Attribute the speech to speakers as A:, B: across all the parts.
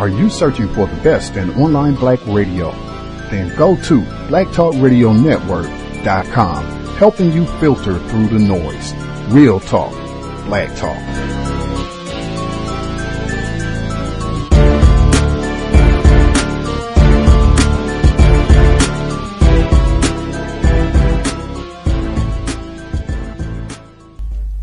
A: Are you searching for the best in online black radio? Then go to blacktalkradionetwork.com, helping you filter through the noise. Real talk, black talk.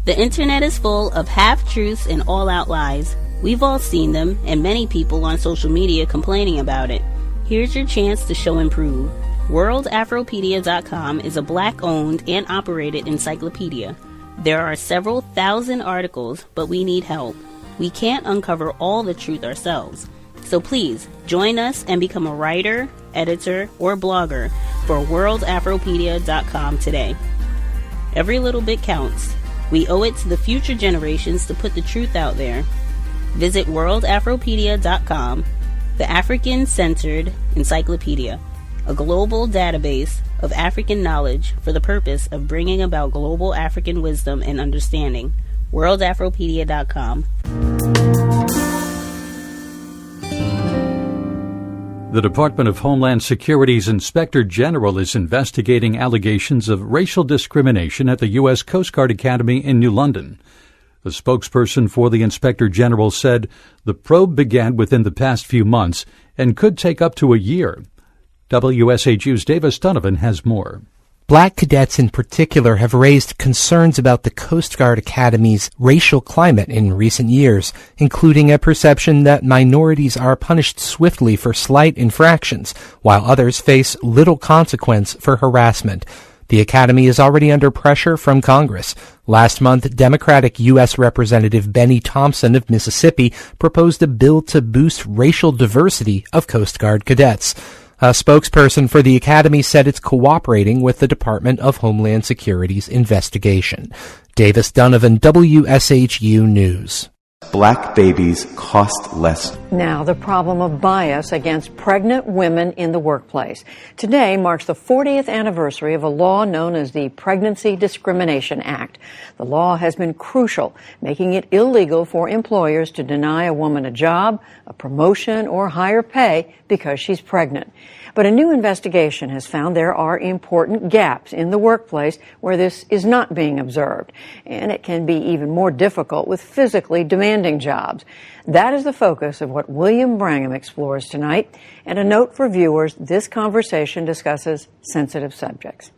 B: The internet is full of half-truths and all-out lies. We've all seen them, and many people on social media complaining about it. Here's your chance to show and prove. WorldAfropedia.com is a black-owned and operated encyclopedia. There are several thousand articles, but we need help. We can't uncover all the truth ourselves. So please, join us and become a writer, editor, or blogger for WorldAfropedia.com today. Every little bit counts. We owe it to the future generations to put the truth out there. Visit WorldAfropedia.com, the African-centered encyclopedia, a global database of African knowledge for the purpose of bringing about global African wisdom and understanding. WorldAfropedia.com.
C: The Department of Homeland Security's Inspector General is investigating allegations of racial discrimination at the U.S. Coast Guard Academy in New London. The spokesperson for the Inspector General said the probe began within the past few months and could take up to a year. WSHU's Davis Donovan has more.
D: Black cadets in particular have raised concerns about the Coast Guard Academy's racial climate in recent years, including a perception that minorities are punished swiftly for slight infractions, while others face little consequence for harassment. The Academy is already under pressure from Congress. Last month, Democratic U.S. Representative Benny Thompson of Mississippi proposed a bill to boost racial diversity of Coast Guard cadets. A spokesperson for the Academy said it's cooperating with the Department of Homeland Security's investigation. Davis Donovan, WSHU News.
E: Black babies cost less.
F: Now, the problem of bias against pregnant women in the workplace. Today marks the 40th anniversary of a law known as the Pregnancy Discrimination Act. The law has been crucial, making it illegal for employers to deny a woman a job, a promotion, or higher pay because she's pregnant. But a new investigation has found there are important gaps in the workplace where this is not being observed, and it can be even more difficult with physically demanding jobs. That is the focus of what William Brangham explores tonight, and a note for viewers, this conversation discusses sensitive subjects.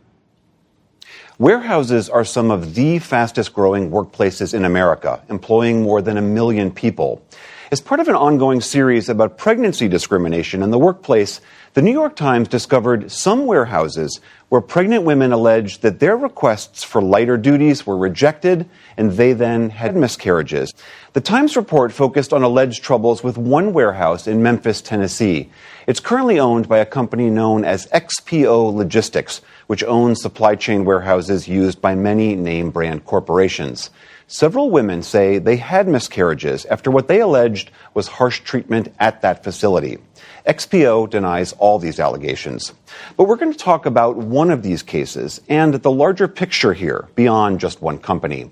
G: Warehouses are some of the fastest growing workplaces in America, employing more than 1 million people. As part of an ongoing series about pregnancy discrimination in the workplace, the New York Times discovered some warehouses where pregnant women alleged that their requests for lighter duties were rejected and they then had miscarriages. The Times report focused on alleged troubles with one warehouse in Memphis, Tennessee. It's currently owned by a company known as XPO Logistics, which owns supply chain warehouses used by many name-brand corporations. Several women say they had miscarriages after what they alleged was harsh treatment at that facility. XPO denies all these allegations. But we're going to talk about one of these cases and the larger picture here, beyond just one company.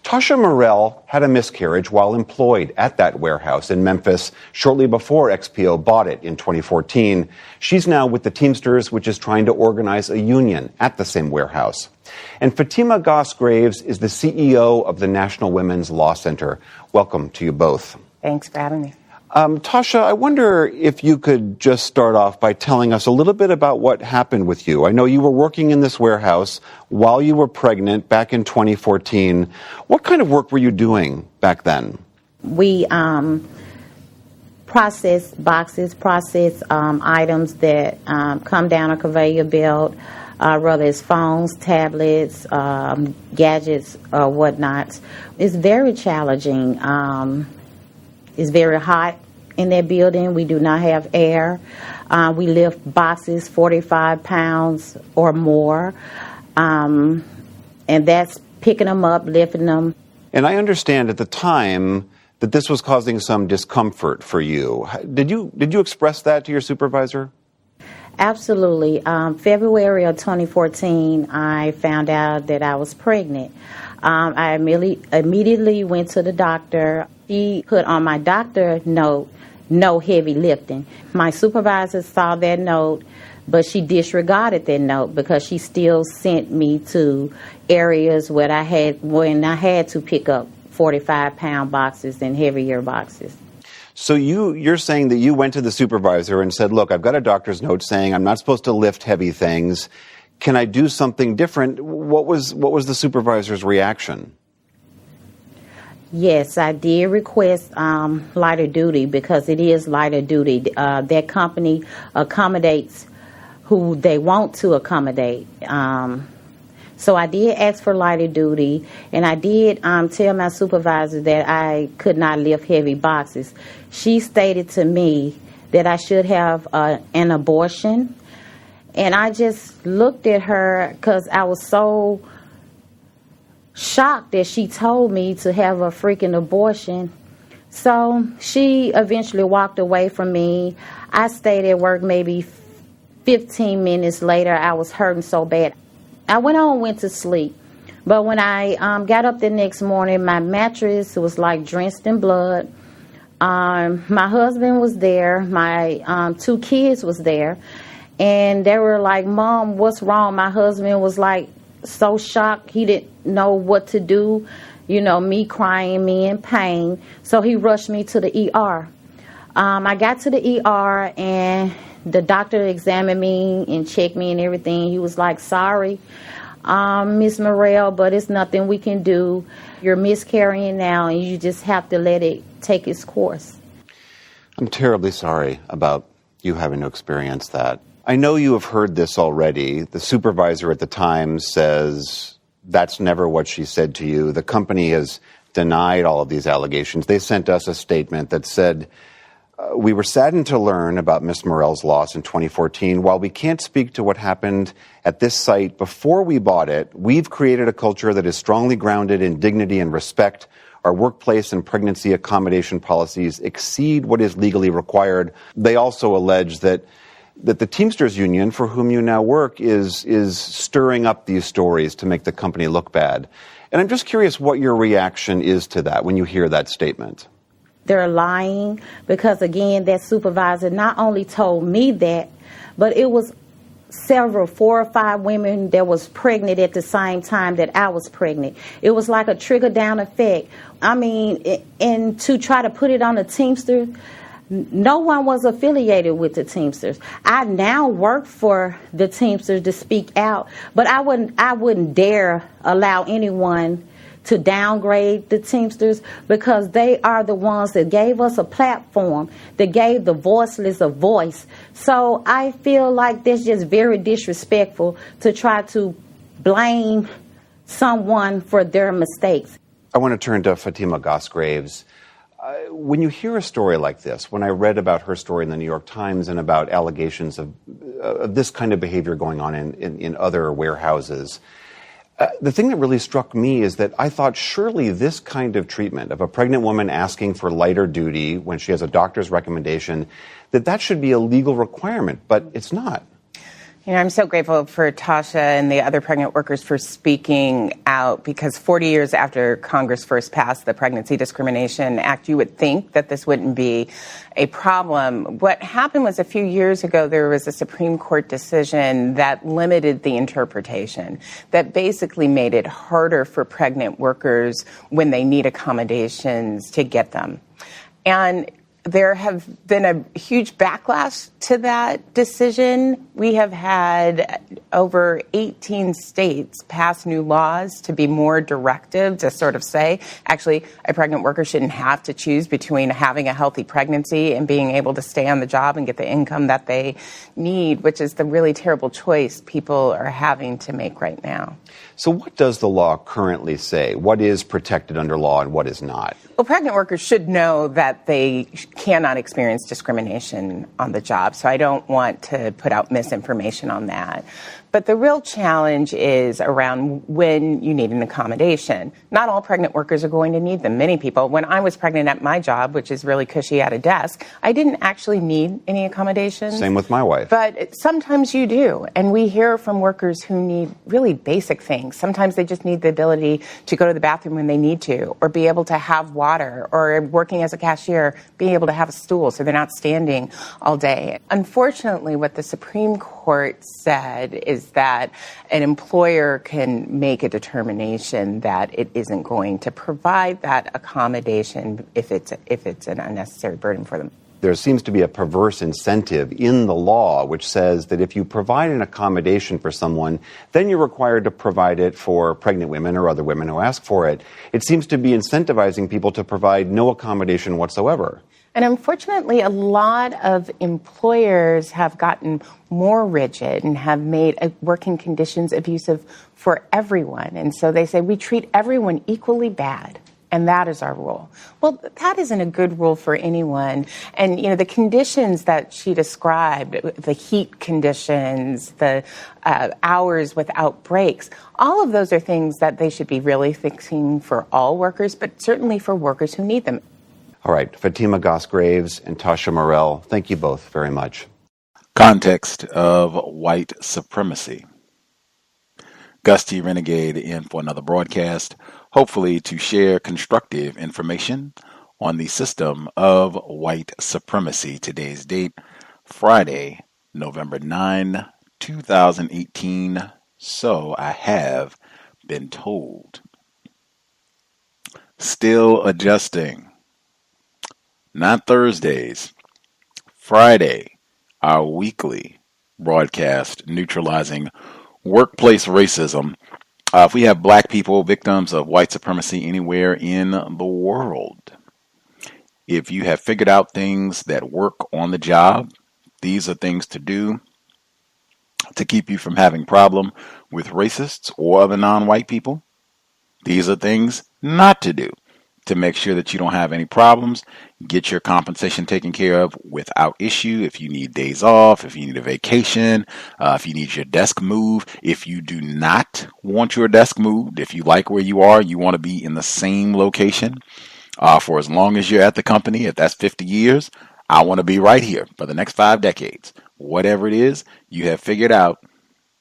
G: Tasha Morell had a miscarriage while employed at that warehouse in Memphis shortly before XPO bought it in 2014. She's now with the Teamsters, which is trying to organize a union at the same warehouse. And Fatima Goss-Graves is the CEO of the National Women's Law Center. Welcome to you both.
H: Thanks for having me.
G: Tasha, I wonder if you could just start off by telling us a little bit about what happened with you. I know you were working in this warehouse while you were pregnant back in 2014. What kind of work were you doing back then?
H: We process boxes, items that come down a conveyor belt, whether it's phones, tablets, gadgets, or whatnot. It's very challenging. It's very hot in that building. We do not have air. We lift boxes 45 pounds or more, and that's picking them up, lifting them.
G: And I understand at the time that this was causing some discomfort for you. Did you express that to your supervisor?
H: Absolutely. February of 2014, I found out that I was pregnant. I immediately went to the doctor. She put on my doctor note no heavy lifting. My supervisor saw that note, but she disregarded that note because she still sent me to areas when I had to pick up 45-pound boxes and heavier boxes.
G: So you're saying that you went to the supervisor and said, look, I've got a doctor's note saying I'm not supposed to lift heavy things. Can I do something different? What was the supervisor's reaction?
H: Yes, I did request lighter duty because it is lighter duty. That company accommodates who they want to accommodate. So I did ask for lighter duty, and I did tell my supervisor that I could not lift heavy boxes. She stated to me that I should have an abortion, and I just looked at her because I was so shocked that she told me to have a freaking abortion. So she eventually walked away from me. I stayed at work maybe 15 minutes later. I was hurting so bad. I went to sleep. But when I got up the next morning, my mattress was like drenched in blood. My husband was there. My 2 kids was there. And they were like, Mom, what's wrong? My husband was like so shocked. He didn't know what to do. You know, me crying, me in pain. So he rushed me to the ER. I got to the ER and the doctor examined me and checked me and everything. He was like, sorry, Miss Morrell, but it's nothing we can do. You're miscarrying now and you just have to let it take its course.
G: I'm terribly sorry about you having to experience that. I know you have heard this already. The supervisor at the time says that's never what she said to you. The company has denied all of these allegations. They sent us a statement that said, we were saddened to learn about Ms. Morrell's loss in 2014. While we can't speak to what happened at this site before we bought it, we've created a culture that is strongly grounded in dignity and respect. Our workplace and pregnancy accommodation policies exceed what is legally required. They also allege that the Teamsters Union, for whom you now work, is stirring up these stories to make the company look bad. And I'm just curious what your reaction is to that when you hear that statement.
H: They're lying because, again, that supervisor not only told me that, but it was 4 or 5 women that was pregnant at the same time that I was pregnant. It was like a trickle-down effect. I mean, and to try to put it on the Teamsters, no one was affiliated with the Teamsters. I now work for the Teamsters to speak out, but I wouldn't dare allow anyone to downgrade the Teamsters because they are the ones that gave us a platform, that gave the voiceless a voice. So I feel like that's just very disrespectful to try to blame someone for their mistakes.
G: I want to turn to Fatima Gosgraves. When you hear a story like this, when I read about her story in the New York Times and about allegations of this kind of behavior going on in other warehouses, the thing that really struck me is that I thought surely this kind of treatment of a pregnant woman asking for lighter duty when she has a doctor's recommendation, that should be a legal requirement, but it's not.
I: You know, I'm so grateful for Tasha and the other pregnant workers for speaking out because 40 years after Congress first passed the Pregnancy Discrimination Act, you would think that this wouldn't be a problem. What happened was a few years ago, there was a Supreme Court decision that limited the interpretation, that basically made it harder for pregnant workers when they need accommodations to get them. And there have been a huge backlash to that decision. We have had over 18 states pass new laws to be more directive, to sort of say, actually, a pregnant worker shouldn't have to choose between having a healthy pregnancy and being able to stay on the job and get the income that they need, which is the really terrible choice people are having to make right now.
G: So what does the law currently say? What is protected under law and what is not?
I: Well, pregnant workers should know that they cannot experience discrimination on the job, so I don't want to put out misinformation on that. But the real challenge is around when you need an accommodation. Not all pregnant workers are going to need them. Many people, when I was pregnant at my job, which is really cushy at a desk, I didn't actually need any accommodations.
G: Same with my wife.
I: But sometimes you do. And we hear from workers who need really basic things. Sometimes they just need the ability to go to the bathroom when they need to, or be able to have water, or working as a cashier, being able to have a stool so they're not standing all day. Unfortunately, what the Supreme Court said is that an employer can make a determination that it isn't going to provide that accommodation if it's an unnecessary burden for them.
G: There seems to be a perverse incentive in the law which says that if you provide an accommodation for someone, then you're required to provide it for pregnant women or other women who ask for it. It seems to be incentivizing people to provide no accommodation whatsoever.
I: And unfortunately, a lot of employers have gotten more rigid and have made working conditions abusive for everyone. And so they say, we treat everyone equally bad. And that is our rule. Well, that isn't a good rule for anyone. And, the conditions that she described, the heat conditions, the hours without breaks, all of those are things that they should be really fixing for all workers, but certainly for workers who need them.
G: All right, Fatima Goss-Graves and Tasha Morell, thank you both very much.
J: Context of White Supremacy. Gus T Renegade in for another broadcast, hopefully to share constructive information on the system of white supremacy. Today's date, Friday, November 9, 2018. So I have been told. Still adjusting. Not Thursdays. Friday, our weekly broadcast, Neutralizing Workplace Racism. If we have black people victims of white supremacy anywhere in the world, if you have figured out things that work on the job, these are things to do to keep you from having problem with racists or other non-white people. These are things not to do to make sure that you don't have any problems. Get your compensation taken care of without issue. If you need days off, if you need a vacation, if you need your desk moved, if you do not want your desk moved, if you like where you are, you want to be in the same location for as long as you're at the company, if that's 50 years, I want to be right here for the next 5 decades. Whatever it is, you have figured out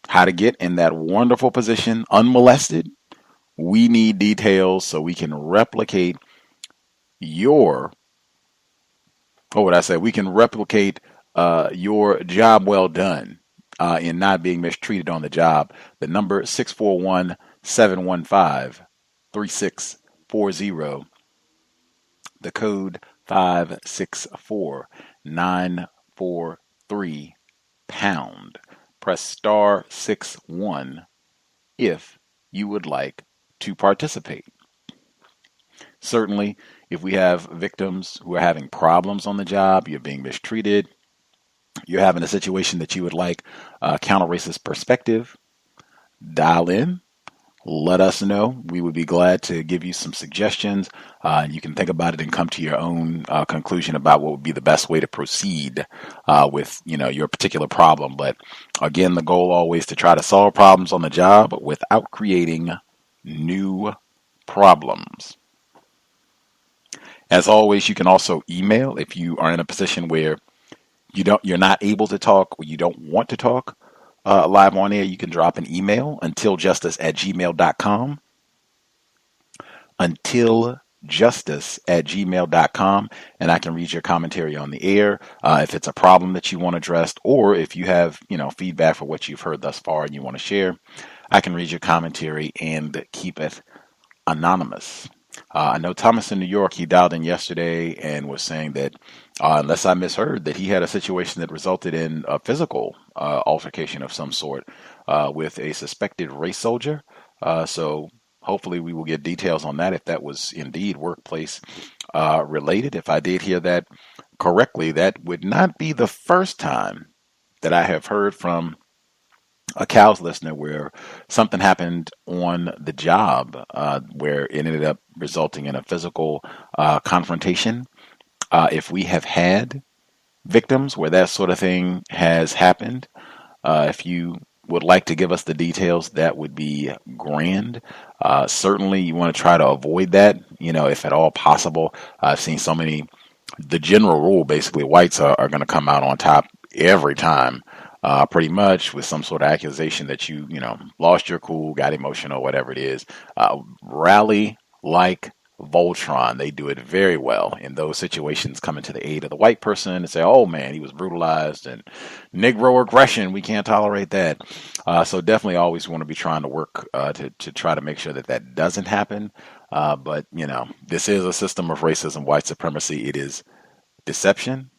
J: how to get in that wonderful position unmolested. We need details so we can replicate your job well done in not being mistreated on the job. The number 641-715-3640. The code 564-943#. Press *61 if you would like to participate. Certainly, if we have victims who are having problems on the job, you're being mistreated, you're having a situation that you would like a counter-racist perspective, dial in, let us know. We would be glad to give you some suggestions. You can think about it and come to your own conclusion about what would be the best way to proceed with your particular problem. But again, the goal always to try to solve problems on the job without creating new problems. As always, you can also email if you are in a position where you're not able to talk or you don't want to talk live on air. You can drop an email untiljustice@gmail.com. Untiljustice@gmail.com, and I can read your commentary on the air if it's a problem that you want addressed, or if you have feedback for what you've heard thus far and you want to share. I can read your commentary and keep it anonymous. I know Thomas in New York, he dialed in yesterday and was saying that, unless I misheard, that he had a situation that resulted in a physical altercation of some sort with a suspected race soldier. So hopefully we will get details on that if that was indeed workplace related. If I did hear that correctly, that would not be the first time that I have heard from a C.O.W.S listener where something happened on the job where it ended up resulting in a physical confrontation. If we have had victims where that sort of thing has happened, if you would like to give us the details, that would be grand. Certainly you want to try to avoid that, if at all possible. I've seen so many, the general rule, basically, whites are going to come out on top every time, pretty much with some sort of accusation that you lost your cool, got emotional, whatever it is. Rally like Voltron. They do it very well in those situations, coming to the aid of the white person and say, oh man, he was brutalized and Negro aggression, we can't tolerate that. So definitely always want to be trying to work to try to make sure that that doesn't happen. But this is a system of racism, white supremacy. It is deception,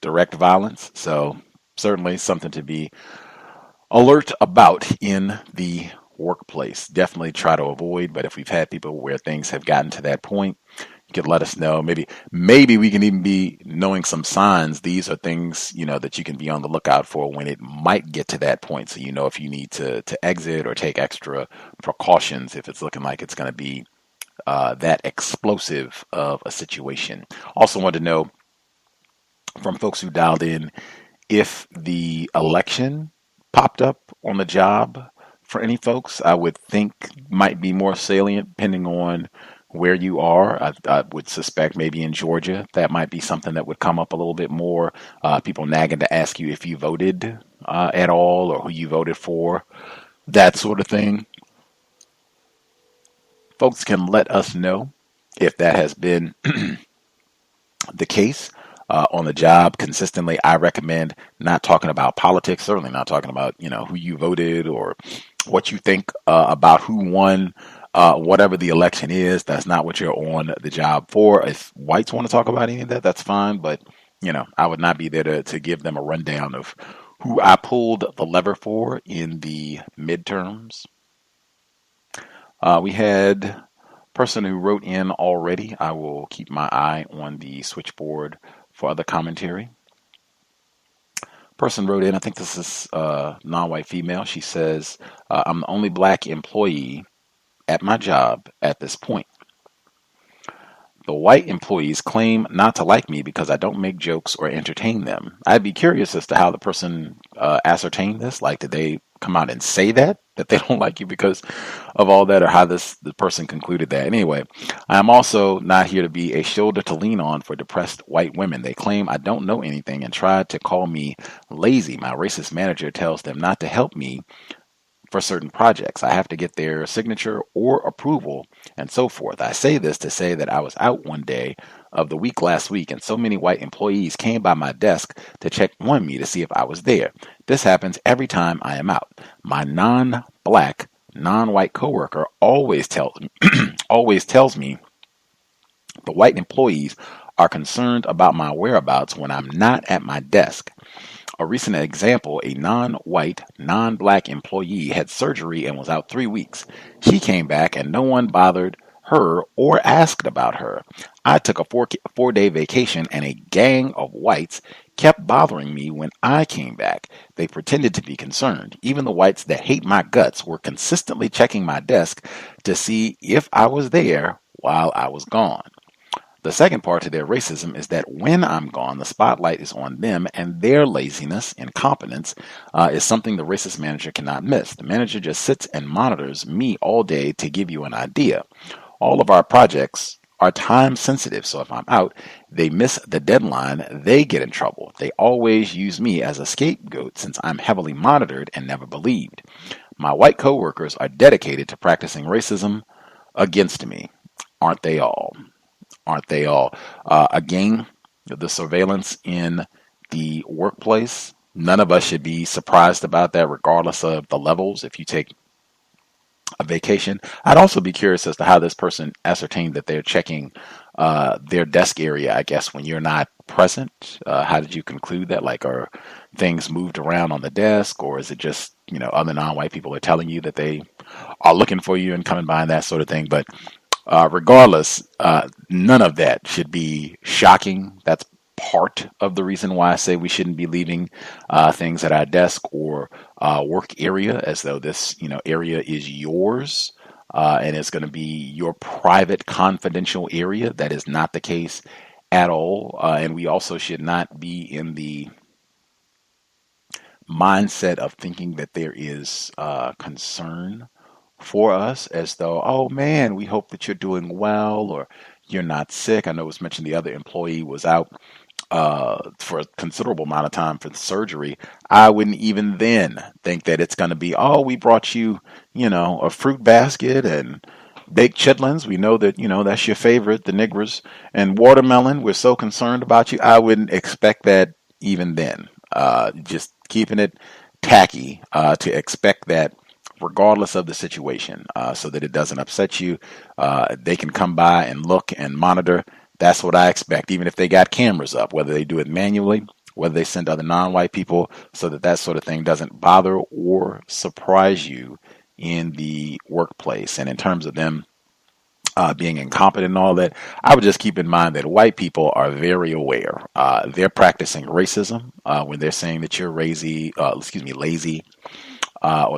J: direct violence. So certainly something to be alert about in the workplace. Definitely try to avoid, but if we've had people where things have gotten to that point, you could let us know. Maybe we can even be knowing some signs. These are things, that you can be on the lookout for when it might get to that point. So if you need to exit or take extra precautions if it's looking like it's going to be that explosive of a situation. Also wanted to know from folks who dialed in if the election popped up on the job for any folks. I would think might be more salient depending on where you are. I would suspect maybe in Georgia that might be something that would come up a little bit more. People nagging to ask you if you voted at all or who you voted for, that sort of thing. Folks can let us know if that has been the case. On the job consistently, I recommend not talking about politics, certainly not talking about, who you voted or what you think about who won, whatever the election is. That's not what you're on the job for. If whites want to talk about any of that, that's fine. But, I would not be there to give them a rundown of who I pulled the lever for in the midterms. We had a person who wrote in already. I will keep my eye on the switchboard for other commentary. Person wrote in, I think this is non-white female. She says, I'm the only black employee at my job at this point. The white employees claim not to like me because I don't make jokes or entertain them. I'd be curious as to how the person ascertained this. Like, did they come out and say that they don't like you because of all that, or how the person concluded that? Anyway, I am also not here to be a shoulder to lean on for depressed white women. They claim I don't know anything and try to call me lazy. My racist manager tells them not to help me for certain projects. I have to get their signature or approval and so forth. I say this to say that I was out one day of the week last week and so many white employees came by my desk to check on me to see if I was there. This happens every time I am out. My non-black, non-white coworker always tells me the white employees are concerned about my whereabouts when I'm not at my desk. A recent example, a non-white, non-black employee had surgery and was out 3 weeks. She came back and no one bothered her or asked about her. I took a four-day vacation and a gang of whites kept bothering me when I came back. They pretended to be concerned. Even the whites that hate my guts were consistently checking my desk to see if I was there while I was gone. The second part to their racism is that when I'm gone, the spotlight is on them, and their laziness, incompetence, is something the racist manager cannot miss. The manager just sits and monitors me all day to give you an idea. All of our projects are time sensitive, so if I'm out, they miss the deadline, they get in trouble. They always use me as a scapegoat since I'm heavily monitored and never believed. My white coworkers are dedicated to practicing racism against me. Aren't they all? Aren't they all? Again, the surveillance in the workplace, none of us should be surprised about that, regardless of the levels. If you take a vacation, I'd also be curious as to how this person ascertained that they're checking their desk area, I guess, when you're not present. How did you conclude that? Like, are things moved around on the desk, or is it just, other non-white people are telling you that they are looking for you and coming by and that sort of thing? But regardless, none of that should be shocking. That's part of the reason why I say we shouldn't be leaving things at our desk or work area as though this, area is yours and it's going to be your private, confidential area. That is not the case at all. And we also should not be in the mindset of thinking that there is concern for us, as though, oh man, we hope that you're doing well or you're not sick. I know it was mentioned the other employee was out for a considerable amount of time for the surgery. I wouldn't even then think that it's going to be, oh, we brought you, a fruit basket and baked chitlins. We know that, that's your favorite, the niggers, and watermelon. We're so concerned about you. I wouldn't expect that even then. Just keeping it tacky to expect that regardless of the situation, so that it doesn't upset you. They can come by and look and monitor. That's what I expect, even if they got cameras up, whether they do it manually, whether they send other non-white people, so that that sort of thing doesn't bother or surprise you in the workplace. And in terms of them being incompetent and all that, I would just keep in mind that white people are very aware. They're practicing racism when they're saying that you're lazy, or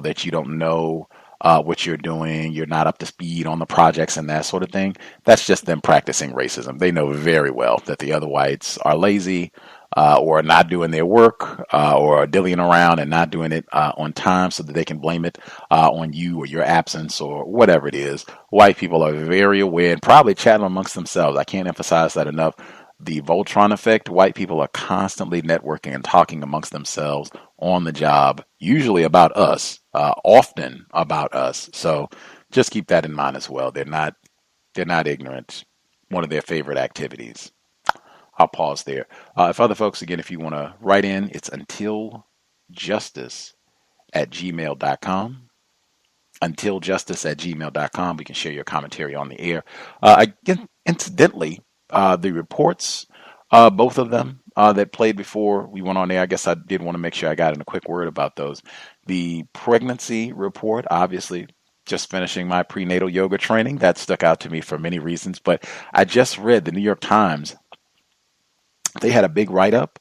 J: that you don't know what you're doing, you're not up to speed on the projects and that sort of thing. That's just them practicing racism. They know very well that the other whites are lazy or not doing their work or dillying around and not doing it on time, so that they can blame it on you or your absence or whatever it is. White people are very aware and probably chatting amongst themselves. I can't emphasize that enough. The Voltron effect, white people are constantly networking and talking amongst themselves on the job, usually about us, often about us. So just keep that in mind as well. They're not ignorant. One of their favorite activities. I'll pause there. If other folks, again, if you want to write in, it's untiljustice@gmail.com. Untiljustice@gmail.com. We can share your commentary on the air. Again, incidentally, the reports, both of them that played before we went on there, I guess I did want to make sure I got in a quick word about those. The pregnancy report, obviously, just finishing my prenatal yoga training, that stuck out to me for many reasons. But I just read the New York Times. They had a big write-up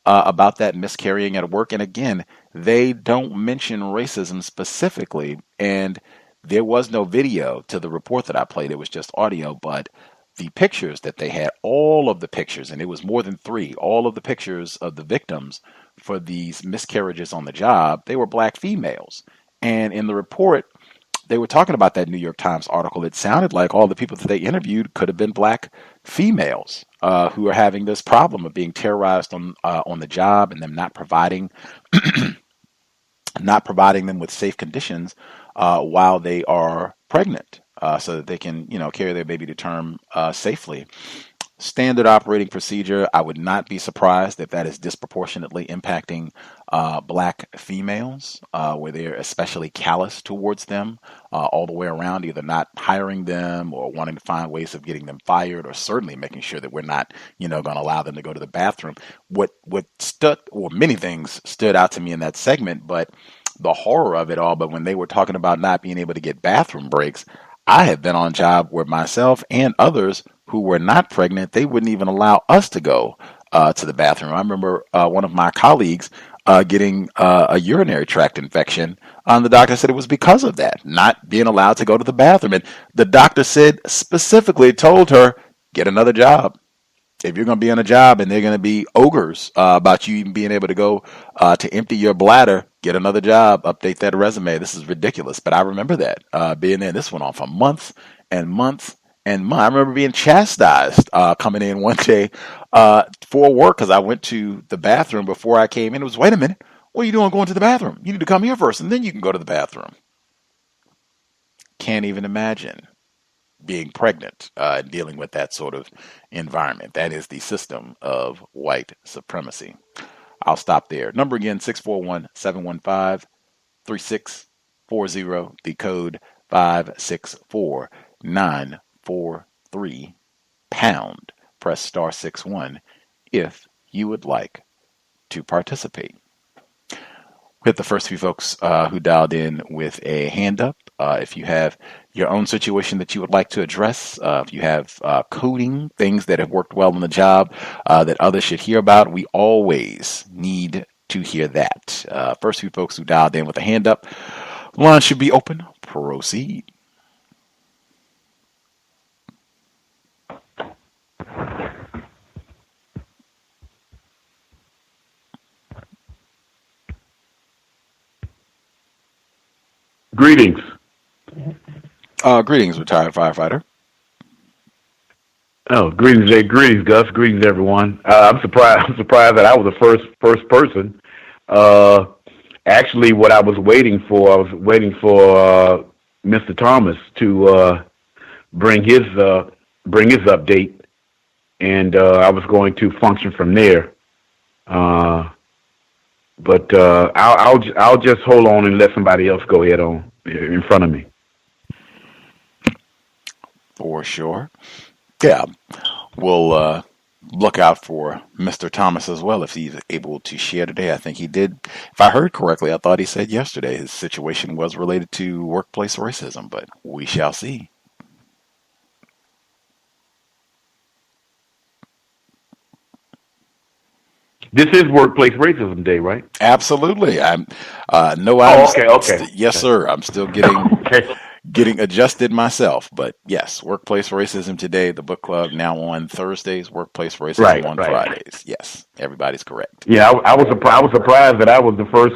J: about that miscarrying at work. And again, they don't mention racism specifically. And there was no video to the report that I played. It was just audio. But the pictures that they had, all of the pictures, and it was more than 3, all of the pictures of the victims for these miscarriages on the job, they were black females. And in the report, they were talking about that New York Times article. It sounded like all the people that they interviewed could have been black females who are having this problem of being terrorized on the job, and them not providing them with safe conditions while they are pregnant, so that they can carry their baby to term safely. Standard operating procedure. I would not be surprised if that is disproportionately impacting black females, where they're especially callous towards them all the way around, either not hiring them or wanting to find ways of getting them fired, or certainly making sure that we're not, going to allow them to go to the bathroom. Many things stood out to me in that segment, but the horror of it all. But when they were talking about not being able to get bathroom breaks, I have been on job where myself and others who were not pregnant, they wouldn't even allow us to go to the bathroom. I remember one of my colleagues getting a urinary tract infection. The doctor said it was because of that, not being allowed to go to the bathroom. And the doctor said specifically told her, get another job. If you're going to be on a job and they're going to be ogres about you even being able to go to empty your bladder, get another job, update that resume. This is ridiculous. But I remember that being there. This went on for months and months and months. I remember being chastised coming in one day for work because I went to the bathroom before I came in. It was, wait a minute, what are you doing going to the bathroom? You need to come here first and then you can go to the bathroom. Can't even imagine being pregnant, dealing with that sort of environment. That is the system of white supremacy. I'll stop there. Number again, 641-715-3640. The code 564943 pound. Press star 61 if you would like to participate. Hit the first few folks who dialed in with a hand up. If you have your own situation that you would like to address, if you have coding, things that have worked well on the job that others should hear about, we always need to hear that. First few folks who dialed in with a hand up, line should be open. Proceed.
K: Greetings.
J: Greetings, retired firefighter.
K: Oh, greetings, Jay. Greetings, Gus. Greetings, everyone. I'm surprised. I'm surprised that I was the first person. Actually, what I was waiting for, Mr. Thomas to bring his update, and I was going to function from there. But I'll just hold on and let somebody else go ahead on in front of me.
J: For sure. Yeah. We'll look out for Mr. Thomas as well if he's able to share today. I think he did. If I heard correctly, I thought he said yesterday his situation was related to workplace racism, but we shall see.
K: This is Workplace Racism Day, right?
J: Absolutely. I'm
K: okay.
J: Yes, sir. I'm still getting adjusted myself, but yes, Workplace Racism today. The book club now on Thursdays. Workplace Racism on Fridays. Yes, everybody's correct.
K: Yeah, I was surprised that I was the first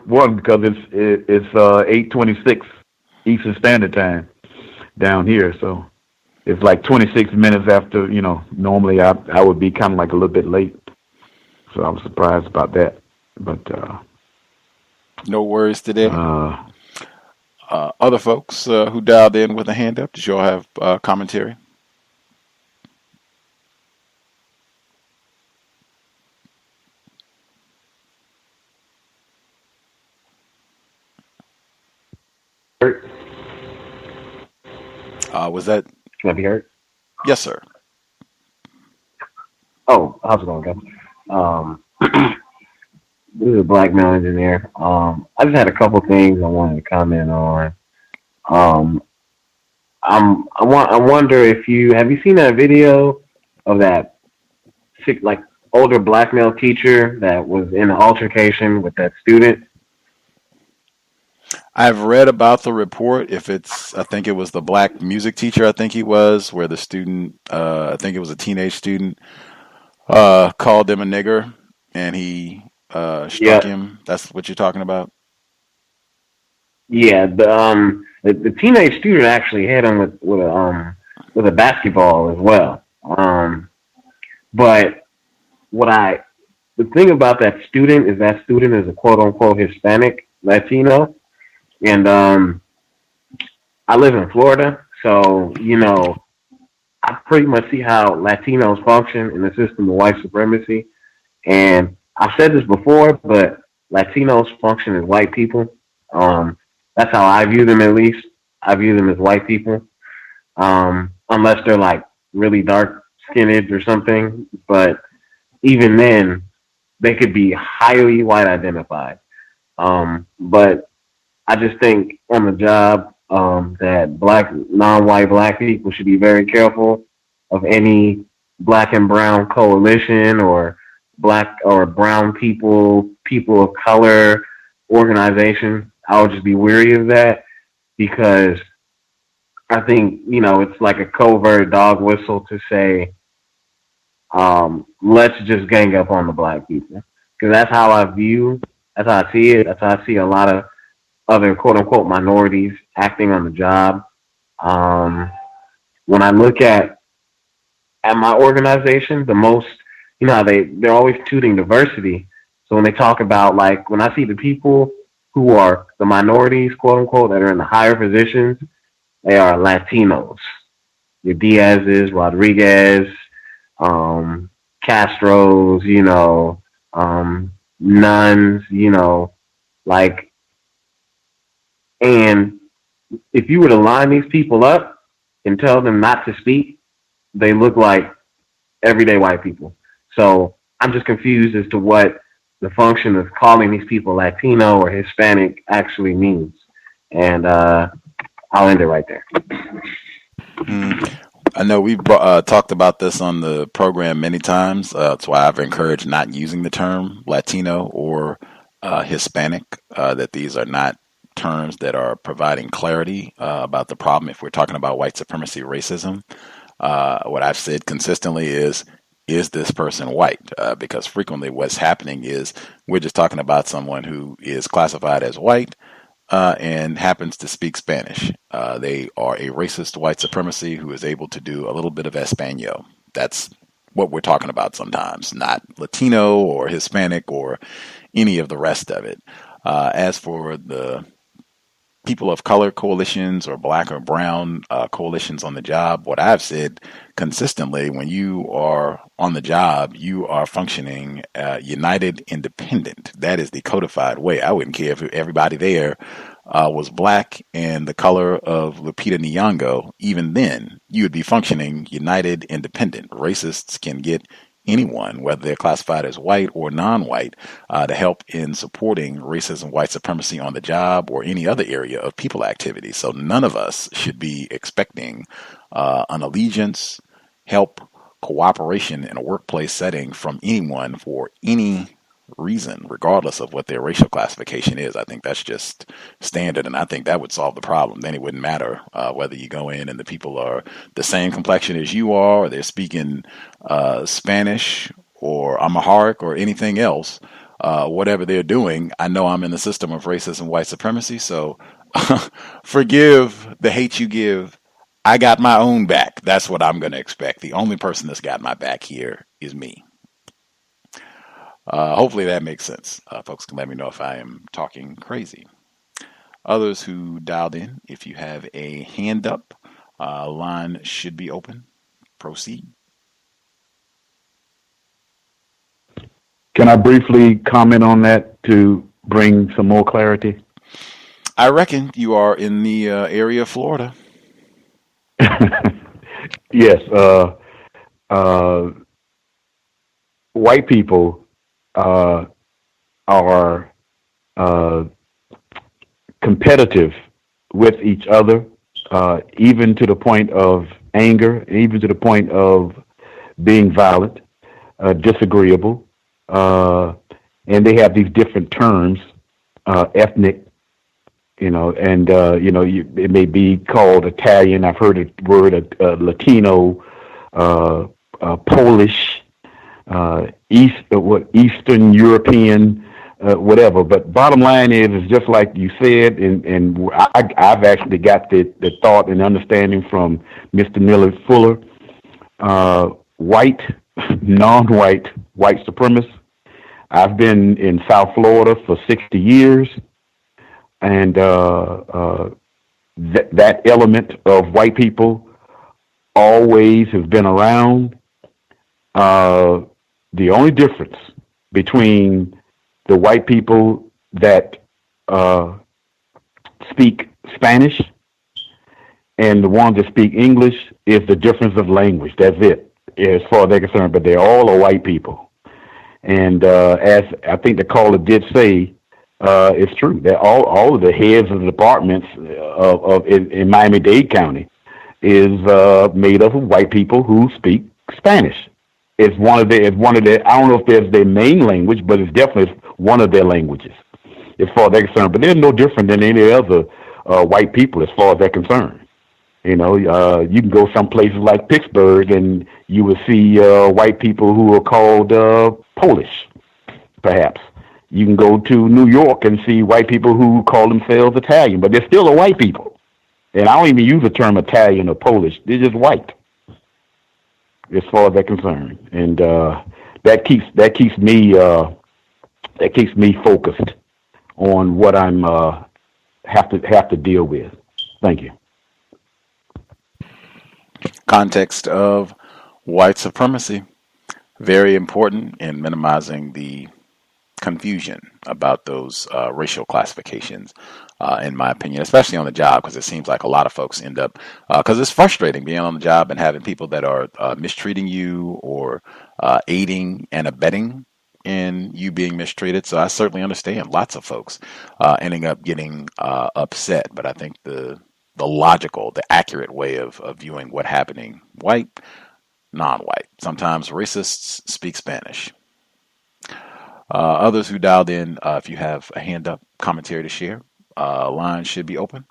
K: one because it's 8:26 Eastern Standard Time down here, so it's like 26 minutes after. Normally I would be kind of like a little bit late. So I was surprised about that, but
J: no worries today. Other folks who dialed in with a hand up, did you all have commentary? Was that?
L: Can I be heard?
J: Yes, sir.
L: Oh, how's it going, guys? This is a black male engineer. I just had a couple things I wanted to comment on. I wonder if have you seen that video of that older black male teacher that was in an altercation with that student?
J: I've read about the report. I think it was the black music teacher. I think he was where the student. I think it was a teenage student. Called him a nigger, and he struck him. That's what you're talking about?
L: Yeah, the teenage student actually hit him with a basketball as well. But the thing about that student is a quote unquote Hispanic Latino, and I live in Florida, so I pretty much see how Latinos function in the system of white supremacy. And I've said this before, but Latinos function as white people. That's how I view them, at least. I view them as white people. Unless they're like really dark skinned or something. But even then, they could be highly white identified. But I just think on the job, that non-white black people should be very careful of any black and brown coalition or black or brown people of color organization. I would just be wary of that because I think, it's like a covert dog whistle to say, let's just gang up on the black people. Because that's how I see it. That's how I see a lot of other quote unquote minorities acting on the job. When I look at my organization, the most, they're always tooting diversity. So when they talk about when I see the people who are the minorities, quote unquote, that are in the higher positions, they are Latinos. Your Diaz's, Rodriguez, Castro's, Nuns, and if you were to line these people up and tell them not to speak, they look like everyday white people. So I'm just confused as to what the function of calling these people Latino or Hispanic actually means. And I'll end it right there.
J: I know we've talked about this on the program many times. That's why I've encouraged not using the term Latino or Hispanic, that these are not terms that are providing clarity about the problem. If we're talking about white supremacy, racism, what I've said consistently is this person white? Because frequently what's happening is we're just talking about someone who is classified as white, and happens to speak Spanish. They are a racist white supremacy who is able to do a little bit of Espanol. That's what we're talking about sometimes, not Latino or Hispanic or any of the rest of it. As for the people of color coalitions or black or brown coalitions on the job, what I've said consistently, when you are on the job, you are functioning united independent. That is the codified way. I wouldn't care if everybody there was black and the color of Lupita Nyong'o. Even then, you would be functioning united independent. Racists can get anyone, whether they're classified as white or non-white, to help in supporting racism, white supremacy on the job or any other area of people activity. So none of us should be expecting an allegiance, help, cooperation in a workplace setting from anyone for any reason, regardless of what their racial classification is. I think that's just standard, and I think that would solve the problem. Then it wouldn't matter whether you go in and the people are the same complexion as you are, or they're speaking Spanish or Amharic or anything else. Whatever they're doing, I know I'm in the system of racism, white supremacy, so forgive the hate you give. I got my own back. That's what I'm going to expect. The only person that's got my back here is me. Hopefully that makes sense. Folks can let me know if I am talking crazy. Others who dialed in, if you have a hand up, line should be open. Proceed.
K: Can I briefly comment on that to bring some more clarity?
J: I reckon you are in the area of Florida.
K: Yes. White people are competitive with each other, even to the point of anger, even to the point of being violent, disagreeable, and they have these different terms, ethnic, it may be called Italian. I've heard the word Latino, Polish, Eastern European, whatever. But bottom line is just like you said, and I've actually got the thought and understanding from Mr. Miller Fuller, white, non-white, white supremacists. I've been in South Florida for 60 years, and that element of white people always has been around. The only difference between the white people that speak Spanish and the ones that speak English is the difference of language. That's it, as far as they're concerned. But they all are white people. And as I think the caller did say, it's true that all of the heads of the departments in Miami-Dade County is made up of white people who speak Spanish. It's one of their. I don't know if there's their main language, but it's definitely one of their languages, as far as they're concerned. But they're no different than any other white people, as far as they're concerned. You can go some places like Pittsburgh, and you will see white people who are called Polish, perhaps. You can go to New York and see white people who call themselves Italian, but they're still a white people. And I don't even use the term Italian or Polish. They're just white, as far as they're concerned. And that keeps me focused on what I'm have to deal with. Thank you.
J: Context of white supremacy, very important in minimizing the confusion about those racial classifications, in my opinion, especially on the job, because it seems like a lot of folks end up, because it's frustrating being on the job and having people that are mistreating you or aiding and abetting in you being mistreated. So I certainly understand lots of folks ending up getting upset, but I think the logical, the accurate way of viewing what happening, white, non-white. Sometimes racists speak Spanish. Others who dialed in, if you have a hand up commentary to share, line should be open.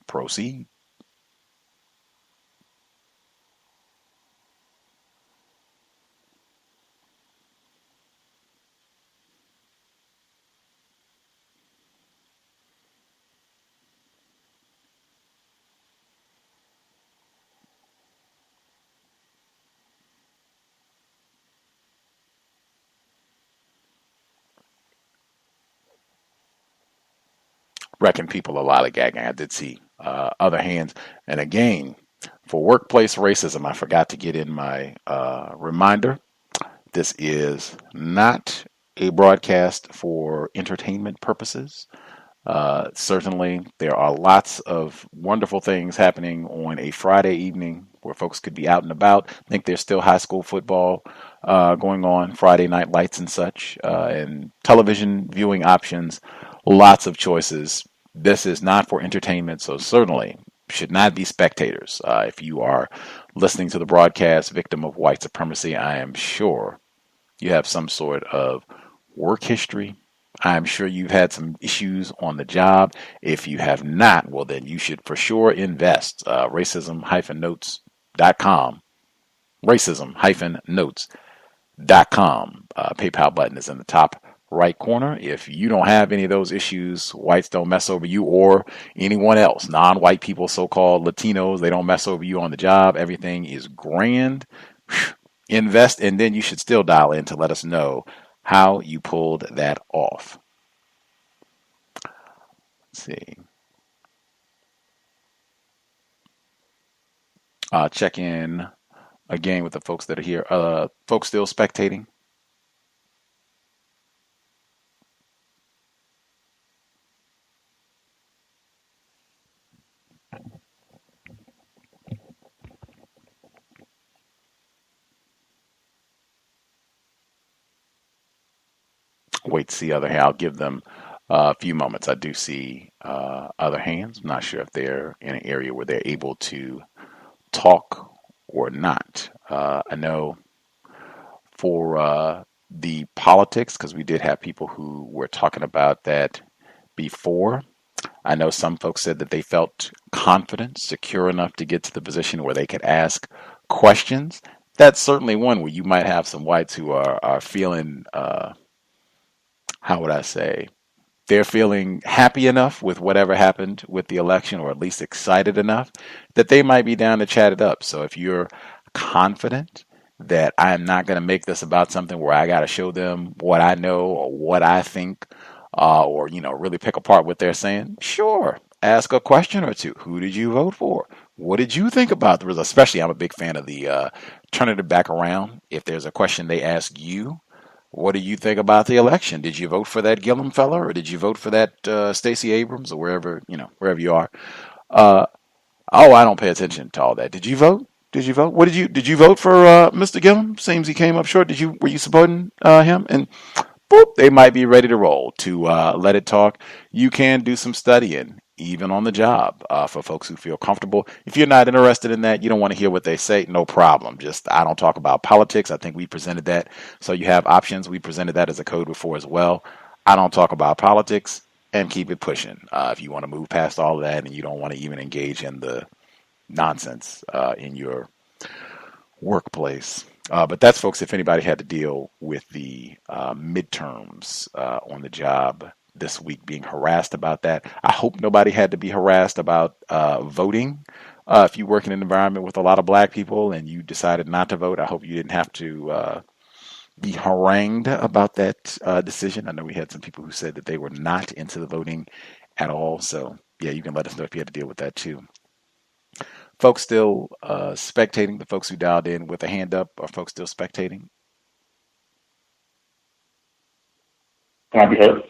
J: Proceed. reckon people are lollygagging. I did see other hands. And again, for workplace racism, I forgot to get in my reminder. This is not a broadcast for entertainment purposes. Certainly, there are lots of wonderful things happening on a Friday evening where folks could be out and about. I think there's still high school football going on, Friday night lights and such, and television viewing options, lots of choices. This is not for entertainment, so certainly should not be spectators. If you are listening to the broadcast, victim of white supremacy, I am sure you have some sort of work history. I'm sure you've had some issues on the job. If you have not, well, then you should for sure invest. Racism-notes.com. Racism-notes.com. PayPal button is in the top right corner. If you don't have any of those issues, whites don't mess over you or anyone else. Non-white people, so-called Latinos, they don't mess over you on the job. Everything is grand. Invest, and then you should still dial in to let us know how you pulled that off. Let's see. Check in again with the folks that are here. Folks still spectating? Wait to see other hands. I'll give them a few moments. I do see other hands. I'm not sure if they're in an area where they're able to talk or not. I know for the politics, because we did have people who were talking about that before. I know some folks said that they felt confident, secure enough to get to the position where they could ask questions. That's certainly one where you might have some whites who are feeling, how would I say, they're feeling happy enough with whatever happened with the election, or at least excited enough that they might be down to chat it up. So if you're confident that I'm not going to make this about something where I got to show them what I know or what I think, or, really pick apart what they're saying, sure, ask a question or two. Who did you vote for? What did you think about the result? Especially, I'm a big fan of the turning it back around. If there's a question they ask you, what do you think about the election? Did you vote for that Gillum fella, or did you vote for that Stacey Abrams, or wherever you are? I don't pay attention to all that. Did you vote? Did you vote? Did you vote for Mr. Gillum? Seems he came up short. Were you supporting him? And boop, they might be ready to roll to let it talk. You can do some studying, even on the job, for folks who feel comfortable. If you're not interested in that, you don't want to hear what they say, no problem. Just, I don't talk about politics. I think we presented that. So you have options. We presented that as a code before as well. I don't talk about politics, and keep it pushing. If you want to move past all of that and you don't want to even engage in the nonsense in your workplace. But that's, folks, if anybody had to deal with the midterms on the job this week, being harassed about that. I hope nobody had to be harassed about voting. If you work in an environment with a lot of black people and you decided not to vote, I hope you didn't have to be harangued about that decision. I know we had some people who said that they were not into the voting at all. So, yeah, you can let us know if you had to deal with that too. Folks still spectating? The folks who dialed in with a hand up, are folks still spectating?
M: Can I be heard?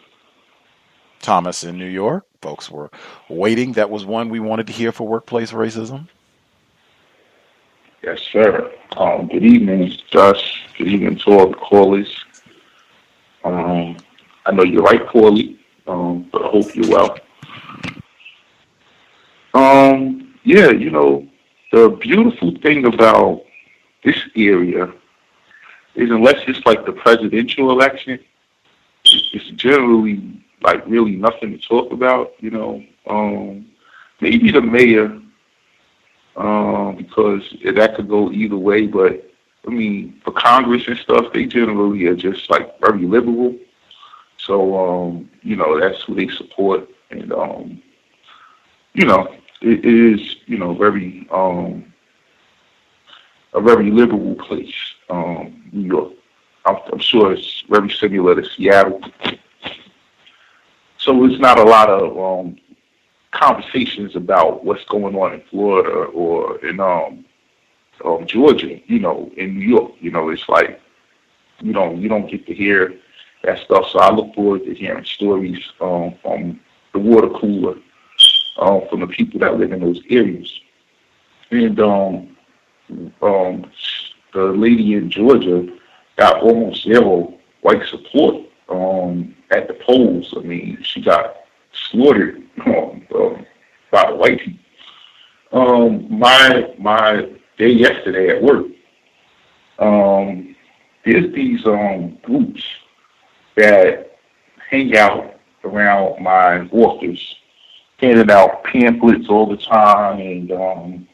J: Thomas in New York. Folks were waiting. That was one we wanted to hear for workplace racism.
M: Yes, sir. Good evening, Gus. Good evening to all the callers. I know you're right poorly, but I hope you're well. Yeah, the beautiful thing about this area is, unless it's like the presidential election, it's generally like really nothing to talk about, maybe the mayor, because that could go either way. But I mean, for Congress and stuff, they generally are just like very liberal. So, that's who they support. And, it is, very, a very liberal place, New York. I'm sure it's very similar to Seattle. So it's not a lot of conversations about what's going on in Florida or in Georgia, in New York. It's like you don't get to hear that stuff. So I look forward to hearing stories from the water cooler, from the people that live in those areas. And the lady in Georgia got almost zero white support at the polls. I mean, she got slaughtered by the white people. My day yesterday at work, there's these groups that hang out around my office, handing out pamphlets all the time, and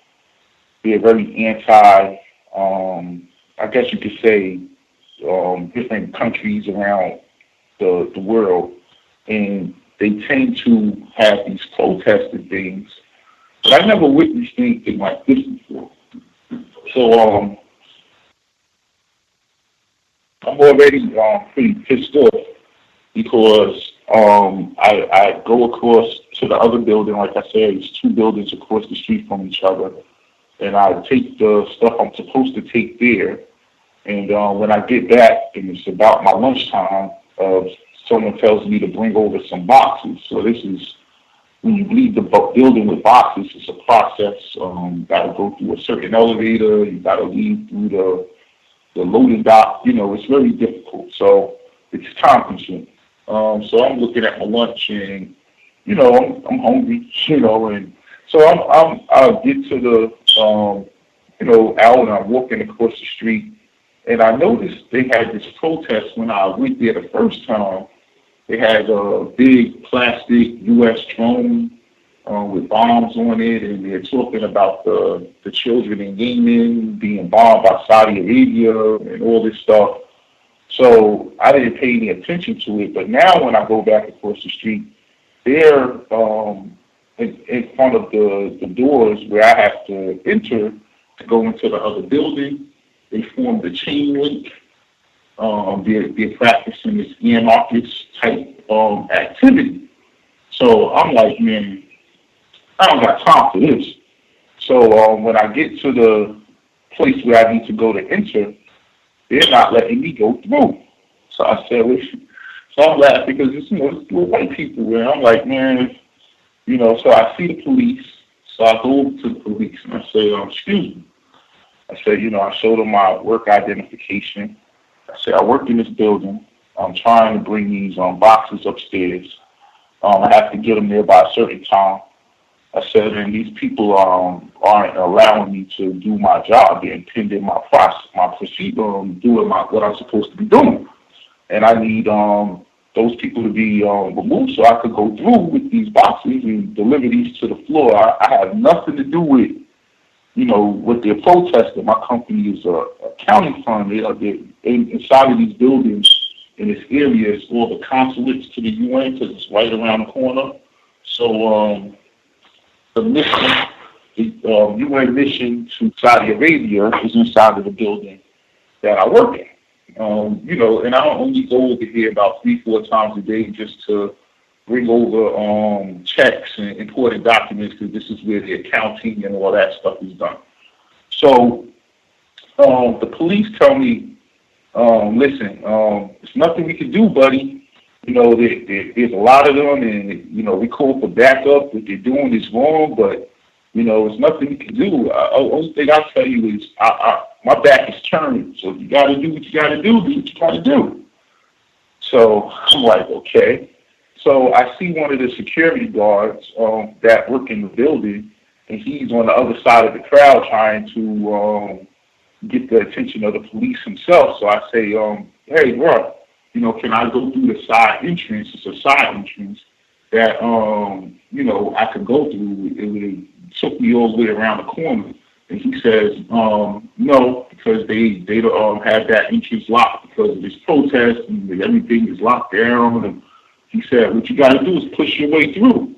M: they're very anti, I guess you could say, different countries around the world, and they tend to have these protests and things. But I never witnessed anything like this before. So I'm already pretty pissed off because I go across to the other building. Like I said, it's 2 buildings across the street from each other. And I take the stuff I'm supposed to take there. And when I get back, and it's about my lunchtime, someone tells me to bring over some boxes. So this is, when you leave the building with boxes, it's a process. You got to go through a certain elevator. You got to leave through the loading dock. It's very difficult. So it's time consuming. So I'm looking at my lunch, and I'm hungry. And so I'll get to the out, and I'm walking across the street, and I noticed they had this protest when I went there the first time. They had a big plastic U.S. drone with bombs on it, and they're talking about the children in Yemen being bombed by Saudi Arabia and all this stuff. So I didn't pay any attention to it, but now when I go back across the street, they're in front of the doors where I have to enter to go into the other building. They formed a chain link. They're practicing this anarchist type activity. So I'm like, man, I don't got time for this. So when I get to the place where I need to go to enter, they're not letting me go through. So I said, listen. So I'm laughing because it's white people, and I'm like, man, so I see the police. So I go over to the police and I say, excuse me. I said, I showed them my work identification. I said, I work in this building. I'm trying to bring these boxes upstairs. I have to get them there by a certain time. I said, and these people aren't allowing me to do my job. They're impeding my procedure, doing what I'm supposed to be doing. And I need those people to be removed so I could go through with these boxes and deliver these to the floor. I have nothing to do with, what they're protesting. My company is a accounting firm. They're inside of these buildings in this area. It's all the consulates to the UN because it's right around the corner. So the mission, the UN mission to Saudi Arabia is inside of the building that I work in. And I only go over here about 3-4 times a day just to bring over checks and important documents because this is where the accounting and all that stuff is done. So the police tell me, listen, there's nothing we can do, buddy. There's a lot of them, and, we call for backup. What they're doing is wrong, but, there's nothing we can do. Only thing I'll tell you is my back is turned. So you got to do what you got to do what you got to do. So I'm like, okay. So I see one of the security guards that work in the building, and he's on the other side of the crowd trying to get the attention of the police himself. So I say, hey, bro, can I go through the side entrance? It's a side entrance that, I could go through. It took me all the way around the corner. And he says, no, because they have that entrance locked because of this protest and everything is locked down. And he said, what you got to do is push your way through.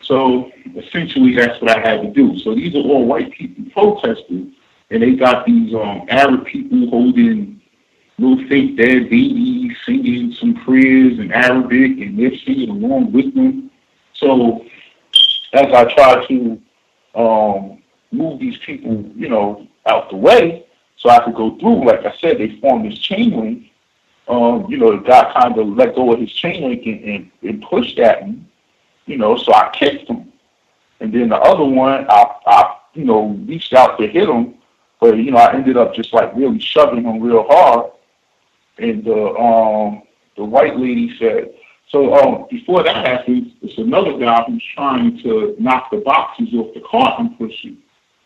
M: So essentially that's what I had to do. So these are all white people protesting, and they got these Arab people holding little fake dead babies, singing some prayers in Arabic, and they're singing along with them. So as I try to move these people, out the way so I could go through, like I said, they formed this chain link. The guy kind of let go of his chain link and pushed at me, so I kicked him. And then the other one, I reached out to hit him, but, I ended up just like really shoving him real hard. And the white lady said, so before that happens, it's another guy who's trying to knock the boxes off the cart and push it.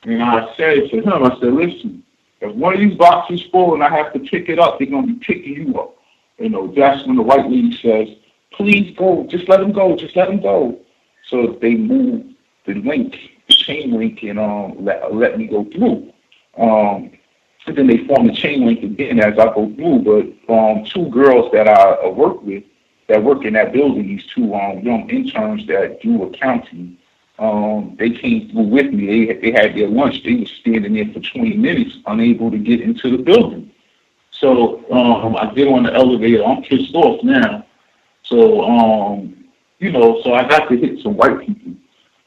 M: And I said to him, I said, listen, if one of these boxes fall and I have to pick it up, they're going to be picking you up. That's when the white lady says, please go, just let him go, just let him go. So they moved the link, the chain link, and let me go through. And then they formed the chain link again as I go through. But two girls that I work with, that work in that building, these two young interns that do accounting, they came through with me. They had their lunch. They were standing there for 20 minutes, unable to get into the building. So I get on the elevator. I'm pissed off now. So, so I got to hit some white people.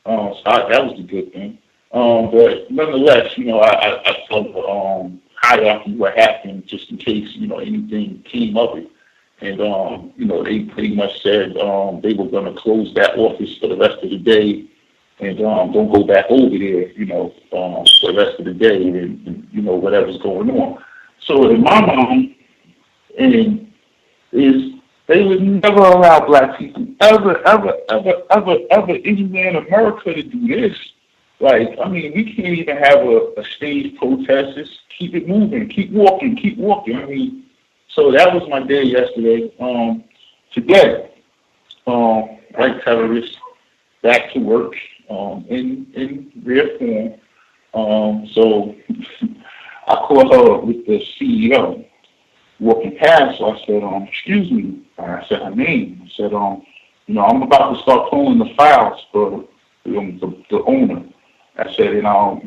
M: That was a good thing. But nonetheless, I told the hierarchy what happened just in case, anything came of it. And, they pretty much said they were going to close that office for the rest of the day and don't go back over there, for the rest of the day and whatever's going on. So in my mind, and they would never allow black people ever anywhere in America to do this. Like, we can't even have a stage protest. Just keep it moving, keep walking. So that was my day yesterday. Today, white terrorists back to work in rare form. So I called her with the CEO walking past. So I said, excuse me. I said her name. I said, I'm about to start pulling the files for the owner. I said, and I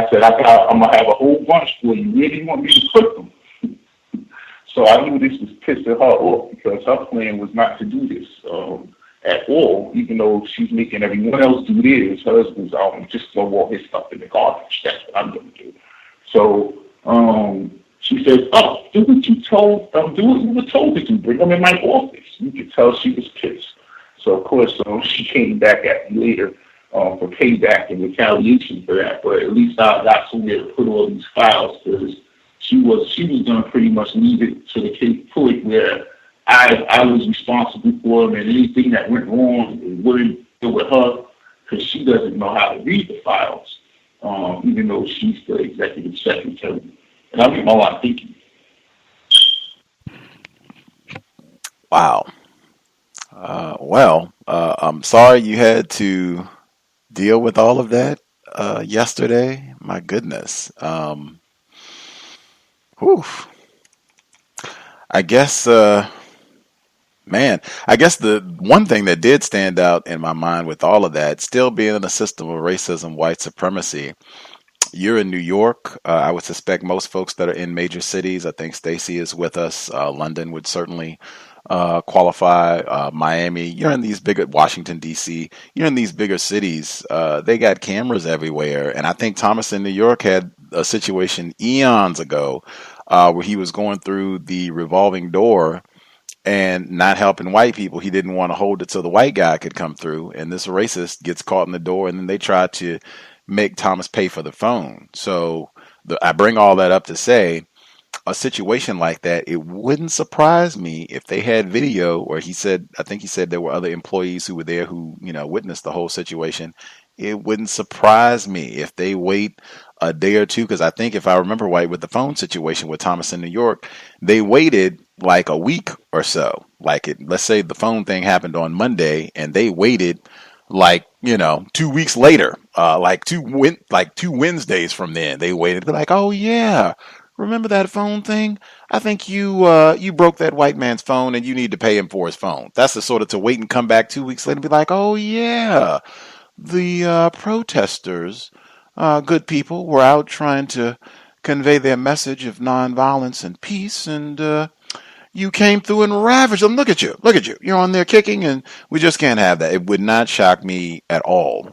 M: said, I'm gonna have a whole bunch for you. Where do you want me to put them? So I knew this was pissing her off because her plan was not to do this at all, even though she's making everyone else do theirs. Hers was just throw all his stuff in the garbage. That's what I'm going to do. So she says, do what you told, do what you were told to do. Bring them in my office. You could tell she was pissed. So, of course, she came back at me later for payback and retaliation for that. But at least I got somewhere to put all these files because she was going to pretty much leave it to the point where I was responsible for them, and anything that went wrong, it wouldn't deal with her because she doesn't know how to read the files, even though she's the executive secretary. And I mean, a lot of thinking.
J: Wow. I'm sorry you had to deal with all of that yesterday. My goodness. I guess, I guess the one thing that did stand out in my mind with all of that, still being in a system of racism, white supremacy, you're in New York. I would suspect most folks that are in major cities, I think Stacy is with us. London would certainly qualify. Miami, you're in these bigger, Washington, D.C., you're in these bigger cities. They got cameras everywhere. And I think Thomas in New York had a situation eons ago where he was going through the revolving door and not helping white people. He didn't want to hold it so the white guy could come through. And this racist gets caught in the door, and then they try to make Thomas pay for the phone. So I bring all that up to say a situation like that, it wouldn't surprise me if they had video, or I think he said there were other employees who were there who, witnessed the whole situation. It wouldn't surprise me if they wait a day or two, because I think if I remember right with the phone situation with Thomas in New York, they waited like a week or so. Let's say the phone thing happened on Monday and they waited 2 weeks later, two Wednesdays from then, they waited. They're like, oh yeah, remember that phone thing? I think you broke that white man's phone and you need to pay him for his phone. That's the sort of to wait and come back 2 weeks later and be like, oh yeah, the protesters, good people, were out trying to convey their message of nonviolence and peace, and you came through and ravaged them. Look at you. Look at you. You're on there kicking, and we just can't have that. It would not shock me at all.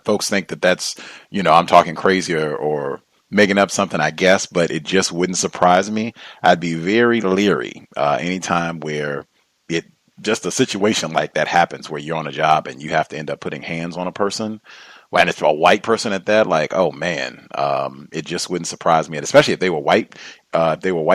J: Folks think that that's, I'm talking crazy or making up something, I guess, but it just wouldn't surprise me. I'd be very leery anytime where just a situation like that happens where you're on a job and you have to end up putting hands on a person. When it's a white person at that, like, oh man, it just wouldn't surprise me. And especially if they were white,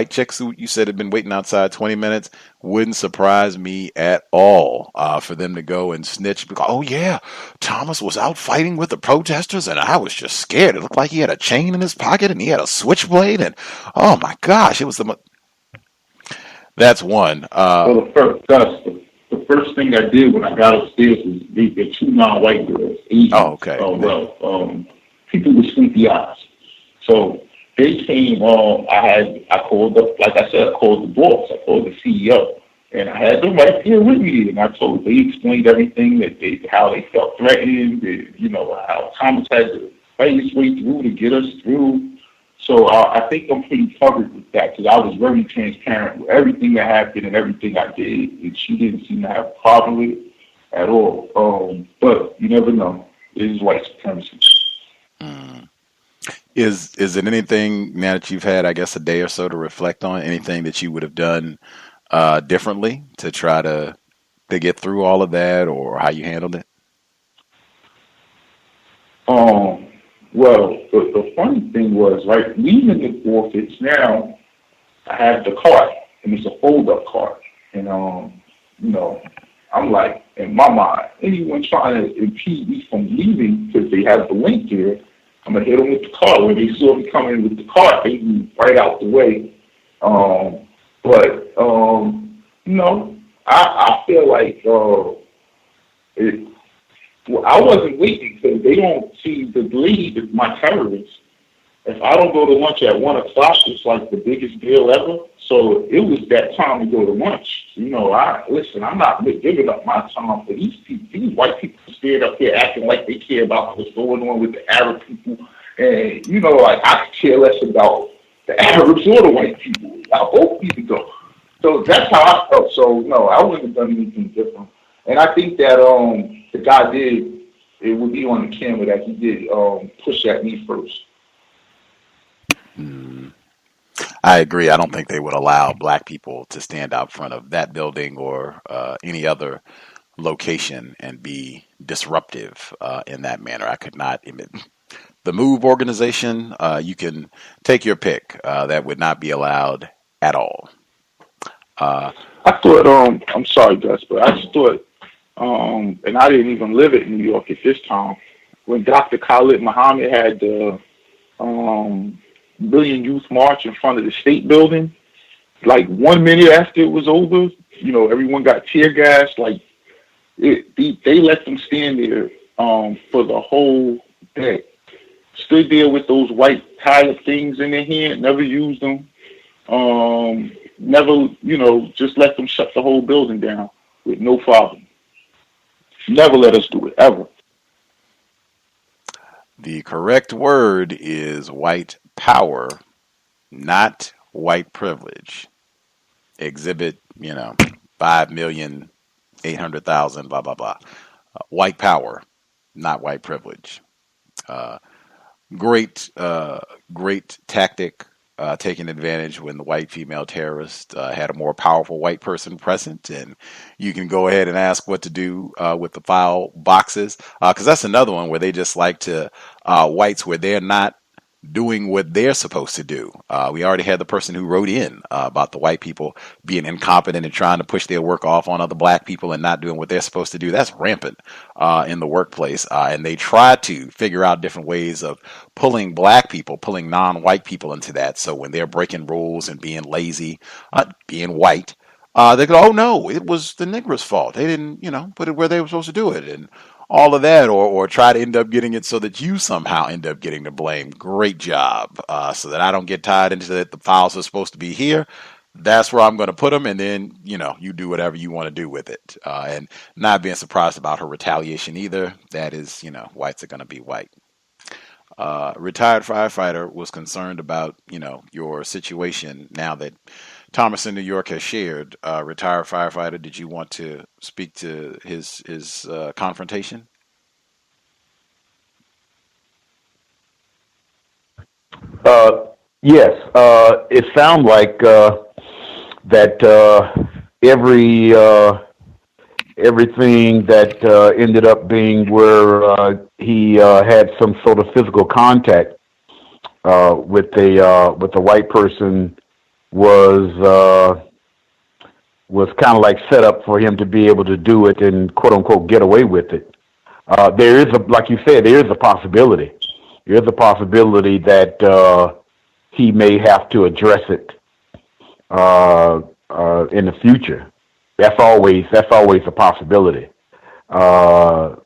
J: chicks who you said had been waiting outside 20 minutes, wouldn't surprise me at all for them to go and snitch. Because, oh yeah, Thomas was out fighting with the protesters and I was just scared. It looked like he had a chain in his pocket and he had a switchblade. And oh my gosh, it was that's one.
M: Well, the first thing I did when I got upstairs was meet the two non-white girls. Asians.
J: Oh, okay.
M: People with sleepy eyes. So they came. I called up, like I said, I called the boss. I called the CEO, and I had them right here with me. And they explained everything how they felt threatened. How Thomas had to fight his way through to get us through. So I think I'm pretty covered with that because I was very transparent with everything that happened and everything I did, and she didn't seem to have a problem with it at all. But you never know. It is white supremacy.
J: Is it anything now that you've had, I guess, a day or so to reflect on? Anything that you would have done differently to try to get through all of that, or how you handled it?
M: Well, the funny thing was, right, leaving the office now, I have the cart, and it's a fold-up cart. And, I'm like, in my mind, anyone trying to impede me from leaving because they have the link here, I'm going to hit them with the cart. When they saw me coming with the cart, they moved right out the way. I feel like I wasn't waiting because they don't see the lead as my terrorists. If I don't go to lunch at 1 o'clock, it's like the biggest deal ever. So it was that time to go to lunch. I'm not giving up my time for these people. These white people stand up here acting like they care about what's going on with the Arab people. And, I could care less about the Arabs or the white people. I both need to go. So that's how I felt. So, no, I wouldn't have done anything different. And I think that the guy it would be on the camera that he did push at me first.
J: I agree. I don't think they would allow black people to stand out front of that building or any other location and be disruptive in that manner. I could not admit. The MOVE organization, you can take your pick. That would not be allowed at all.
M: I thought, I'm sorry, Gus, but I just thought, and I didn't even live in New York at this time, when Dr. Khalid Muhammad had the Billion Youth March in front of the State Building, like 1 minute after it was over, everyone got tear gassed. Like, they let them stand there for the whole day. Stood there with those white tie-up things in their hand, never used them. Never, just let them shut the whole building down with no problem. Never let us do it, ever.
J: The correct word is white power, not white privilege. Exhibit, 5,800,000, blah, blah, blah. White power, not white privilege. Great tactic. Taking advantage when the white female terrorist had a more powerful white person present, and you can go ahead and ask what to do with the file boxes, because that's another one where they just like to whites where they're not doing what they're supposed to do. We already had the person who wrote in about the white people being incompetent and trying to push their work off on other black people and not doing what they're supposed to do. That's rampant in the workplace. And they try to figure out different ways of pulling black people, pulling non-white people into that. So when they're breaking rules and being lazy, being white, they go, oh no, it was the Negro's fault. They didn't, put it where they were supposed to do it. And all of that, or try to end up getting it so that you somehow end up getting the blame. Great job. So that I don't get tied into that the files are supposed to be here. That's where I'm going to put them, and then, you do whatever you want to do with it. And not being surprised about her retaliation either. That is, whites are going to be white. Retired firefighter was concerned about, your situation now that Thomas in New York has shared, retired firefighter. Did you want to speak to his confrontation?
K: Yes. It sounds like that everything that ended up being where he had some sort of physical contact with a white person was kind of like set up for him to be able to do it and quote unquote get away with it. There is like you said, there is a possibility. There is a possibility that he may have to address it in the future. That's always a possibility. But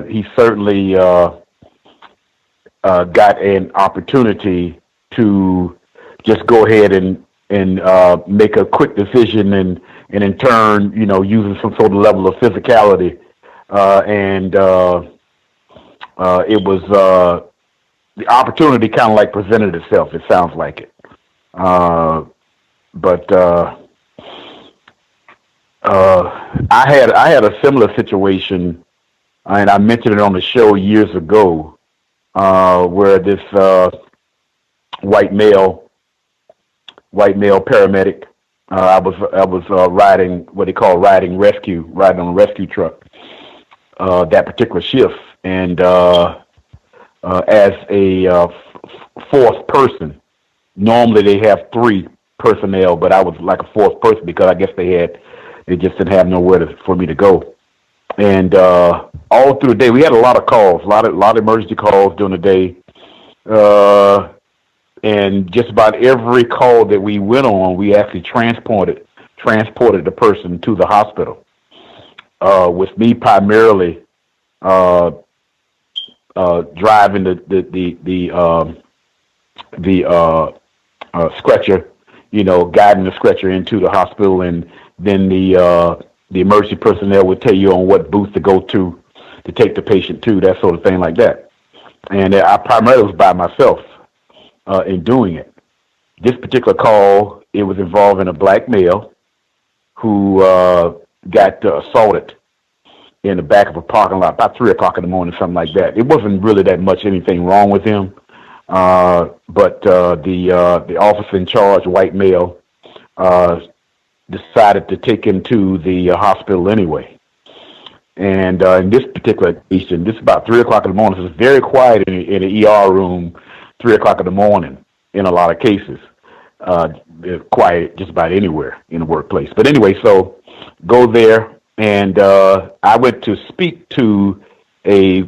K: he certainly got an opportunity to just go ahead and make a quick decision and in turn, using some sort of level of physicality. It was the opportunity kind of like presented itself. It sounds like it. But I had a similar situation, and I mentioned it on the show years ago, where this white male paramedic, I was riding what they call riding on a rescue truck that particular shift, and as a fourth person. Normally they have 3 personnel, but I was like a fourth person because I guess they just didn't have nowhere for me to go. And all through the day, we had a lot of calls, a lot of emergency calls during the day. And just about every call that we went on, we actually transported the person to the hospital. With me primarily driving the stretcher, guiding the stretcher into the hospital, and then the emergency personnel would tell you on what booth to go to take the patient to, that sort of thing like that. And I primarily was by myself in doing it. This particular call, it was involving a black male who got assaulted in the back of a parking lot about 3 o'clock in the morning, something like that. It wasn't really that much anything wrong with him, but the officer in charge, white male, decided to take him to the hospital anyway. And in this particular occasion, this is about 3 o'clock in the morning. So it's very quiet in the ER room, 3 o'clock in the morning in a lot of cases. Quiet just about anywhere in the workplace. But anyway, so go there, and I went to speak to a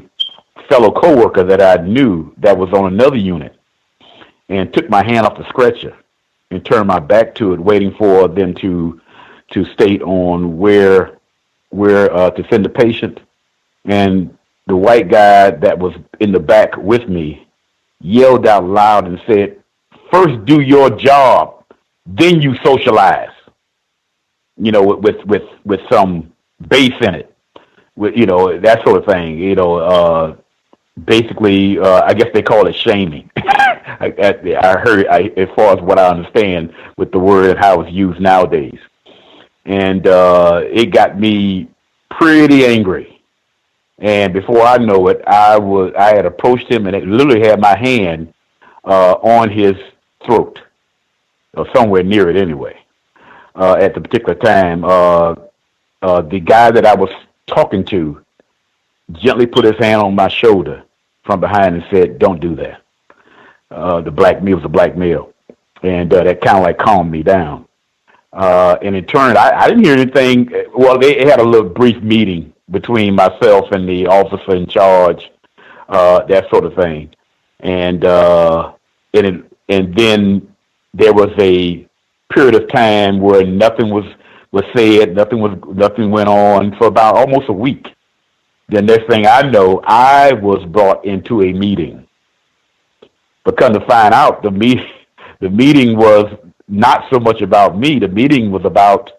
K: fellow coworker that I knew that was on another unit, and took my hand off the stretcher and turned my back to it, waiting for them to state on where to send the patient. And the white guy that was in the back with me yelled out loud and said, "First do your job, then you socialize." With some bass in it, with that sort of thing. Basically, I guess they call it shaming. I heard, as far as what I understand, with the word and how it's used nowadays, and it got me pretty angry. And before I know it, I had approached him and it literally had my hand on his throat, or somewhere near it anyway. At the particular time, the guy that I was talking to gently put his hand on my shoulder from behind and said, "Don't do that." The black male was a black male, and that kind of like calmed me down. And in turn, I didn't hear anything. Well, they had a little brief meeting between myself and the officer in charge, that sort of thing, and then there was a period of time where nothing was said, nothing went on for about almost a week. The next thing I know, I was brought into a meeting. But come to find out, the meeting was not so much about me. The meeting was about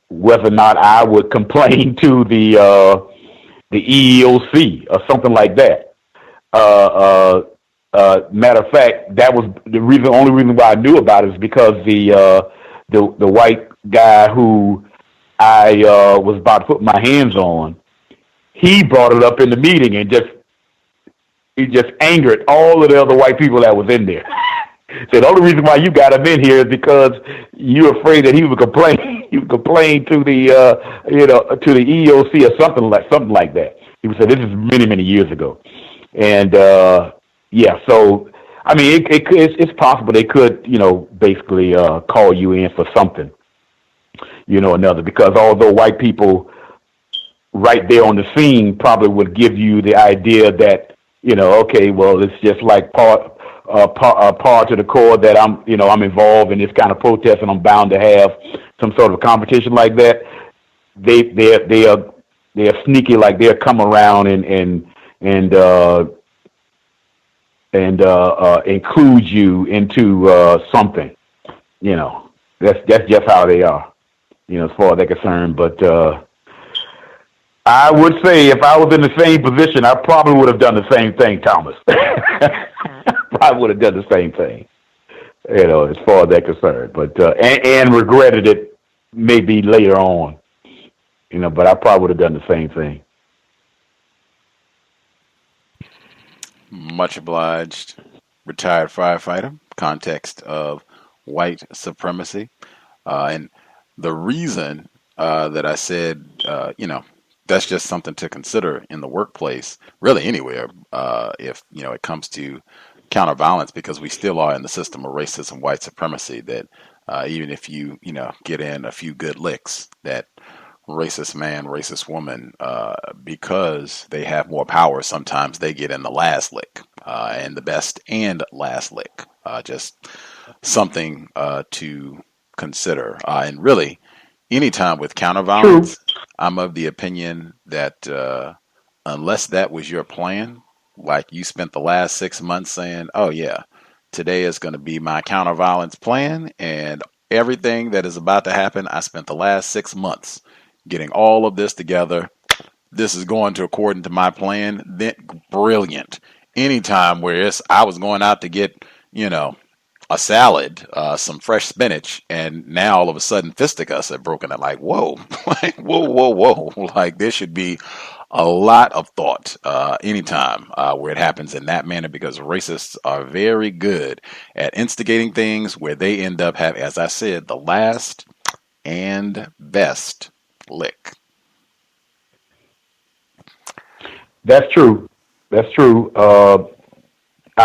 K: whether or not I would complain to the EEOC or something like that. Matter of fact, that was the only reason why I knew about it is because the white guy who I was about to put my hands on, he brought it up in the meeting and he just angered all of the other white people that was in there. Said the only reason why you got him in here is because you're afraid that he would complain. He would complain to the to the EEOC or something like that. He said this is many years ago, and yeah. So I mean, it's possible they could basically call you in for something, another, because although white people right there on the scene probably would give you the idea that okay, well, it's just like part to the core that I'm involved in this kind of protest and I'm bound to have some sort of competition like that. They're sneaky, like they'll come around and include you into something. That's just how they are, as far as they're concerned. But I would say if I was in the same position, I probably would have done the same thing, Thomas. Probably would have done the same thing, as far as they're concerned. But and regretted it maybe later on, but I probably would have done the same thing.
J: Much obliged, retired firefighter. Context of White Supremacy, and the reason that I said, that's just something to consider in the workplace, really anywhere, if it comes to counter-violence, because we still are in the system of racism, white supremacy, that even if you get in a few good licks, that racist man, racist woman, because they have more power, sometimes they get in the last lick, and the best and last lick. Just something to consider. And really, anytime with counter-violence, I'm of the opinion that unless that was your plan, like you spent the last 6 months saying, oh yeah, today is going to be my counter-violence plan, and everything that is about to happen, I spent the last 6 months getting all of this together. This is going to according to my plan. Then brilliant. Anytime where I was going out to get, a salad, some fresh spinach, and now all of a sudden fisticuffs have broken it. Like, whoa, like, whoa. Like, there should be a lot of thought anytime where it happens in that manner, because racists are very good at instigating things where they end up having, as I said, the last and best lick.
K: That's true. I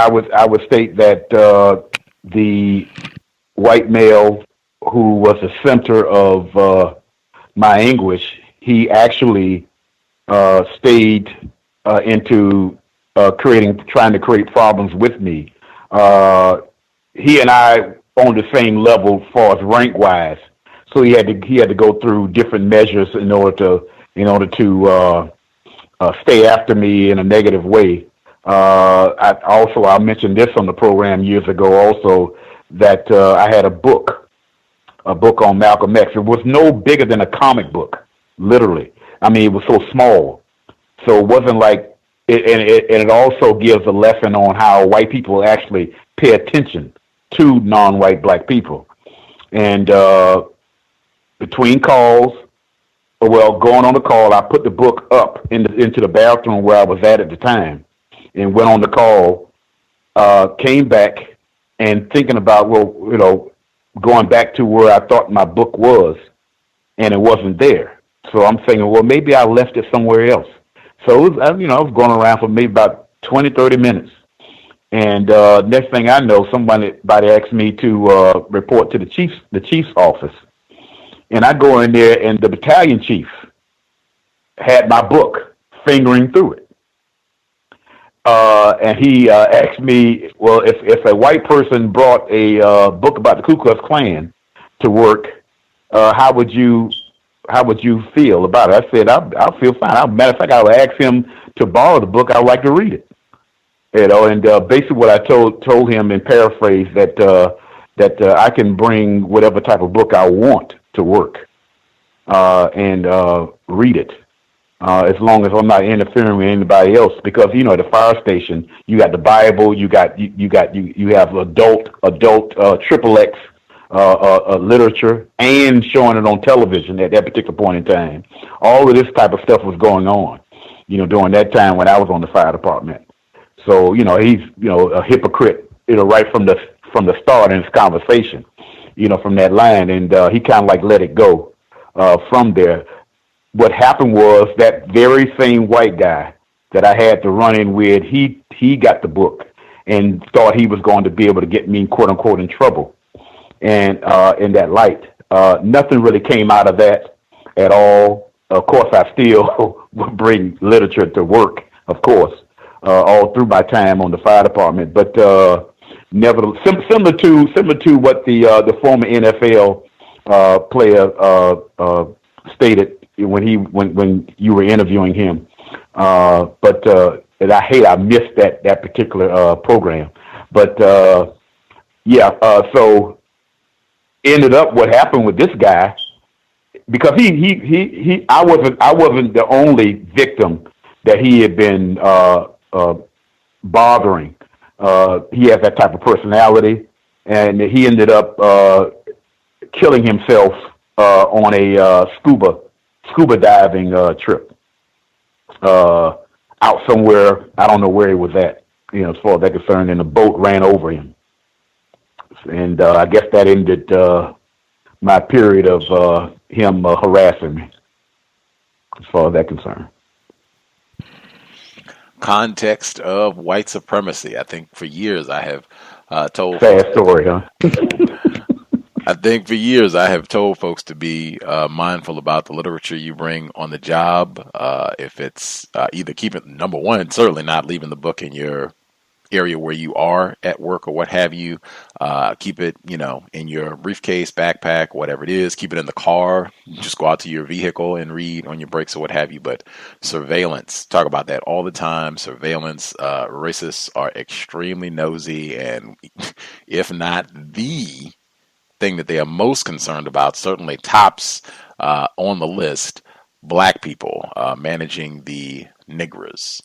K: would state that the white male who was the center of my anguish, he actually stayed into trying to create problems with me. He and I on the same level as far as rank wise, so he had to go through different measures in order to stay after me in a negative way. I mentioned this on the program years ago also, that I had a book on Malcolm X. It was no bigger than a comic book, literally. I mean, it was so small. So it wasn't like, and it also gives a lesson on how white people actually pay attention to non-white black people. And between calls, going on the call, I put the book up into the bathroom where I was at the time, and went on the call, came back, and thinking about, going back to where I thought my book was, and it wasn't there. So I'm thinking, well, maybe I left it somewhere else. So I was going around for maybe about 20, 30 minutes. And next thing I know, somebody asked me to report to the chief's office. And I go in there, and the battalion chief had my book, fingering through it. And he asked me, well, if a white person brought a book about the Ku Klux Klan to work, how would you feel about it? I said, I'll feel fine. Matter of fact, I would ask him to borrow the book. I would like to read it. And basically what I told him in paraphrase that I can bring whatever type of book I want to work and read it. as long as I'm not interfering with anybody else. Because at the fire station, you got the Bible, you have adult triple X literature, and showing it on television at that particular point in time. All of this type of stuff was going on, during that time when I was on the fire department. So he's a hypocrite, right from the start in his conversation, from that line, and he kind of like let it go from there. What happened was that very same white guy that I had to run in with, he got the book and thought he was going to be able to get me, quote unquote, in trouble. And in that light, nothing really came out of that at all. Of course, I still would bring literature to work, of course, all through my time on the fire department. But nevertheless, similar to what the former NFL player stated when you were interviewing him. But I missed that particular program. But so ended up what happened with this guy, because I wasn't the only victim that he had been bothering. He has that type of personality, and he ended up killing himself on a scuba diving trip out somewhere. I don't know where he was at, as far as that's concerned, and the boat ran over him. And I guess that ended my period of him harassing me, as far as that's concerned.
J: Context of White Supremacy. I think for years I have told...
K: Sad story, huh?
J: I think for years I have told folks to be mindful about the literature you bring on the job. If it's either keep it, number one, certainly not leaving the book in your area where you are at work or what have you. Keep it, in your briefcase, backpack, whatever it is. Keep it in the car. Just go out to your vehicle and read on your breaks or what have you. But surveillance, talk about that all the time. Surveillance, racists are extremely nosy, and if not the thing that they are most concerned about, certainly tops on the list, black people managing the niggers.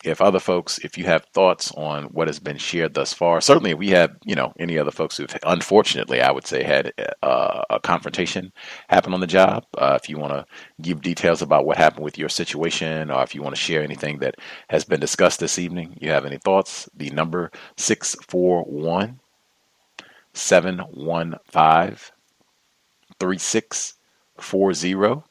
J: If you have thoughts on what has been shared thus far, certainly if we have, any other folks who've unfortunately, I would say, had a confrontation happen on the job. If you want to give details about what happened with your situation, or if you want to share anything that has been discussed this evening, you have any thoughts, the number 641-715-3640,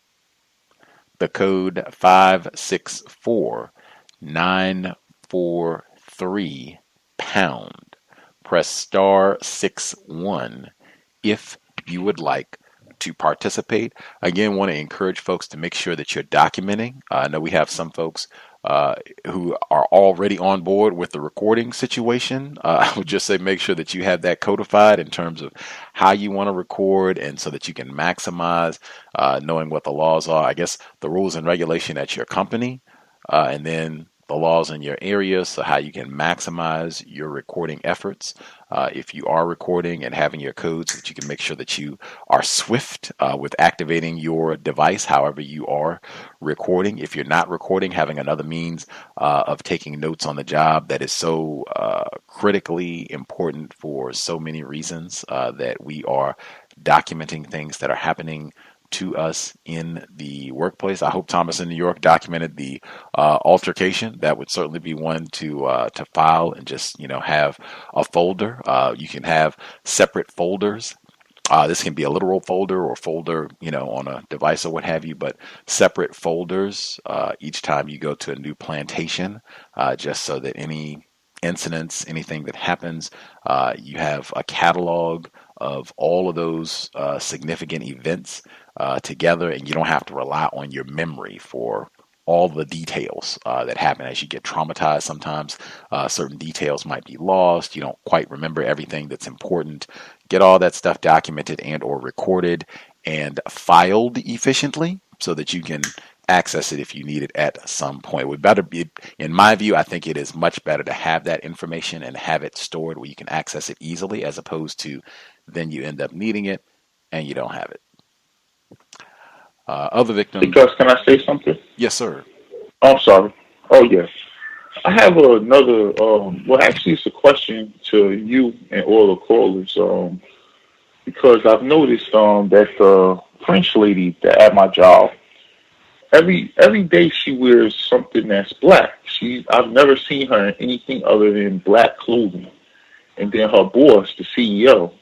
J: the code 564-943#. Press *61 if you would like to participate. Again, want to encourage folks to make sure that you're documenting. I know we have some folks who are already on board with the recording situation. I would just say make sure that you have that codified in terms of how you want to record, and so that you can maximize knowing what the laws are. I guess the rules and regulation at your company, and then the laws in your area, so how you can maximize your recording efforts. If you are recording, and having your codes, so that you can make sure that you are swift with activating your device, however you are recording. If you're not recording, having another means of taking notes on the job that is so critically important for so many reasons, that we are documenting things that are happening to us in the workplace. I hope Thomas in New York documented the altercation. That would certainly be one to file, and just have a folder. You can have separate folders. This can be a literal folder or folder, on a device or what have you, but separate folders each time you go to a new plantation, just so that any incidents, anything that happens, you have a catalog of all of those significant events together, and you don't have to rely on your memory for all the details that happen. As you get traumatized, sometimes certain details might be lost. You don't quite remember everything that's important. Get all that stuff documented and or recorded and filed efficiently, so that you can access it if you need it at some point. It would better be, in my view, I think it is much better to have that information and have it stored where you can access it easily, as opposed to then you end up needing it and you don't have it. Other victims.
M: Because can I say something?
J: Yes, sir.
M: Oh, I'm sorry. Oh, yes. I have another. Well, actually, it's a question to you and all the callers. Because I've noticed that the French lady that at my job, every day she wears something that's black. I've never seen her in anything other than black clothing. And then her boss, the CEO,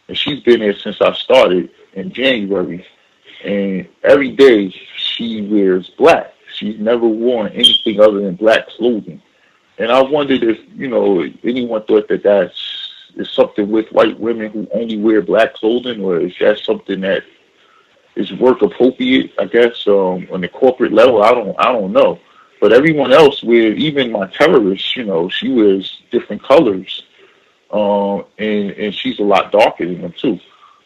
M: and she's been there since I started in January. And every day she wears black. She's never worn anything other than black clothing. And I wondered if, anyone thought that is something with white women who only wear black clothing, or is that something that is work appropriate, I guess, on the corporate level. I don't know. But everyone else wears, even my terrorist, she wears different colors. And she's a lot darker than them too,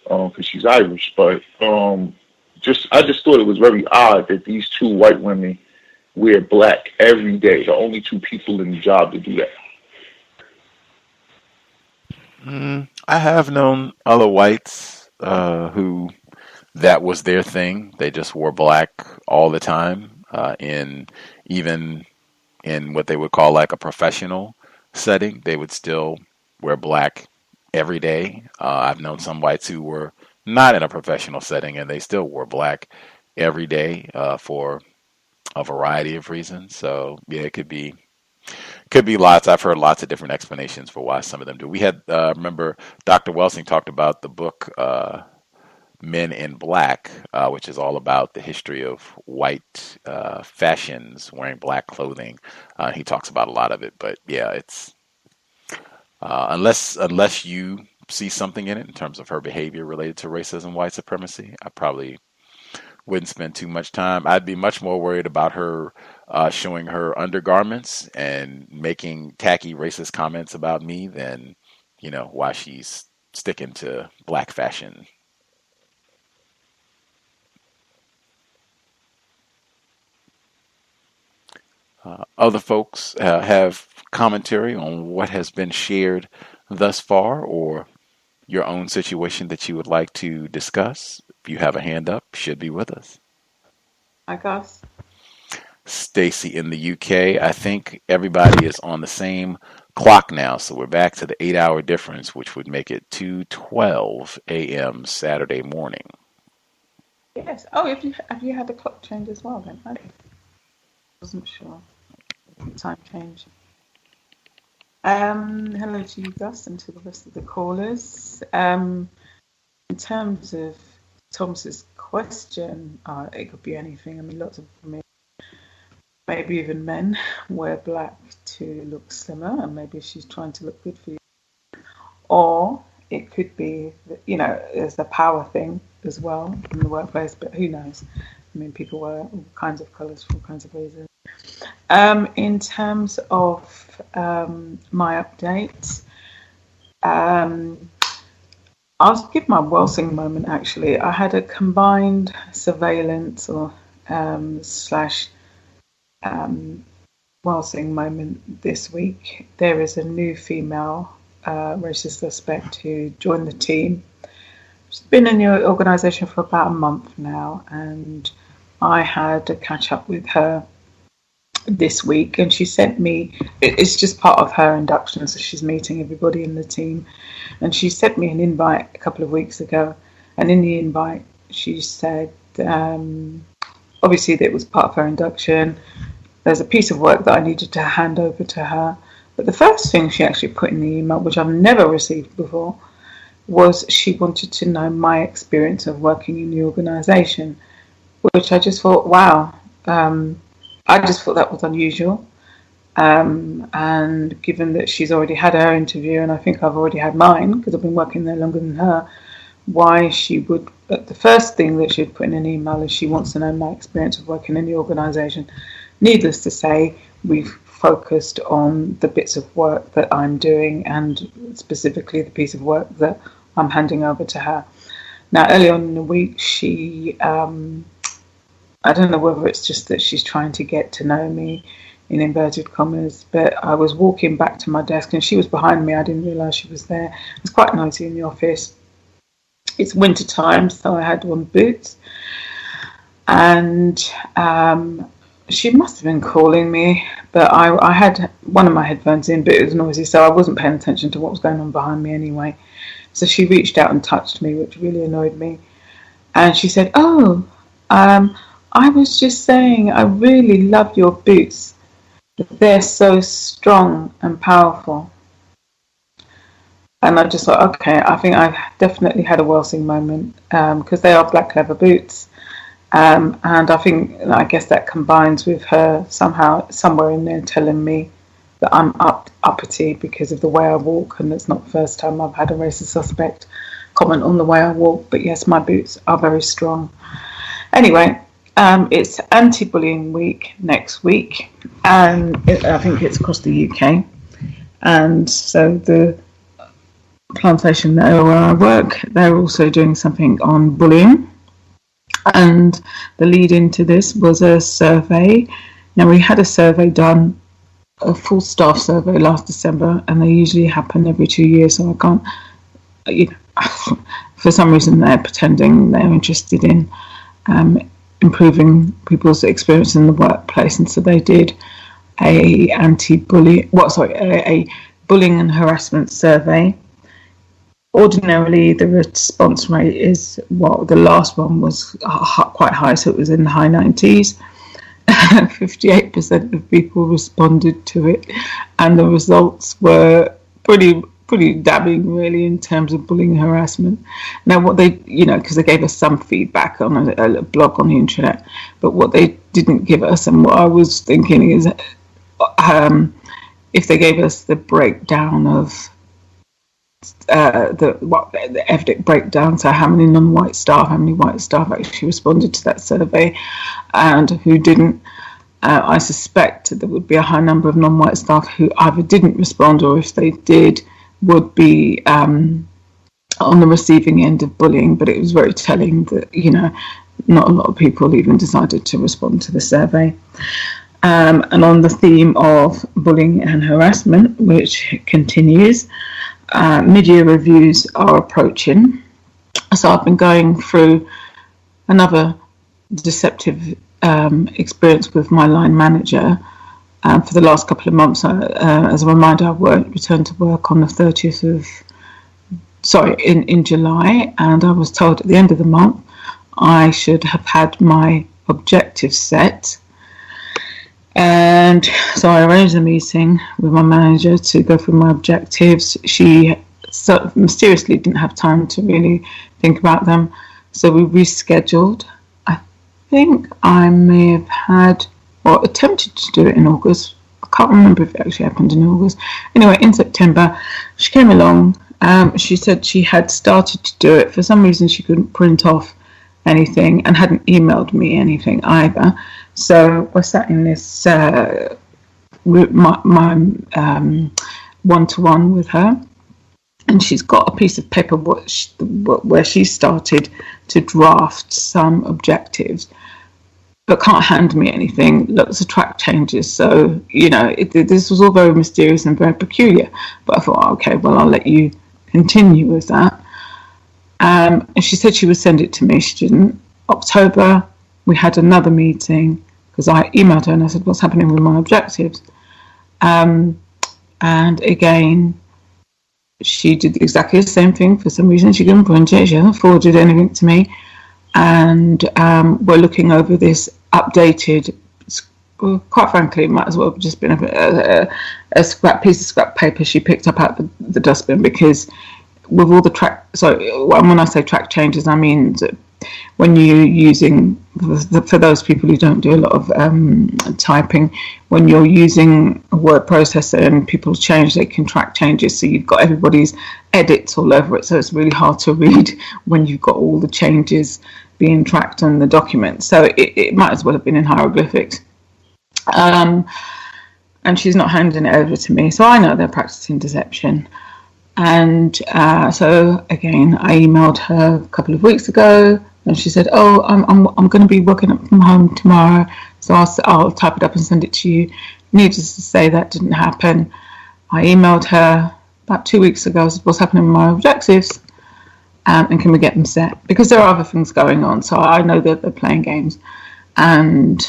M: because she's Irish. But I just thought it was very odd that these two white women wear black every day. The only two people in the job to do that.
J: I have known other whites who that was their thing. They just wore black all the time, even in what they would call like a professional setting. They would still wear black every day. I've known some whites who were not in a professional setting and they still wore black every day for a variety of reasons. So yeah, it could be lots. I've heard lots of different explanations for why some of them do. We had remember Dr. Welsing talked about the book Men in Black, which is all about the history of white fashions wearing black clothing. He talks about a lot of it, but yeah, it's unless you see something in it in terms of her behavior related to racism, white supremacy, I probably wouldn't spend too much time. I'd be much more worried about her showing her undergarments and making tacky racist comments about me than, why she's sticking to black fashion. Other folks have commentary on what has been shared thus far, or your own situation that you would like to discuss. If you have a hand up, should be with us.
N: Hi, Gus.
J: Stacy in the UK. I think everybody is on the same clock now, so we're back to the 8-hour difference, which would make it 2:12 a.m. Saturday morning.
N: Yes. Oh, have you had the clock change as well then? I wasn't sure. Time change. Hello to you, Gus, and to the rest of the callers. In terms of Thomas's question, it could be anything. I mean, lots of women, maybe even men, wear black to look slimmer, and maybe she's trying to look good for you. Or it could be, it's a power thing as well in the workplace, but who knows? I mean, people wear all kinds of colours for all kinds of reasons. In terms of my updates, I'll give my Welsing moment, actually. I had a combined surveillance or slash Welsing moment this week. There is a new female racist suspect who joined the team. She's been in your organisation for about a month now, and I had a catch up with her this week, and she sent me, it's just part of her induction, so she's meeting everybody in the team, and she sent me an invite a couple of weeks ago, and in the invite she said obviously that it was part of her induction. There's a piece of work that I needed to hand over to her, but the first thing she actually put in the email, which I've never received before, was she wanted to know my experience of working in the organisation, which I just thought, wow, I just thought that was unusual. And given that she's already had her interview, and I think I've already had mine, because I've been working there longer than her, why she would, the first thing that she'd put in an email is she wants to know my experience of working in the organisation. Needless to say, we've focused on the bits of work that I'm doing, and specifically the piece of work that I'm handing over to her. Now, early on in the week, she, I don't know whether it's just that she's trying to get to know me, in inverted commas, but I was walking back to my desk and she was behind me. I didn't realise she was there. It's quite noisy in the office. It's winter time, so I had on boots. and she must have been calling me, but I had one of my headphones in, but it was noisy, so I wasn't paying attention to what was going on behind me anyway. So she reached out and touched me, which really annoyed me. And she said, "Oh, I was just saying, I really love your boots. They're so strong and powerful." And I just thought, okay, I think I've definitely had a Welsing moment, because they are black leather boots. And I guess that combines with her somehow, somewhere in there telling me that I'm uppity because of the way I walk, and it's not the first time I've had a racist suspect comment on the way I walk, but yes, my boots are very strong. Anyway, it's anti-bullying week next week, and I think it's across the UK, and so the plantation there where I work, they're also doing something on bullying. And the lead into this was a survey. Now, we had a survey done, a full staff survey last December, and they usually happen every 2 years, so I can't, for some reason they're pretending they're interested in improving people's experience in the workplace, and so they did a bullying and harassment survey. Ordinarily, the response rate is, the last one was quite high, so it was in the high 90s. 58% of people responded to it, and the results were pretty damning, really, in terms of bullying and harassment. Now, what they, because they gave us some feedback on a blog on the internet, but what they didn't give us, and what I was thinking is, if they gave us the breakdown of the ethnic breakdown, so how many non-white staff, how many white staff actually responded to that survey and who didn't, I suspect there would be a high number of non-white staff who either didn't respond, or if they did, would be on the receiving end of bullying. But it was very telling that, not a lot of people even decided to respond to the survey. And on the theme of bullying and harassment, which continues, mid-year reviews are approaching. So I've been going through another deceptive experience with my line manager for the last couple of months. As a reminder, I returned to work on the 30th in July, and I was told at the end of the month I should have had my objectives set. And so I arranged a meeting with my manager to go through my objectives. She mysteriously didn't have time to really think about them, so we rescheduled. I think I may have had, or attempted to do it in August. I can't remember if it actually happened in August. Anyway, in September, she came along. She said she had started to do it. For some reason, she couldn't print off anything and hadn't emailed me anything either. So we're sat in this my one-to-one with her, and she's got a piece of paper where she started to draft some objectives, but can't hand me anything. Lots of track changes. So, this was all very mysterious and very peculiar. But I thought, okay, well, I'll let you continue with that. And she said she would send it to me. She didn't. October, we had another meeting, because I emailed her and I said, what's happening with my objectives? And again, she did exactly the same thing. For some reason, she couldn't print it. She hasn't forwarded anything to me. And we're looking over this updated, quite frankly, it might as well have just been a piece of scrap paper she picked up out the dustbin, because with all the when I say track changes, I mean that when you're using, for those people who don't do a lot of typing, when you're using a word processor and people change, they can track changes, so you've got everybody's edits all over it, so it's really hard to read when you've got all the changes being tracked on the document. So it might as well have been in hieroglyphics. And she's not handing it over to me, so I know they're practicing deception. And so again, I emailed her a couple of weeks ago, and she said, "Oh, I'm going to be working from home tomorrow, so I'll type it up and send it to you." Needless to say, that didn't happen. I emailed her about 2 weeks ago, said, "What's happening with my objectives?" and can we get them set? Because there are other things going on. So I know that they're playing games. And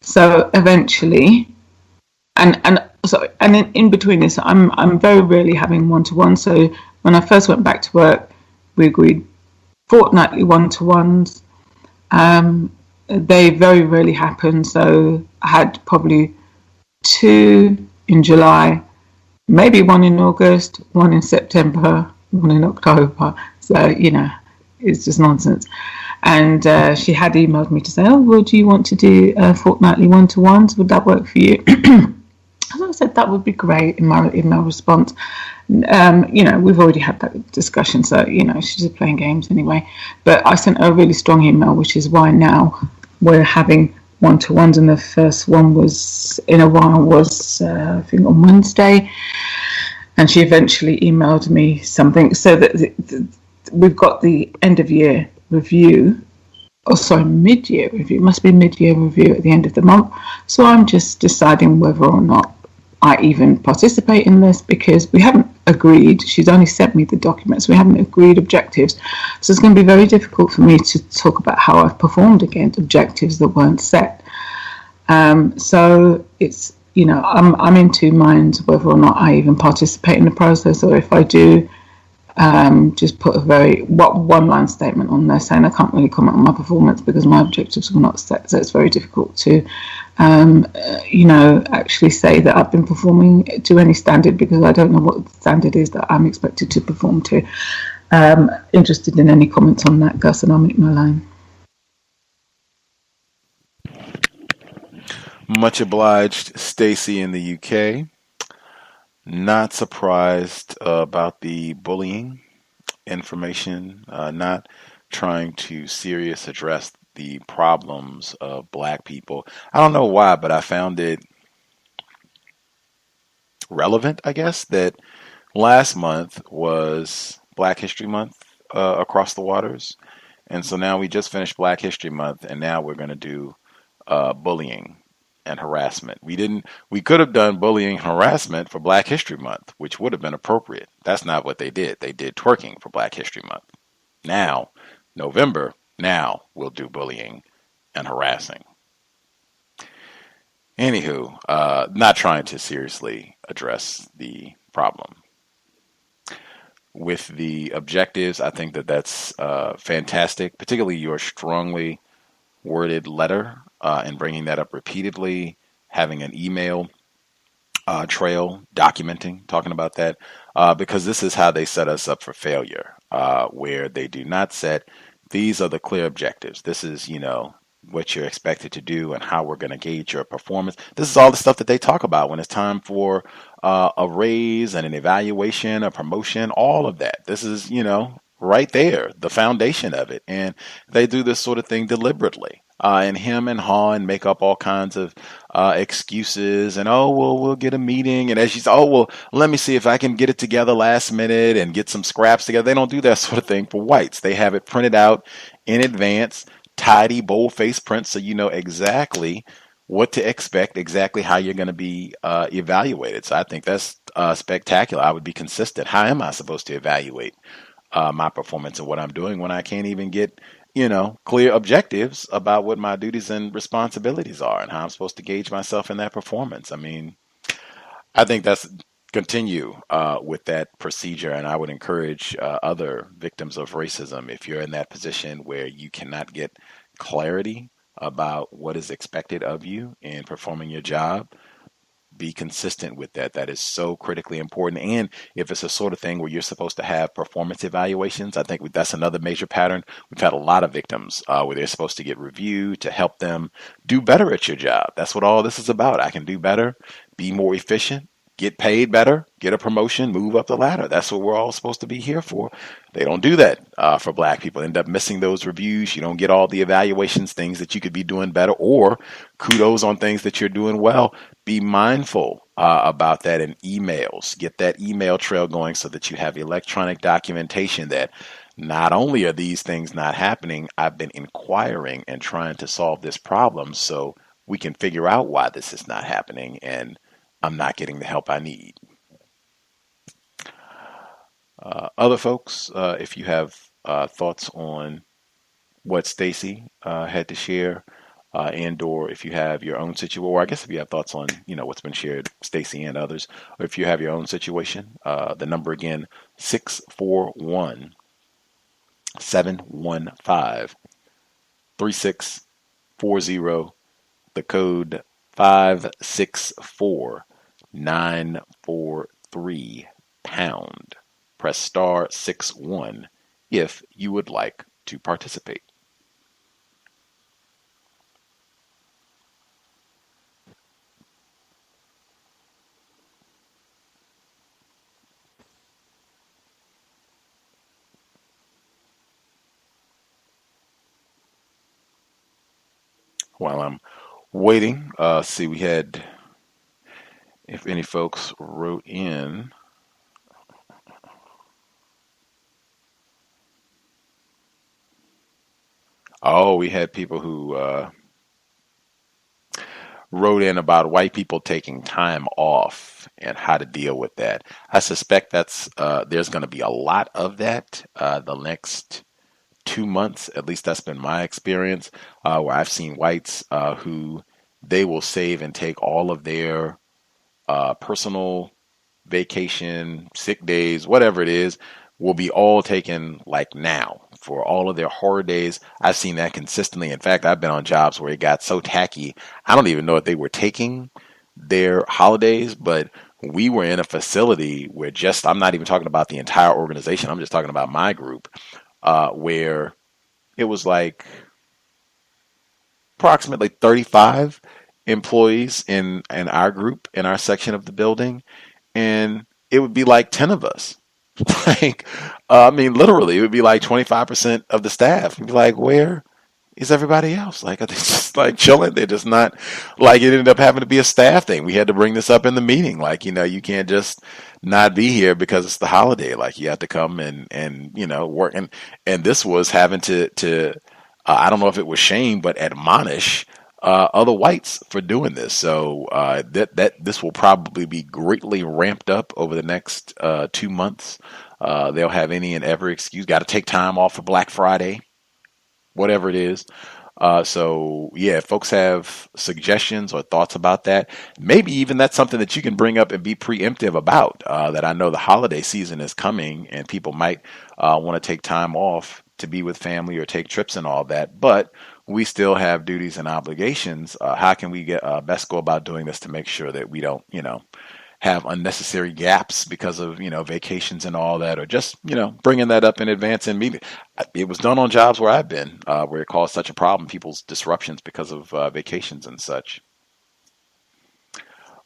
N: so eventually, and in between this, I'm very rarely having one-to-one. So when I first went back to work, we agreed fortnightly one-to-ones. They very rarely happen. So I had probably 2 in July, maybe 1 in August, 1 in September, 1 in October. So, it's just nonsense. And she had emailed me to say, would you want to do fortnightly one-to-ones? Would that work for you? As I said, that would be great in my email response. We've already had that discussion, so, she's just playing games anyway. But I sent her a really strong email, which is why now we're having one-to-ones, and the first one was in a while was, I think, on Wednesday. And she eventually emailed me something so that we've got the end-of-year review. Mid-year review. It must be mid-year review at the end of the month. So I'm just deciding whether or not I even participate in this, because we haven't agreed. She's only sent me the documents. We haven't agreed objectives. So it's going to be very difficult for me to talk about how I've performed against objectives that weren't set. So it's, I'm in two minds whether or not I even participate in the process, or if I do, just put a very one-line statement on there saying I can't really comment on my performance because my objectives were not set. So it's very difficult to, actually say that I've been performing to any standard, because I don't know what the standard is that I'm expected to perform to. Interested in any comments on that, Gus, and I'll make my line.
J: Much obliged, Stacy in the UK. Not surprised about the bullying information, not trying to seriously address the problems of Black people. I don't know why, but I found it relevant, I guess, that last month was Black History Month across the waters. And so now we just finished Black History Month, and now we're going to do bullying and harassment. We could have done bullying and harassment for Black History Month, which would have been appropriate. That's not what they did. They did twerking for Black History Month. Now, November, now we'll do bullying and harassing. Anywho, not trying to seriously address the problem. With the objectives, I think that that's fantastic, particularly your strongly worded letter and bringing that up repeatedly, having an email trail documenting, talking about that, because this is how they set us up for failure, where they do not set, these are the clear objectives. This is, what you're expected to do and how we're going to gauge your performance. This is all the stuff that they talk about when it's time for a raise and an evaluation, a promotion, all of that. This is, right there, the foundation of it. And they do this sort of thing deliberately. And him and haw and make up all kinds of excuses and, we'll get a meeting. And as she's, let me see if I can get it together last minute and get some scraps together. They don't do that sort of thing for whites. They have it printed out in advance, tidy, bold-faced print, so you know exactly what to expect, exactly how you're going to be evaluated. So I think that's spectacular. I would be consistent. How am I supposed to evaluate my performance and what I'm doing when I can't even get clear objectives about what my duties and responsibilities are and how I'm supposed to gauge myself in that performance? I mean, I think that's continue with that procedure, and I would encourage other victims of racism, if you're in that position where you cannot get clarity about what is expected of you in performing your job, be consistent with that. That is so critically important. And if it's a sort of thing where you're supposed to have performance evaluations, I think that's another major pattern. We've had a lot of victims where they're supposed to get reviewed to help them do better at your job. That's what all this is about. I can do better, be more efficient, get paid better, get a promotion, move up the ladder. That's what we're all supposed to be here for. They don't do that for Black people. End up missing those reviews. You don't get all the evaluations, things that you could be doing better, or kudos on things that you're doing well. Be mindful about that in emails. Get that email trail going so that you have electronic documentation that not only are these things not happening, I've been inquiring and trying to solve this problem so we can figure out why this is not happening and I'm not getting the help I need. Other folks, if you have thoughts on what Stacy had to share, and/or if you have your own situation, or I guess if you have thoughts on what's been shared, Stacy and others, or if you have your own situation, the number again 641-715-3640, the code 564943 #. Press *61 if you would like to participate. While I'm waiting, see, we had, if any folks wrote in. Oh, we had people who wrote in about white people taking time off and how to deal with that. I suspect that's there's going to be a lot of that the next 2 months. At least that's been my experience, where I've seen whites who they will save and take all of their personal vacation, sick days, whatever it is, will be all taken like now for all of their hard days. I've seen that consistently. In fact, I've been on jobs where it got so tacky, I don't even know if they were taking their holidays, but we were in a facility where I'm not even talking about the entire organization, I'm just talking about my group, where it was like approximately 35 employees in our group, in our section of the building, and it would be like 10 of us. Like, I mean, literally, it would be like 25% of the staff. You'd be like, where is everybody else? Like, are they just like chilling? They're just not, like, it ended up having to be a staff thing. We had to bring this up in the meeting. Like, you can't just not be here because it's the holiday. Like, you have to come and work. And this was having to I don't know if it was shame, but admonish other whites for doing this. So that this will probably be greatly ramped up over the next 2 months. They'll have any and every excuse. Got to take time off for Black Friday, whatever it is. So yeah, if folks have suggestions or thoughts about that, maybe even that's something that you can bring up and be preemptive about. That I know the holiday season is coming and people might want to take time off to be with family or take trips and all that, but we still have duties and obligations. How can we best go about doing this to make sure that we don't, have unnecessary gaps because of, vacations and all that, or just, bringing that up in advance and meeting. It was done on jobs where I've been, where it caused such a problem, people's disruptions because of vacations and such.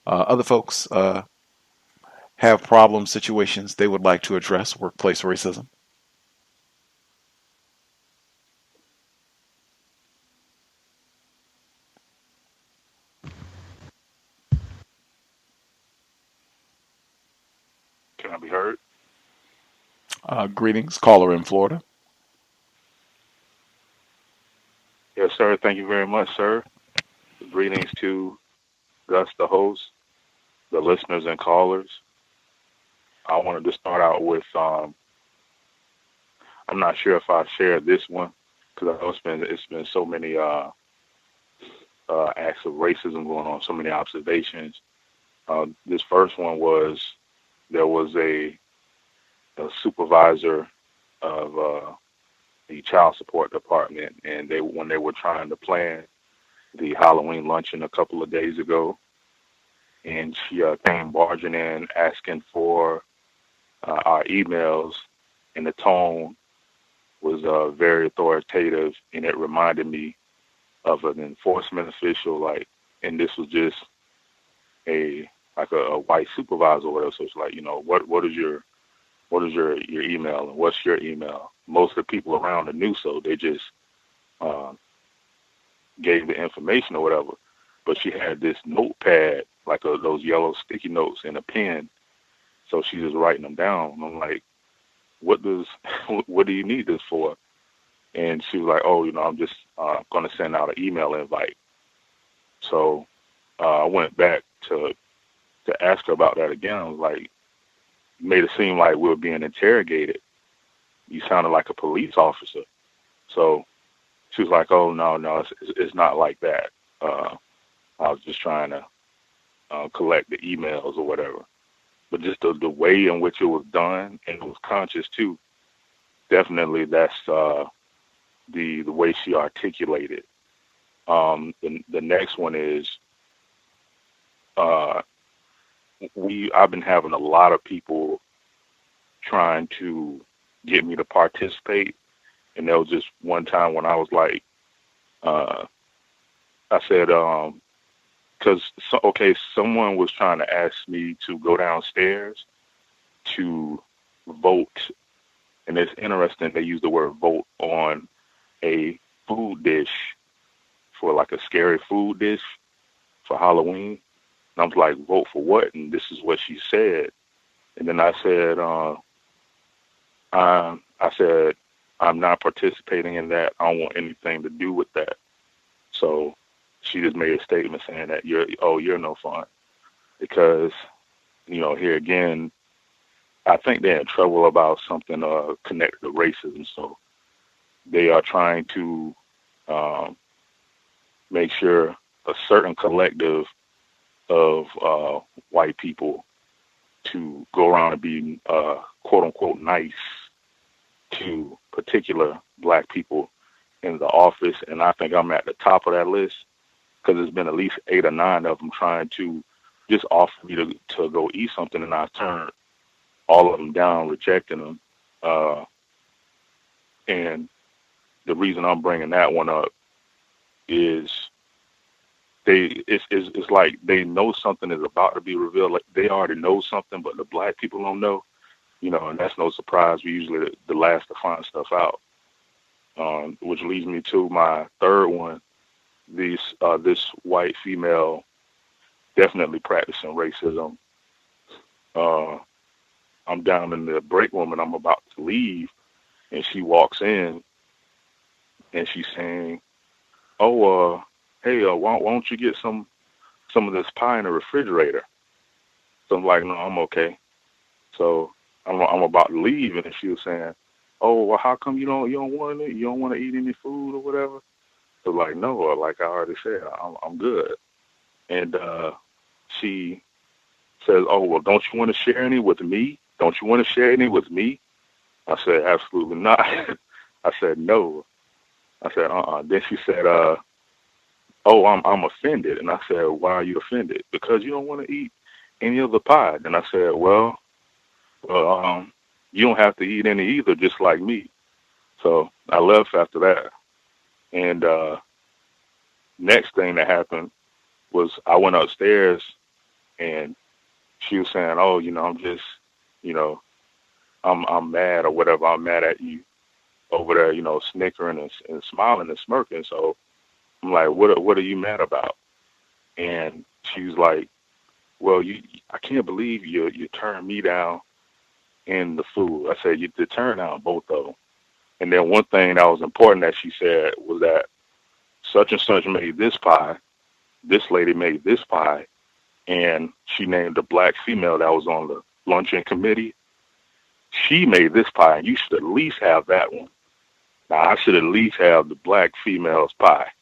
J: Other folks have problem situations they would like to address, workplace racism.
M: Can I be heard?
J: Greetings, caller in Florida.
M: Yes, sir. Thank you very much, sir. Greetings to Gus, the host, the listeners and callers. I wanted to start out with, I'm not sure if I shared this one because I know it's been so many acts of racism going on, so many observations. This first one was there was a supervisor of the child support department, and when they were trying to plan the Halloween luncheon a couple of days ago, and she came barging in asking for our emails, and the tone was very authoritative, and it reminded me of an enforcement official, and this was just a white supervisor or whatever. So it's like, what is your email and what's your email? Most of the people around knew, so they just gave the information or whatever. But she had this notepad, those yellow sticky notes, and a pen. So she was writing them down. And I'm like, what do you need this for? And she was like, oh, I'm just going to send out an email invite. So I went back to ask her about that again. I was like,
O: made it seem like we were being interrogated. You sounded like a police officer. So she was like, oh, no, it's not like that. I was just trying to collect the emails or whatever. But just the way in which it was done, and it was conscious too, definitely that's the way she articulated. The next one is I've been having a lot of people trying to get me to participate. And there was just one time when I was like, I said, because, someone was trying to ask me to go downstairs to vote. And it's interesting, they use the word vote on a food dish for like a scary food dish for Halloween. And I was like, vote for what? And this is what she said. And then I said, I'm not participating in that. I don't want anything to do with that. So she just made a statement saying that you're no fun. Because, here again, I think they're in trouble about something connected to racism. So they are trying to make sure a certain collective of white people to go around and be quote unquote nice to particular black people in the office. And I think I'm at the top of that list because there's been at least 8 or 9 of them trying to just offer me to go eat something, and I turned all of them down, rejecting them. And the reason I'm bringing that one up is it's like they know something is about to be revealed. Like they already know something, but the black people don't know, and that's no surprise. We usually the last to find stuff out. Which leads me to my third one. This white female definitely practicing racism. I'm down in the break room and I'm about to leave, and she walks in and she's saying, "Oh, hey, why don't you get some of this pie in the refrigerator?" So I'm like, "No, I'm okay." So I'm about to leave, and she was saying, "Oh, well, how come you don't want to eat any food or whatever?" So like, no, like I already said, I'm good. And she says, "Oh, well, don't you want to share any with me? Don't you want to share any with me?" I said, "Absolutely not." I said, "No." I said, Then she said, "Oh, I'm offended." And I said, "Why are you offended?" "Because you don't want to eat any of the pie." And I said, well, you don't have to eat any either, just like me. So I left after that. And next thing that happened was I went upstairs and she was saying, "Oh, I'm just, I'm mad or whatever. I'm mad at you over there, snickering and smiling and smirking." So I'm like, what are you mad about? And she was like, "Well, I can't believe you turned me down in the food." I said, "You did turn down both of them." And then one thing that was important that she said was that such and such made this pie, this lady made this pie, and she named the black female that was on the luncheon committee. She made this pie, and you should at least have that one. Now, I should at least have the black female's pie.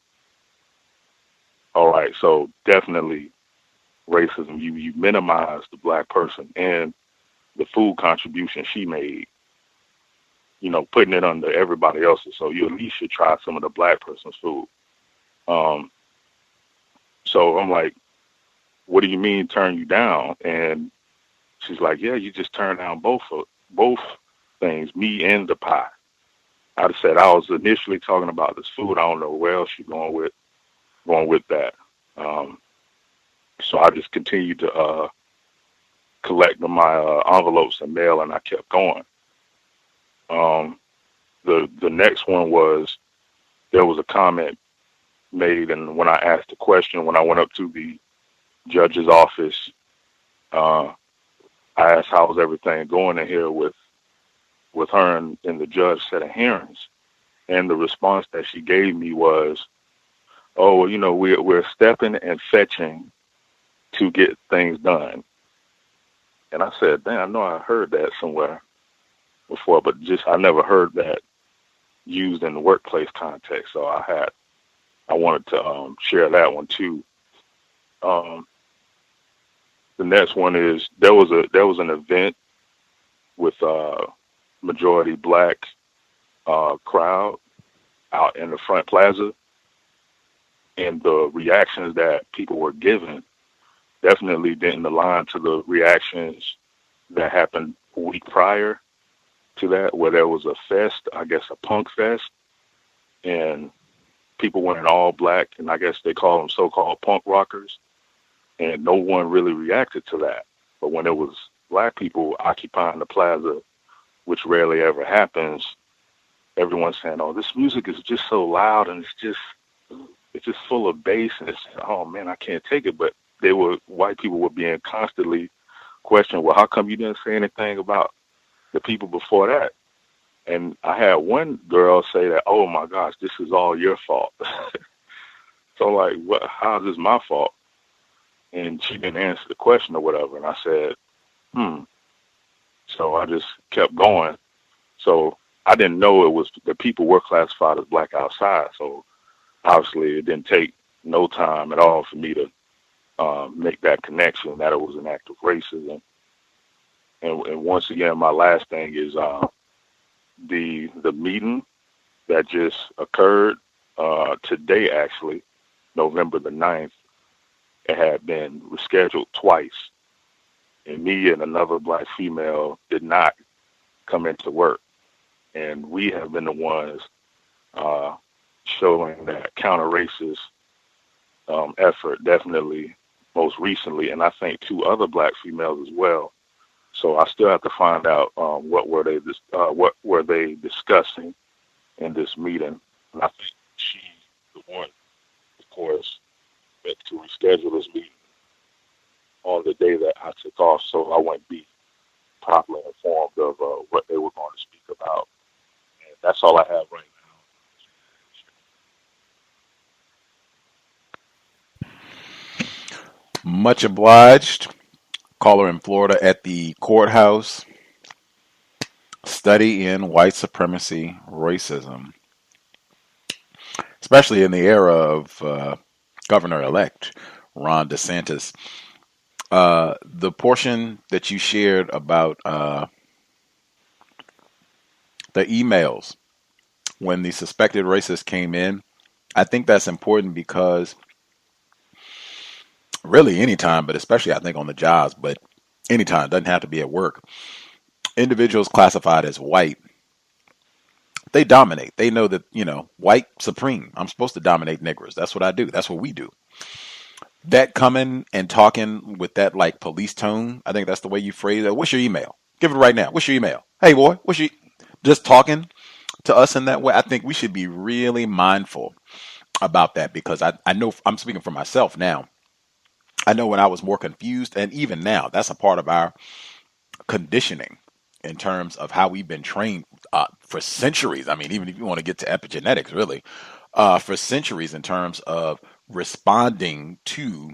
O: All right, so definitely racism. You minimize the black person and the food contribution she made, putting it under everybody else's. So you at least should try some of the black person's food. So I'm like, "What do you mean turn you down?" And she's like, "Yeah, you just turned down both things, me and the pie." I said I was initially talking about this food. I don't know where else she's going with that. So I just continued to collect my envelopes and mail, and I kept going. The next one was there was a comment made, and when I asked the question, when I went up to the judge's office, I asked how's everything going in here with her and the judge set of hearings, and the response that she gave me was, "Oh, we're stepping and fetching to get things done." And I said, damn, I know I heard that somewhere before, but just I never heard that used in the workplace context. So I wanted to share that one too. The next one is there was an event with majority black crowd out in the front plaza, and the reactions that people were giving definitely didn't align to the reactions that happened a week prior to that, where there was a fest, I guess a punk fest, and people went in all black, and I guess they call them so-called punk rockers, and no one really reacted to that. But when it was black people occupying the plaza, which rarely ever happens, everyone's saying, "Oh, this music is just so loud, and it's just full of bass, and it's, oh man, I can't take it." But white people were being constantly questioned, well, how come you didn't say anything about the people before that? And I had one girl say that, oh my gosh, this is all your fault. So like, what? How is this my fault? And she didn't answer the question or whatever. And I said, So I just kept going. So I didn't know it was the people were classified as black outside. So obviously it didn't take no time at all for me to make that connection that it was an act of racism. And once again, my last thing is the meeting that just occurred today, actually, November the 9th. It had been rescheduled twice, and me and another black female did not come into work. And we have been the ones showing that counter-racist effort, definitely most recently, and I think 2 other black females as well. So I still have to find out what were they discussing in this meeting. And I think she's the one, of course, that to reschedule this meeting on the day that I took off, so I wouldn't be properly informed of what they were going to speak about. And that's all I have right now.
J: Much obliged. Caller in Florida at the courthouse. Study in white supremacy, racism, especially in the era of Governor-elect Ron DeSantis. The portion that you shared about the emails when the suspected racist came in, I think that's important because really anytime, but especially I think on the jobs, but anytime, doesn't have to be at work. Individuals classified as white, they dominate. They know that, white supreme. I'm supposed to dominate niggers. That's what I do. That's what we do. That coming and talking with that like police tone, I think that's the way you phrase it. What's your email? Give it right now. What's your email? Hey boy, just talking to us in that way. I think we should be really mindful about that because I know I'm speaking for myself now. I know when I was more confused, and even now, that's a part of our conditioning in terms of how we've been trained for centuries. I mean, even if you want to get to epigenetics, really, for centuries in terms of responding to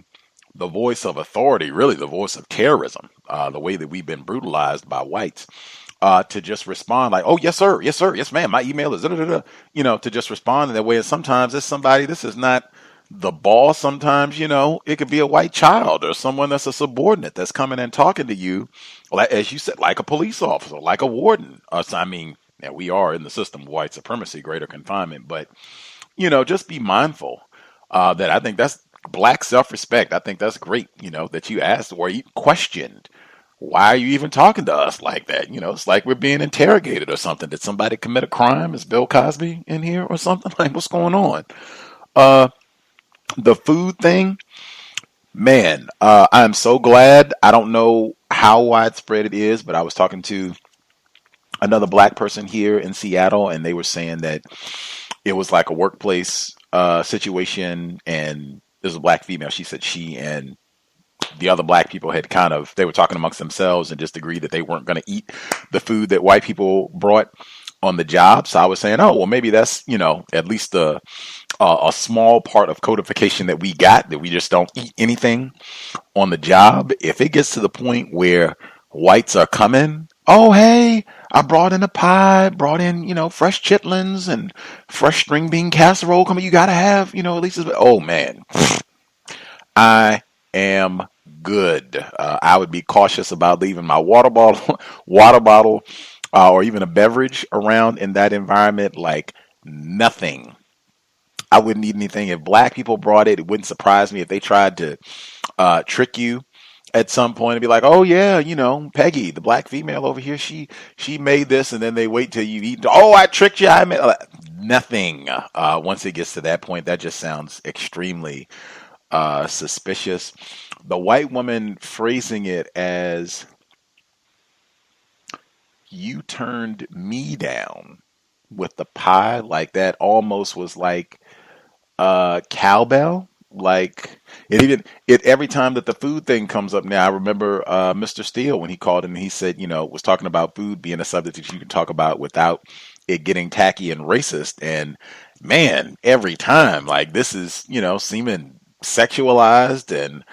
J: the voice of authority, really the voice of terrorism, the way that we've been brutalized by whites, to just respond like, oh, yes, sir. Yes, sir. Yes, ma'am. My email is, to just respond in that way. And sometimes it's somebody, this is not the boss. Sometimes, it could be a white child or someone that's a subordinate that's coming and talking to you, like, as you said, like a police officer, like a warden. We are in the system of white supremacy, greater confinement, but, just be mindful that I think that's black self-respect. I think that's great, that you asked or you questioned. Why are you even talking to us like that? It's like we're being interrogated or something. Did somebody commit a crime? Is Bill Cosby in here or something? Like, what's going on? The food thing, man, I'm so glad. I don't know how widespread it is, but I was talking to another black person here in Seattle, and they were saying that it was like a workplace situation, and there's a black female. She said she and the other black people had they were talking amongst themselves and just agreed that they weren't going to eat the food that white people brought on the job. So I was saying, oh, well, maybe that's, at least a small part of codification that we got, that we just don't eat anything on the job. If it gets to the point where whites are coming. Oh, hey, I brought in a pie, brought in, fresh chitlins and fresh string bean casserole. Come on, you gotta have, at least. Oh man, I am good. I would be cautious about leaving my water bottle, water bottle, or even a beverage around in that environment. Like nothing. I wouldn't eat anything. If black people brought it, it wouldn't surprise me if they tried to trick you at some point and be like, "Oh yeah, Peggy, the black female over here, she made this," and then they wait till you eat. Oh, I tricked you. I made nothing. Once it gets to that point, that just sounds extremely suspicious. The white woman phrasing it as "you turned me down with the pie," like that almost was like cowbell. Like it every time that the food thing comes up now. I remember Mr. Steele when he called in and he said, was talking about food being a subject that you can talk about without it getting tacky and racist. And man, every time like this is, seeming sexualized and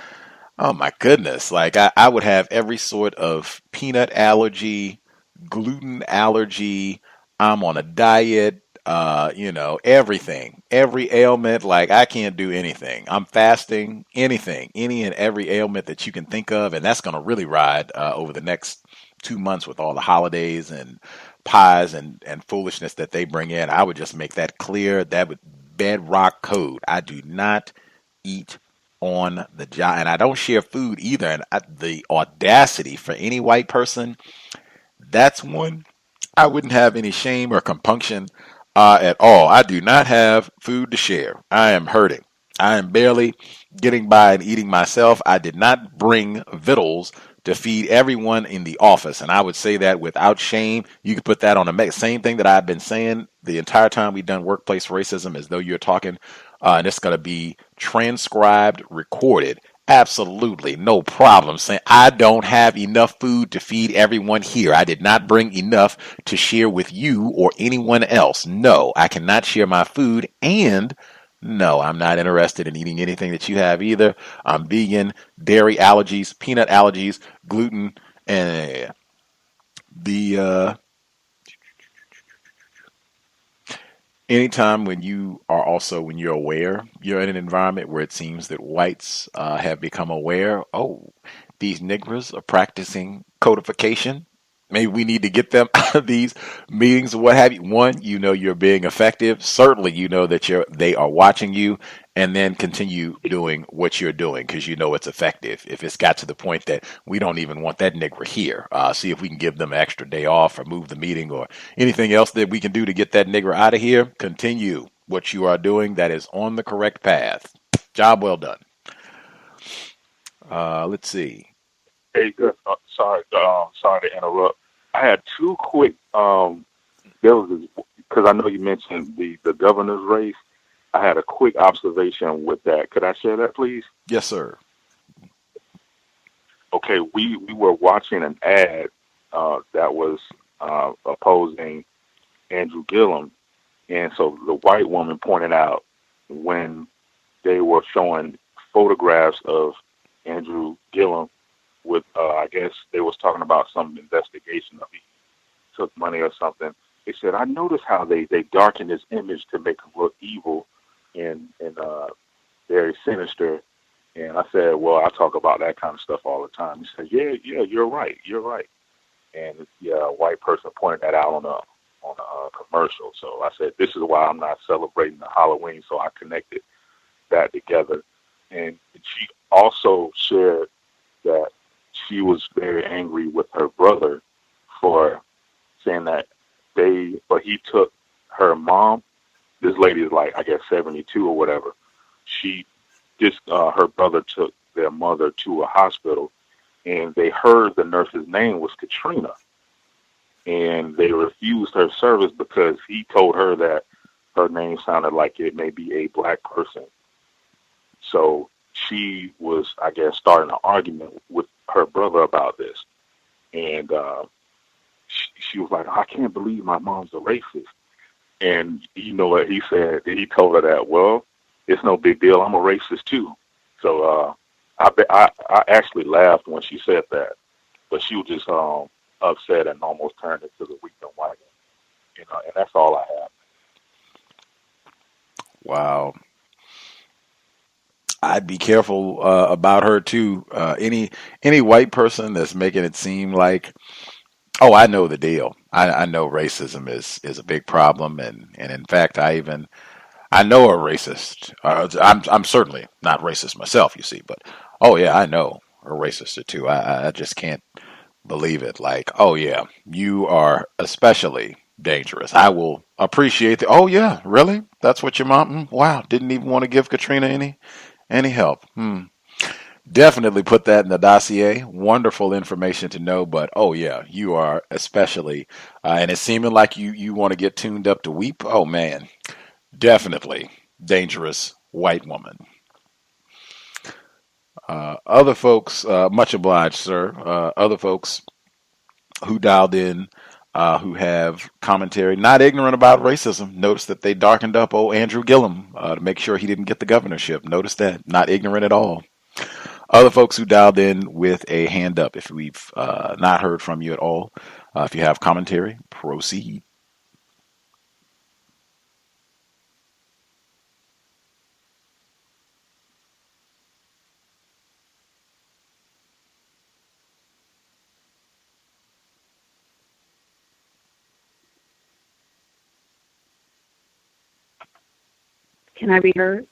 J: oh my goodness. Like I would have every sort of peanut allergy, gluten allergy. I'm on a diet, everything, every ailment. Like I can't do anything. I'm fasting, anything, any and every ailment that you can think of. And that's going to really ride over the next 2 months with all the holidays and pies and foolishness that they bring in. I would just make that clear. That would bedrock code. I do not eat on the job, and I don't share food either. And the audacity for any white person, that's one I wouldn't have any shame or compunction at all. I do not have food to share. I am hurting. I am barely getting by and eating myself. I did not bring victuals to feed everyone in the office. And I would say that without shame. You could put that on the same thing that I've been saying the entire time we've done workplace racism, as though you're talking, and it's going to be transcribed, recorded. Absolutely no problem saying I don't have enough food to feed everyone here. I did not bring enough to share with you or anyone else. No, I cannot share my food, and no, I'm not interested in eating anything that you have either. I'm vegan, dairy allergies, peanut allergies, gluten, and the anytime when you're aware, you're in an environment where it seems that whites have become aware. Oh, these niggers are practicing codification. Maybe we need to get them out of these meetings or what have you. One, you're being effective. Certainly, that they are watching you, and then continue doing what you're doing because it's effective. If it's got to the point that we don't even want that nigger here, see if we can give them an extra day off or move the meeting or anything else that we can do to get that nigger out of here. Continue what you are doing. That is on the correct path. Job well done. Let's see.
O: Hey, Gus, sorry to interrupt. I had two quick, because I know you mentioned the governor's race. I had a quick observation with that. Could I share that, please?
J: Yes, sir.
O: Okay, we were watching an ad that was opposing Andrew Gillum, and so the white woman pointed out when they were showing photographs of Andrew Gillum with, I guess they was talking about some investigation of he took money or something. They said, I noticed how they darkened his image to make him look evil and very sinister. And I said, well, I talk about that kind of stuff all the time. He said, yeah, you're right. And a white person pointed that out on a commercial. So I said, this is why I'm not celebrating the Halloween. So I connected that together. And she also shared that she was very angry with her brother for saying that he took her mom. This lady is like, I guess, 72 or whatever. Her brother took their mother to a hospital, and they heard the nurse's name was Katrina, and they refused her service because he told her that her name sounded like it may be a black person. So she was, I guess, starting an argument with her brother about this, and she was like, I can't believe my mom's a racist. And you know what he said? He told her that, well, it's no big deal. I'm a racist too. So I actually laughed when she said that. but she was just upset and almost turned into the weak and white. And that's all I have.
J: Wow. I'd be careful about her too. Any white person that's making it seem like, oh, I know the deal. I know racism is a big problem, and in fact, I know a racist. I'm certainly not racist myself, you see, but oh yeah, I know a racist or two. I just can't believe it. Like, oh yeah, you are especially dangerous. I will appreciate the. Oh yeah, really? That's what your mom? Wow, didn't even want to give Katrina any help. Definitely put that in the dossier. Wonderful information to know, but oh yeah, you are especially, and it's seeming like you want to get tuned up to weep. Oh man, definitely dangerous white woman. Other folks, much obliged, sir. Other folks who dialed in, who have commentary, not ignorant about racism. Notice that they darkened up old Andrew Gillum to make sure he didn't get the governorship. Notice that, not ignorant at all. Other folks who dialed in with a hand up, if we've not heard from you at all, if you have commentary, proceed.
P: Can I be heard?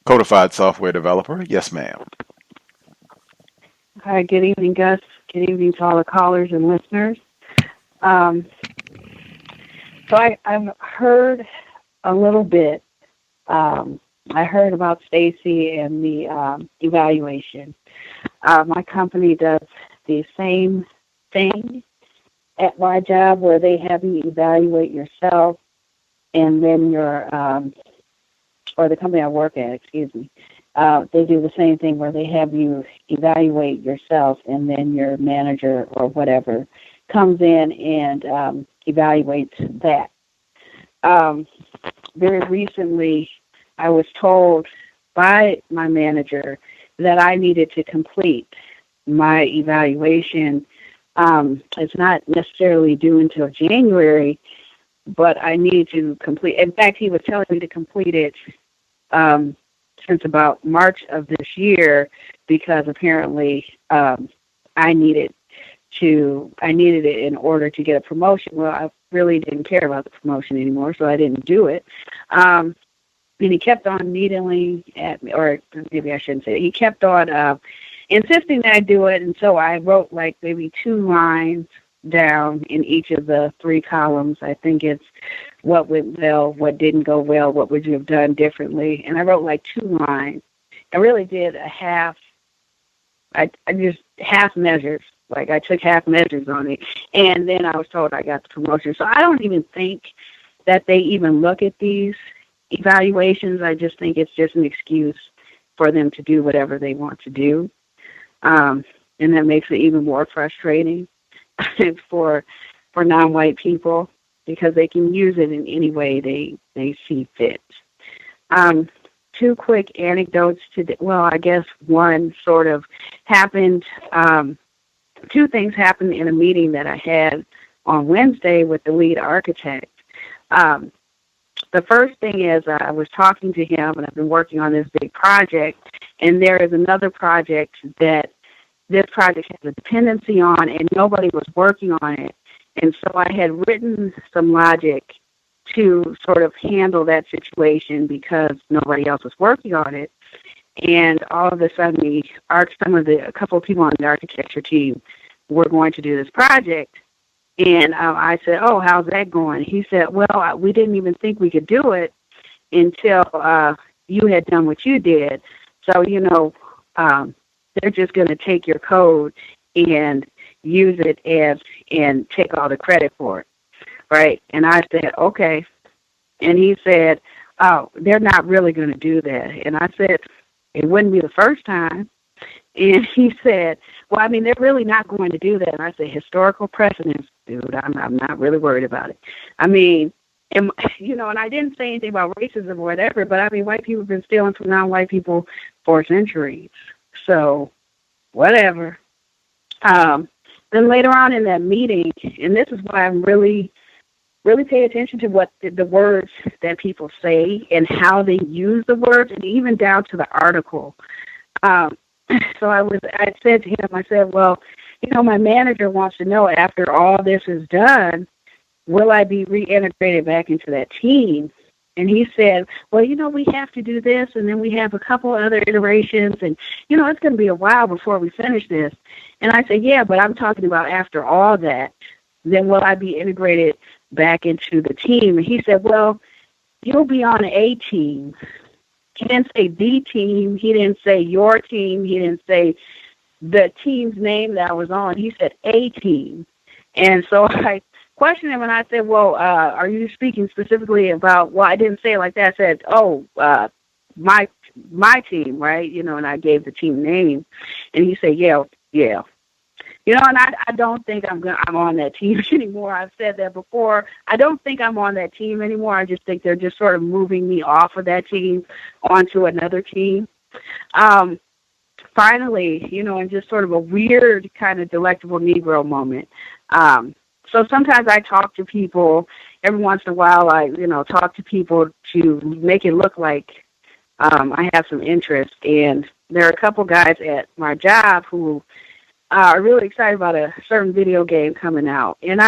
J: Codified software developer, yes, ma'am.
P: Hi, good evening, Gus. Good evening to all the callers and listeners. So I've heard a little bit. I heard about Stacy and the evaluation. My company does the same thing at my job where they have you evaluate yourself, and then or the company I work at, excuse me, they do the same thing where they have you evaluate yourself, and then your manager or whatever comes in and evaluates that. Very recently, I was told by my manager that I needed to complete my evaluation. It's not necessarily due until January, but I need to complete. In fact, he was telling me to complete it since about March of this year, because apparently I needed it in order to get a promotion. Well, I really didn't care about the promotion anymore, so I didn't do it. And he kept on needling at me, or maybe I shouldn't say it. He kept on insisting that I do it, and so I wrote like maybe 2 lines down in each of the 3 columns. I think it's what went well, what didn't go well, what would you have done differently. And I wrote like 2 lines. I really did I just half measures. Like I took half measures on it, and then I was told I got the promotion. So I don't even think that they even look at these evaluations. I just think it's just an excuse for them to do whatever they want to do. And that makes it even more frustrating for non-white people, because they can use it in any way they see fit. 2 quick anecdotes today. Well, I guess one sort of happened. 2 things happened in a meeting that I had on Wednesday with the lead architect. The first thing is I was talking to him, and I've been working on this big project, and there is another project that this project has a dependency on, and nobody was working on it. And so I had written some logic to sort of handle that situation because nobody else was working on it. And all of a sudden, a couple of people on the architecture team were going to do this project. And I said, "Oh, how's that going?" He said, "Well, we didn't even think we could do it until you had done what you did. So, they're just going to take your code and use it and take all the credit for it, right?" And I said, "Okay." And he said, "Oh, they're not really going to do that." And I said, "It wouldn't be the first time." And he said, "Well, I mean, they're really not going to do that." And I said, "Historical precedence, dude. I'm not really worried about it. I mean, and I didn't say anything about racism or whatever, but I mean, white people have been stealing from non-white people for centuries. So, whatever." Then later on in that meeting, and this is why I'm really pay attention to what the words that people say and how they use the words, and even down to the article. So I said to him, I said, well, my manager wants to know, after all this is done, will I be reintegrated back into that team? And he said, well, we have to do this, and then we have a couple other iterations, and, it's going to be a while before we finish this. And I said, yeah, but I'm talking about after all that, then will I be integrated back into the team? And he said, well, you'll be on a team. He didn't say the team. He didn't say your team. He didn't say the team's name that I was on. He said a team. And so I questioned him, and I said, well, are you speaking specifically about, well, I didn't say it like that. I said, my team, right? And I gave the team name. And he said, yeah. And I don't think I'm on that team anymore. I've said that before. I don't think I'm on that team anymore. I just think they're just sort of moving me off of that team onto another team. Finally, in just sort of a weird kind of delectable Negro moment. So sometimes I talk to people. Every once in a while, I talk to people to make it look like I have some interest. And there are a couple guys at my job who are really excited about a certain video game coming out. And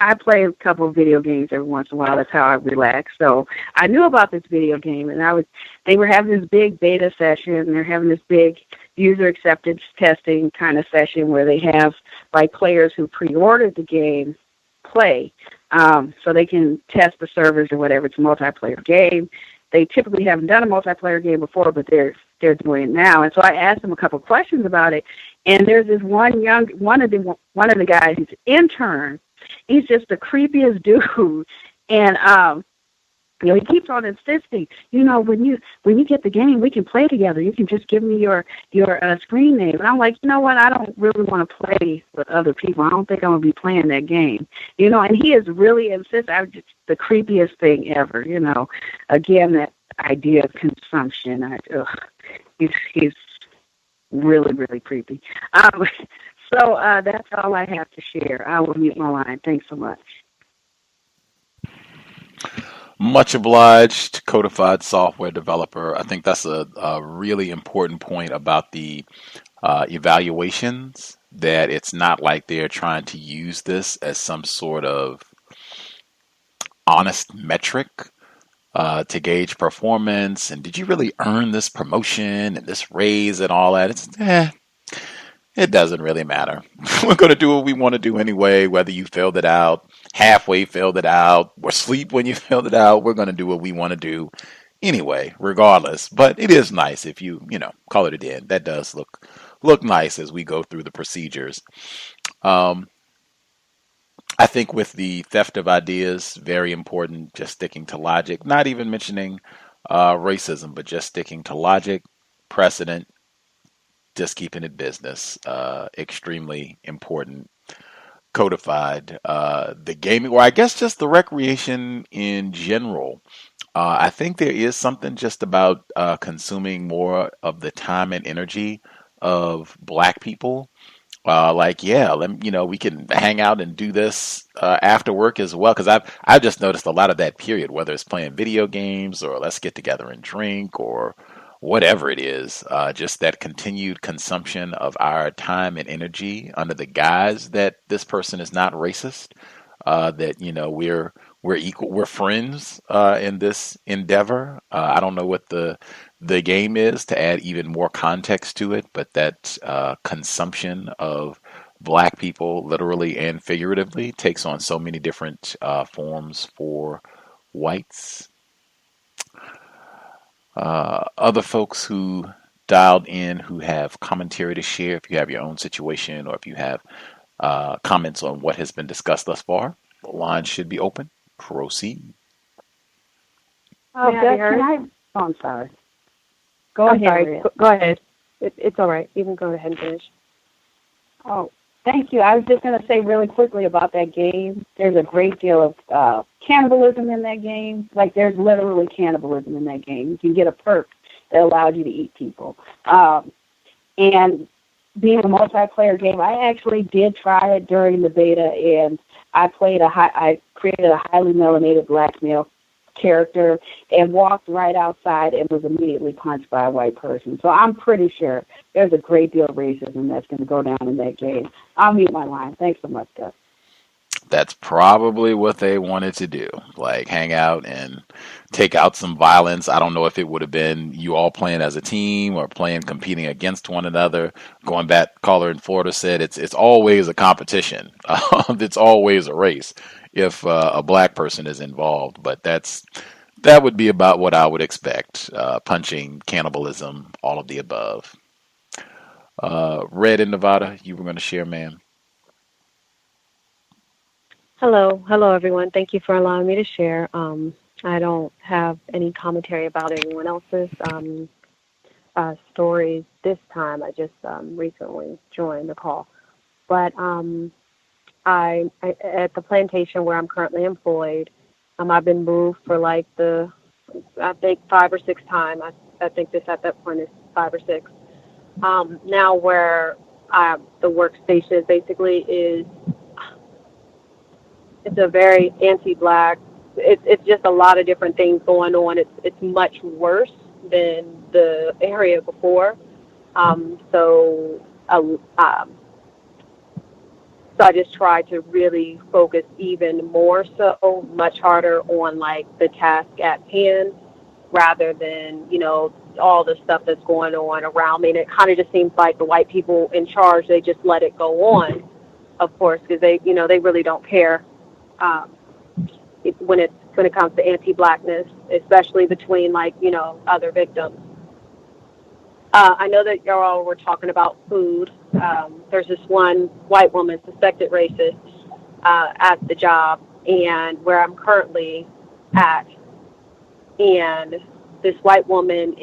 P: I play a couple of video games every once in a while. That's how I relax. So I knew about this video game, and they were having this big beta session, and they're having this big user acceptance testing kind of session where they have like players who pre-ordered the game play, so they can test the servers or whatever. It's a multiplayer game. They typically haven't done a multiplayer game before, but they're doing it now. And so I asked them a couple questions about it. And there's this one of the guys, he's an intern. He's just the creepiest dude. And he keeps on insisting, when you get the game, we can play together. You can just give me your screen name. And I'm like, you know what? I don't really want to play with other people. I don't think I'm gonna be playing that game. And he is really insistent. I'm just the creepiest thing ever. Again, that idea of consumption. He's really, really creepy. So that's all I have to share. I will mute my line. Thanks so much.
J: Much obliged, codified software developer. I think that's a really important point about the evaluations, that it's not like they're trying to use this as some sort of honest metric to gauge performance. And did you really earn this promotion and this raise and all that? It doesn't really matter. We're going to do what we want to do anyway, whether you filled it out, halfway filled it out, or sleep when you filled it out. We're going to do what we want to do anyway, regardless. But it is nice if you call it a day. That does look nice as we go through the procedures. I think with the theft of ideas, very important, just sticking to logic, not even mentioning racism, but just sticking to logic, precedent, just keeping it business, extremely important. Codified, the gaming, or I guess just the recreation in general. I think there is something just about consuming more of the time and energy of Black people. We can hang out and do this after work as well. Because I've just noticed a lot of that period, whether it's playing video games or let's get together and drink or whatever it is, just that continued consumption of our time and energy under the guise that this person is not racist, that we're equal, we're friends in this endeavor. I don't know what the game is to add even more context to it, but that consumption of Black people, literally and figuratively, takes on so many different forms for whites. Other folks who dialed in who have commentary to share, if you have your own situation or if you have comments on what has been discussed thus far, the line should be open. Proceed.
P: Oh, I'm sorry.
Q: Go ahead. Go ahead. It's all right. You can go ahead and finish.
P: Oh, thank you. I was just going to say really quickly about that game. There's a great deal of cannibalism in that game. Like, there's literally cannibalism in that game. You can get a perk that allows you to eat people. And being a multiplayer game, I actually did try it during the beta, and I created a highly melanated black male character and walked right outside and was immediately punched by a white person. So I'm pretty sure there's a great deal of racism that's going to go down in that game. I'll mute my line. Thanks so much, Gus.
J: That's probably what they wanted to do, like hang out and take out some violence. I don't know if it would have been you all playing as a team or playing competing against one another. Going back, caller in Florida said it's always a competition. It's always a race if a black person is involved. But that would be about what I would expect. Punching, cannibalism, all of the above. Red in Nevada, you were going to share, ma'am.
Q: Hello, everyone. Thank you for allowing me to share. I don't have any commentary about anyone else's stories this time. I just recently joined the call. But I at the plantation where I'm currently employed, I've been moved for like I think 5 or 6 times. I think this at that point is 5 or 6. Now where the workstation basically is. It's a very anti-black. It's just a lot of different things going on. It's much worse than the area before. So I just try to really focus even more so, much harder on like the task at hand, rather than all the stuff that's going on around me. And it kind of just seems like the white people in charge, they just let it go on, of course, because they really don't care. When it comes to anti-blackness, especially between other victims. I know that y'all were talking about food. There's this one white woman, suspected racist, at the job and where I'm currently at, and this white woman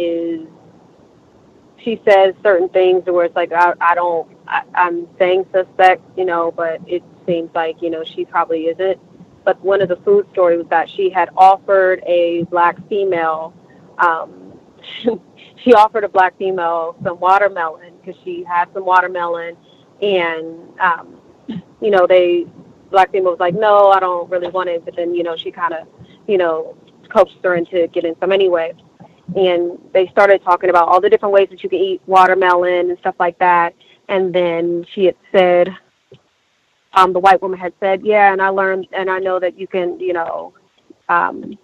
Q: she says certain things where it's like I'm saying suspect, but it seems like she probably isn't. But one of the food stories was that she had offered a black female, she offered a black female some watermelon because she had some watermelon, and black female was like, no, I don't really want it. But then she kind of coaxed her into getting some anyway. And they started talking about all the different ways that you can eat watermelon and stuff like that. And then she had said, the white woman had said, yeah, and I learned, and I know that you can, you can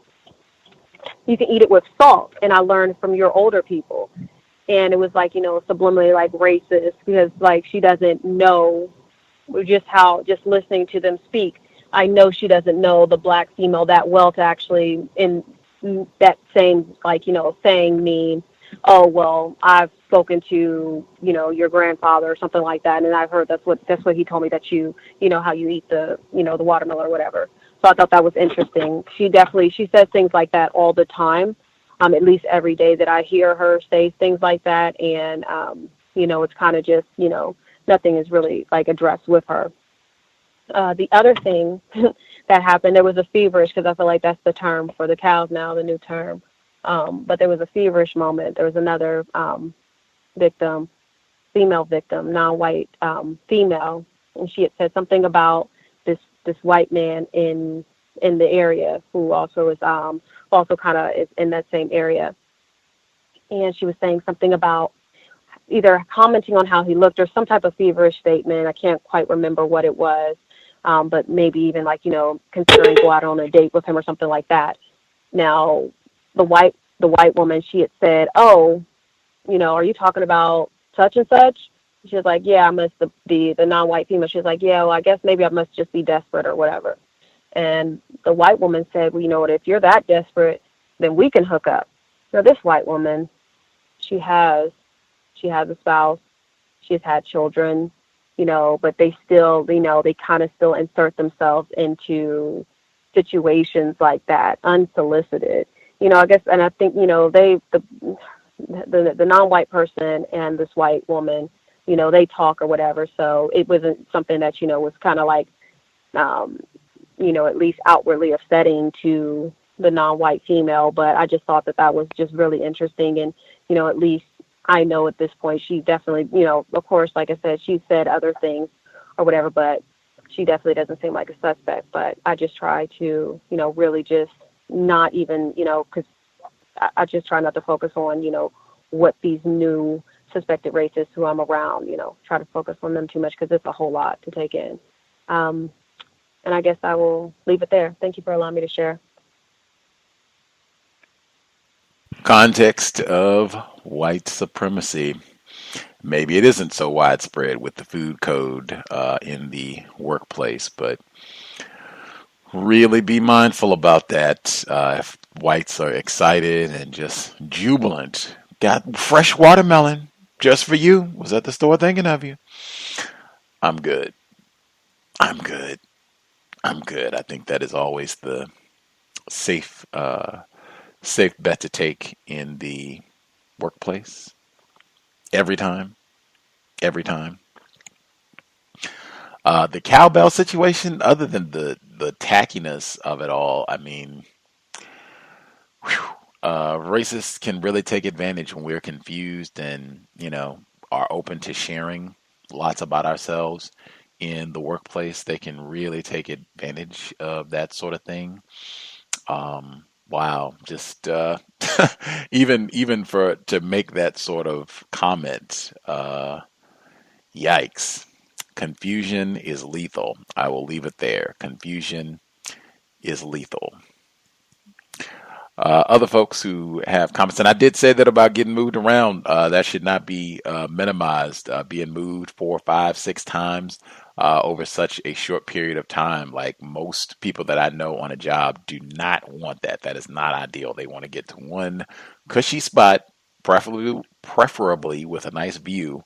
Q: eat it with salt. And I learned from your older people. And it was like, subliminally like racist, because like she doesn't know just listening to them speak. I know she doesn't know the black female that well to actually in that same saying mean, oh well, I've spoken to your grandfather or something like that, and I've heard that's what he told me, that how you eat the the watermelon or whatever. So I thought that was interesting. She says things like that all the time, at least every day that I hear her say things like that, and it's kind of just nothing is really like addressed with her. The other thing that happened, there was a feverish, because I feel like that's the term for the cows now, the new term. But there was a feverish moment. There was another victim, female victim, non-white female, and she had said something about this white man in the area who also is also kind of is in that same area. And she was saying something about either commenting on how he looked or some type of feverish statement. I can't quite remember what it was, but maybe even considering go out on a date with him or something like that. Now, the white woman, she had said, oh, are you talking about such and such? She was like, yeah, I must be the non-white female. She was like, yeah, well, I guess maybe I must just be desperate or whatever. And the white woman said, well, you know what, if you're that desperate, then we can hook up. Now, this white woman, she has a spouse, she's had children, but they still, they kind of still insert themselves into situations like that, unsolicited. I guess, and I think, the non-white person and this white woman, they talk or whatever. So it wasn't something that, was kind of like, at least outwardly upsetting to the non-white female. But I just thought that was just really interesting. And, at least, I know at this point she definitely, you know, of course, like I said, she said other things or whatever, but she definitely doesn't seem like a suspect. But I just try to, you know, really just not even, you know, because I just try not to focus on, you know, what these new suspected racists who I'm around, you know, try to focus on them too much because it's a whole lot to take in. And I guess I will leave it there. Thank you for allowing me to share.
J: Context of white supremacy. Maybe it isn't so widespread with the food code in the workplace, but really be mindful about that. If whites are excited and just jubilant, got fresh watermelon just for you. Was at the store thinking of you. I'm good. I'm good. I'm good. I think that is always the safe bet to take in the workplace. Every time. Every time. The cowbell situation, other than the tackiness of it all, I mean, racists can really take advantage when we're confused and, you know, are open to sharing lots about ourselves in the workplace. They can really take advantage of that sort of thing. Wow, just even for to make that sort of comment, yikes. Confusion is lethal. I will leave it there. Confusion is lethal. Other folks who have comments, and I did say that about getting moved around, that should not be minimized. Being moved 4, 5, 6 times over such a short period of time. Like most people that I know on a job do not want that. That is not ideal. They want to get to one cushy spot, preferably with a nice view,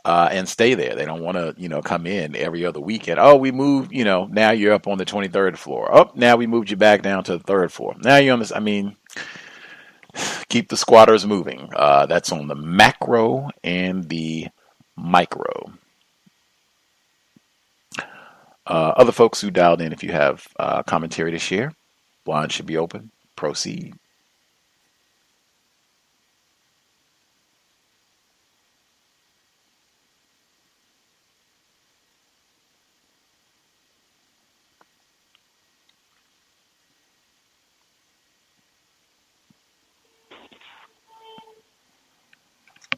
J: and stay there. They don't want to, you know, come in every other weekend. Oh, we moved, you know, now you're up on the 23rd floor. Oh, now we moved you back down to the 3rd floor. Now you're on this. I mean, keep the squatters moving. That's on the macro and the micro. Other folks who dialed in, if you have commentary to share, line should be open. Proceed.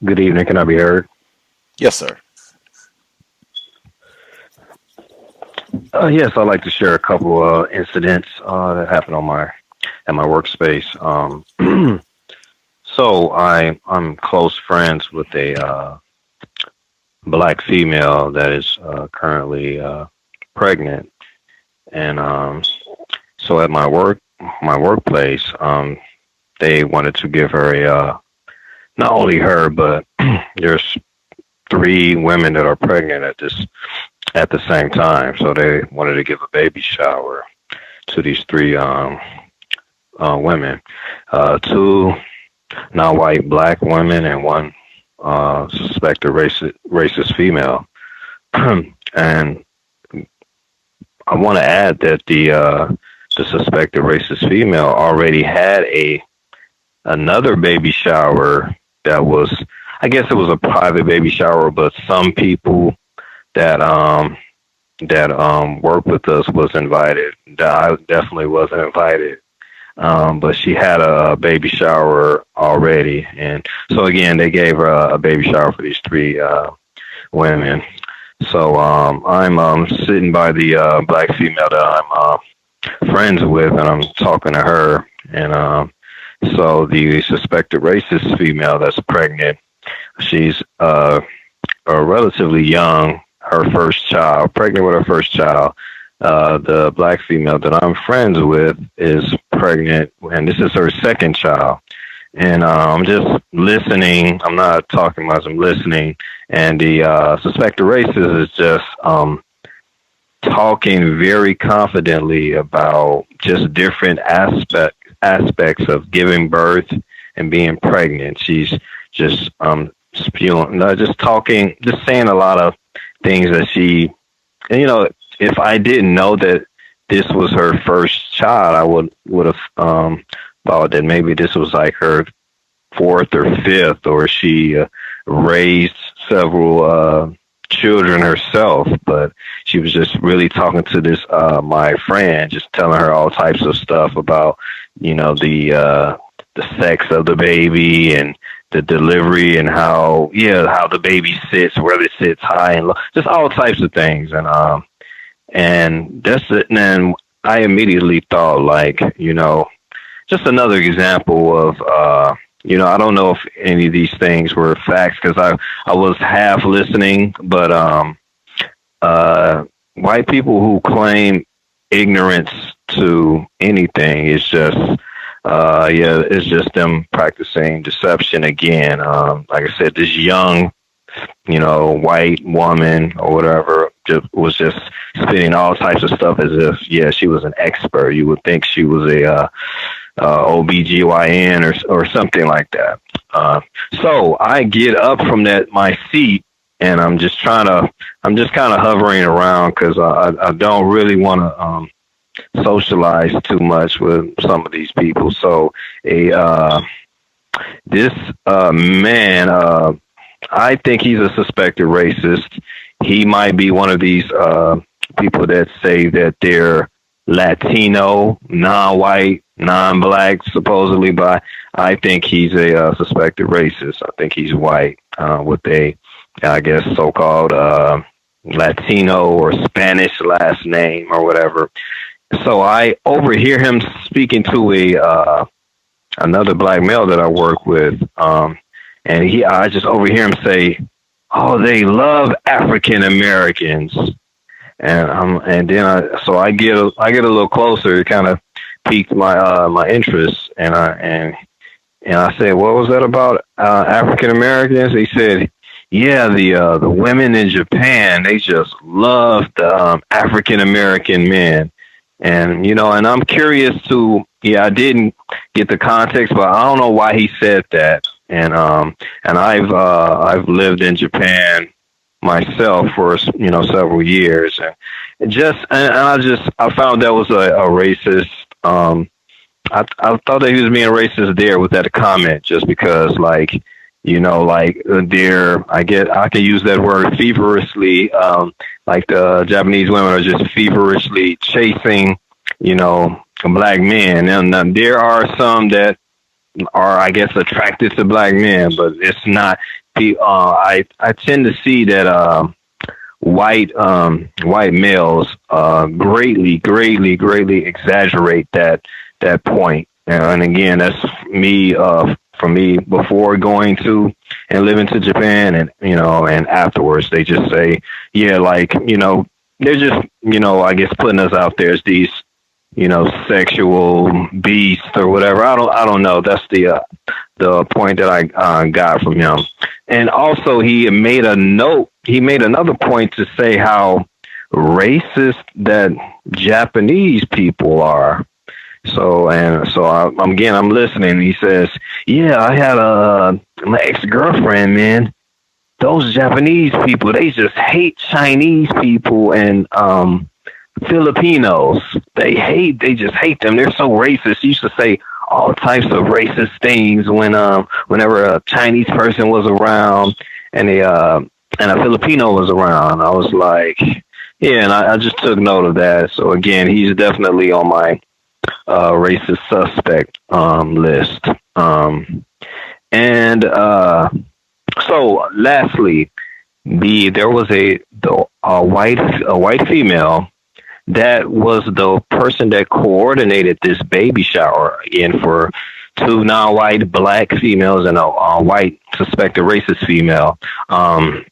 R: Good evening. Can I be heard?
J: Yes, sir.
R: Yes, I'd like to share a couple incidents that happened at my workspace. So I'm close friends with a black female that is currently pregnant, and so at my workplace, they wanted to give her a not only her, but there's 3 women that are pregnant at the same time. So they wanted to give a baby shower to these 3 women, 2 non-white black women and 1 suspected racist female. And I want to add that the suspected racist female already had another baby shower that was, I guess it was a private baby shower, but some people that work with us was invited. I definitely wasn't invited. But she had a baby shower already. And so again, they gave her a baby shower for these 3 women. So I'm sitting by the black female that I'm friends with, and I'm talking to her. And so the suspected racist female that's pregnant, she's relatively young, her first child, pregnant with her first child. The black female that I'm friends with is pregnant, and this is her second child. And I'm just listening. I'm not talking much. I'm listening. And the suspected racist is just talking very confidently about just different aspects of giving birth and being pregnant. She's just spewing, just talking, just saying a lot of things that she, and, you know, if I didn't know that this was her first child, I would have thought that maybe this was like her fourth or fifth, or she raised several children herself, but she was just really talking to this my friend, just telling her all types of stuff about, you know, the sex of the baby and the delivery and how the baby sits, whether it sits high and low, just all types of things. And that's it. And then I immediately thought, like, you know, just another example of, you know, I don't know if any of these things were facts because I was half listening, but white people who claim ignorance to anything is just, it's just them practicing deception again. Like I said, this young, you know, white woman or whatever was just spitting all types of stuff as if, she was an expert. You would think she was a OBGYN or something like that. So I get up from my seat, and I'm just kind of hovering around because I don't really want to socialize too much with some of these people. So this man, I think he's a suspected racist. He might be one of these people that say that they're Latino, non-white, non-black, supposedly, but I think he's a suspected racist. I think he's white with a, I guess, so-called Latino or Spanish last name or whatever. So I overhear him speaking to another black male that I work with, and I just overhear him say, "Oh, they love African Americans," and then I get a little closer. It kind of piqued my interest, and I said, "What was that about African Americans?" He said, "Yeah, the women in Japan, they just love the African American men." And, you know, and I'm curious to, I didn't get the context, but I don't know why he said that. And I've lived in Japan myself for, you know, several years. And I found that was a racist. I thought that he was being racist there with that comment, just because, like, you know, like I can use that word feverishly, like the Japanese women are just feverishly chasing, you know, black men. And there are some that are, I guess, attracted to black men, but it's not. I tend to see that white males greatly exaggerate that point. And again, that's me. For me, before going to and living to Japan, and, you know, and afterwards, they just say, like, you know, they're just, you know, I guess putting us out there as these, you know, sexual beasts or whatever. I don't know. That's the point that I got from him. And also, he made another point to say how racist that Japanese people are. So I'm listening. He says, I had my ex-girlfriend, man. Those Japanese people, they just hate Chinese people and Filipinos. They just hate them. They're so racist. He used to say all types of racist things whenever a Chinese person was around and a Filipino was around. I was like, and I just took note of that. So again, he's definitely on my racist suspect list. So lastly, there was a white female that was the person that coordinated this baby shower, again, for two non-white black females and a white suspected racist female. The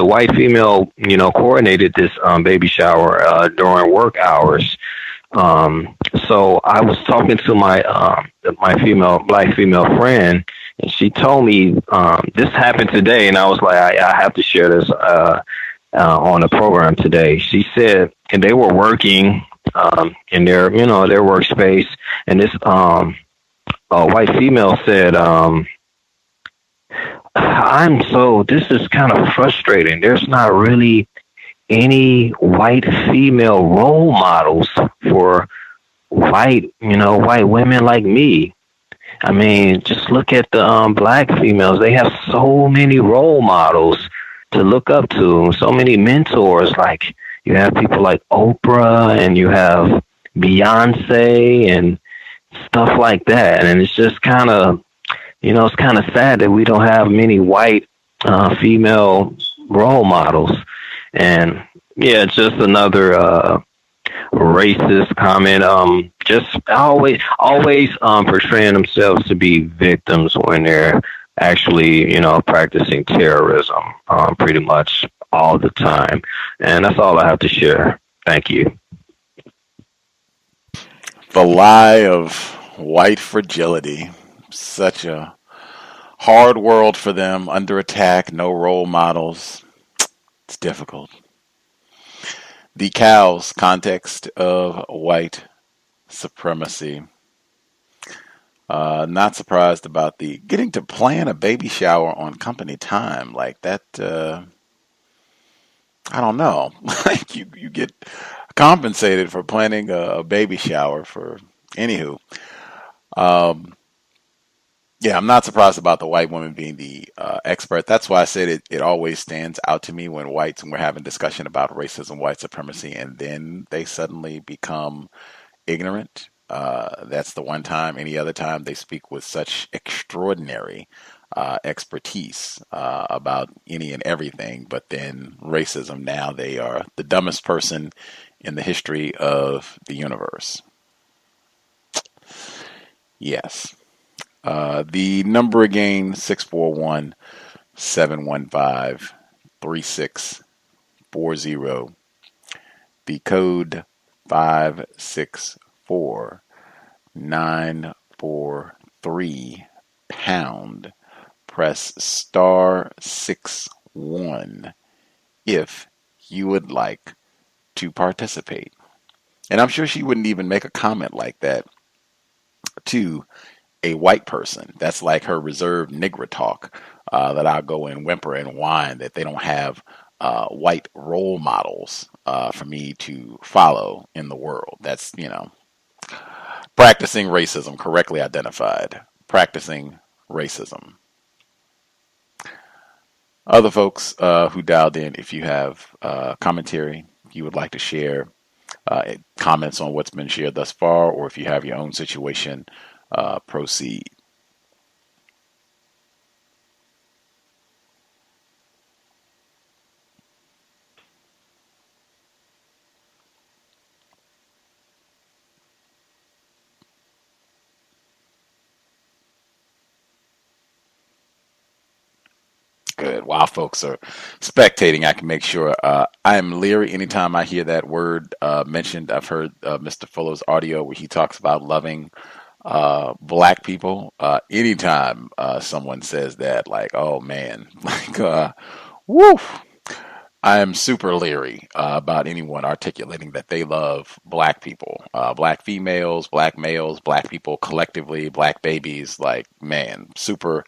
R: white female, you know, coordinated this baby shower during work hours. So I was talking to my black female friend, and she told me this happened today, and I was like, I have to share this on the program today. She said, and they were working in their workspace, and this white female said, this is kind of frustrating. There's not really any white female role models for white women like me. I mean, just look at the black females. They have so many role models to look up to, so many mentors. Like you have people like Oprah, and you have Beyonce, and stuff like that. And it's just kind of, it's kind of sad that we don't have many white female role models. And yeah, just another racist comment. Just always portraying themselves to be victims when they're actually, practicing terrorism, pretty much all the time. And that's all I have to share. Thank you.
J: The lie of white fragility. Such a hard world for them, under attack, no role models. It's difficult. The C.O.W.S, Context of White Supremacy. Not surprised about the getting to plan a baby shower on company time. Like that, I don't know. Like you get compensated for planning a baby shower for, anywho. Yeah, I'm not surprised about the white woman being the expert. That's why I said it always stands out to me when whites, and we're having discussion about racism, white supremacy, and then they suddenly become ignorant. That's the one time. Any other time they speak with such extraordinary expertise about any and everything, but then racism, now they are the dumbest person in the history of the universe. Yes. The number again, 641-715-3640. The code 564-943#. Press *61 if you would like to participate. And I'm sure she wouldn't even make a comment like that to a white person. That's like her reserved Negro talk that I'll go and whimper and whine that they don't have white role models for me to follow in the world. That's, practicing racism, correctly identified. Practicing racism. Other folks who dialed in, if you have commentary you would like to share, comments on what's been shared thus far, or if you have your own situation, proceed. Good. While folks are spectating, I can make sure I am leery anytime I hear that word mentioned. I've heard Mr. Fuller's audio where he talks about loving black people. Anytime someone says that, like, oh man, like, woo, I am super leery about anyone articulating that they love black people, black females, black males, black people collectively, black babies. Like, man, super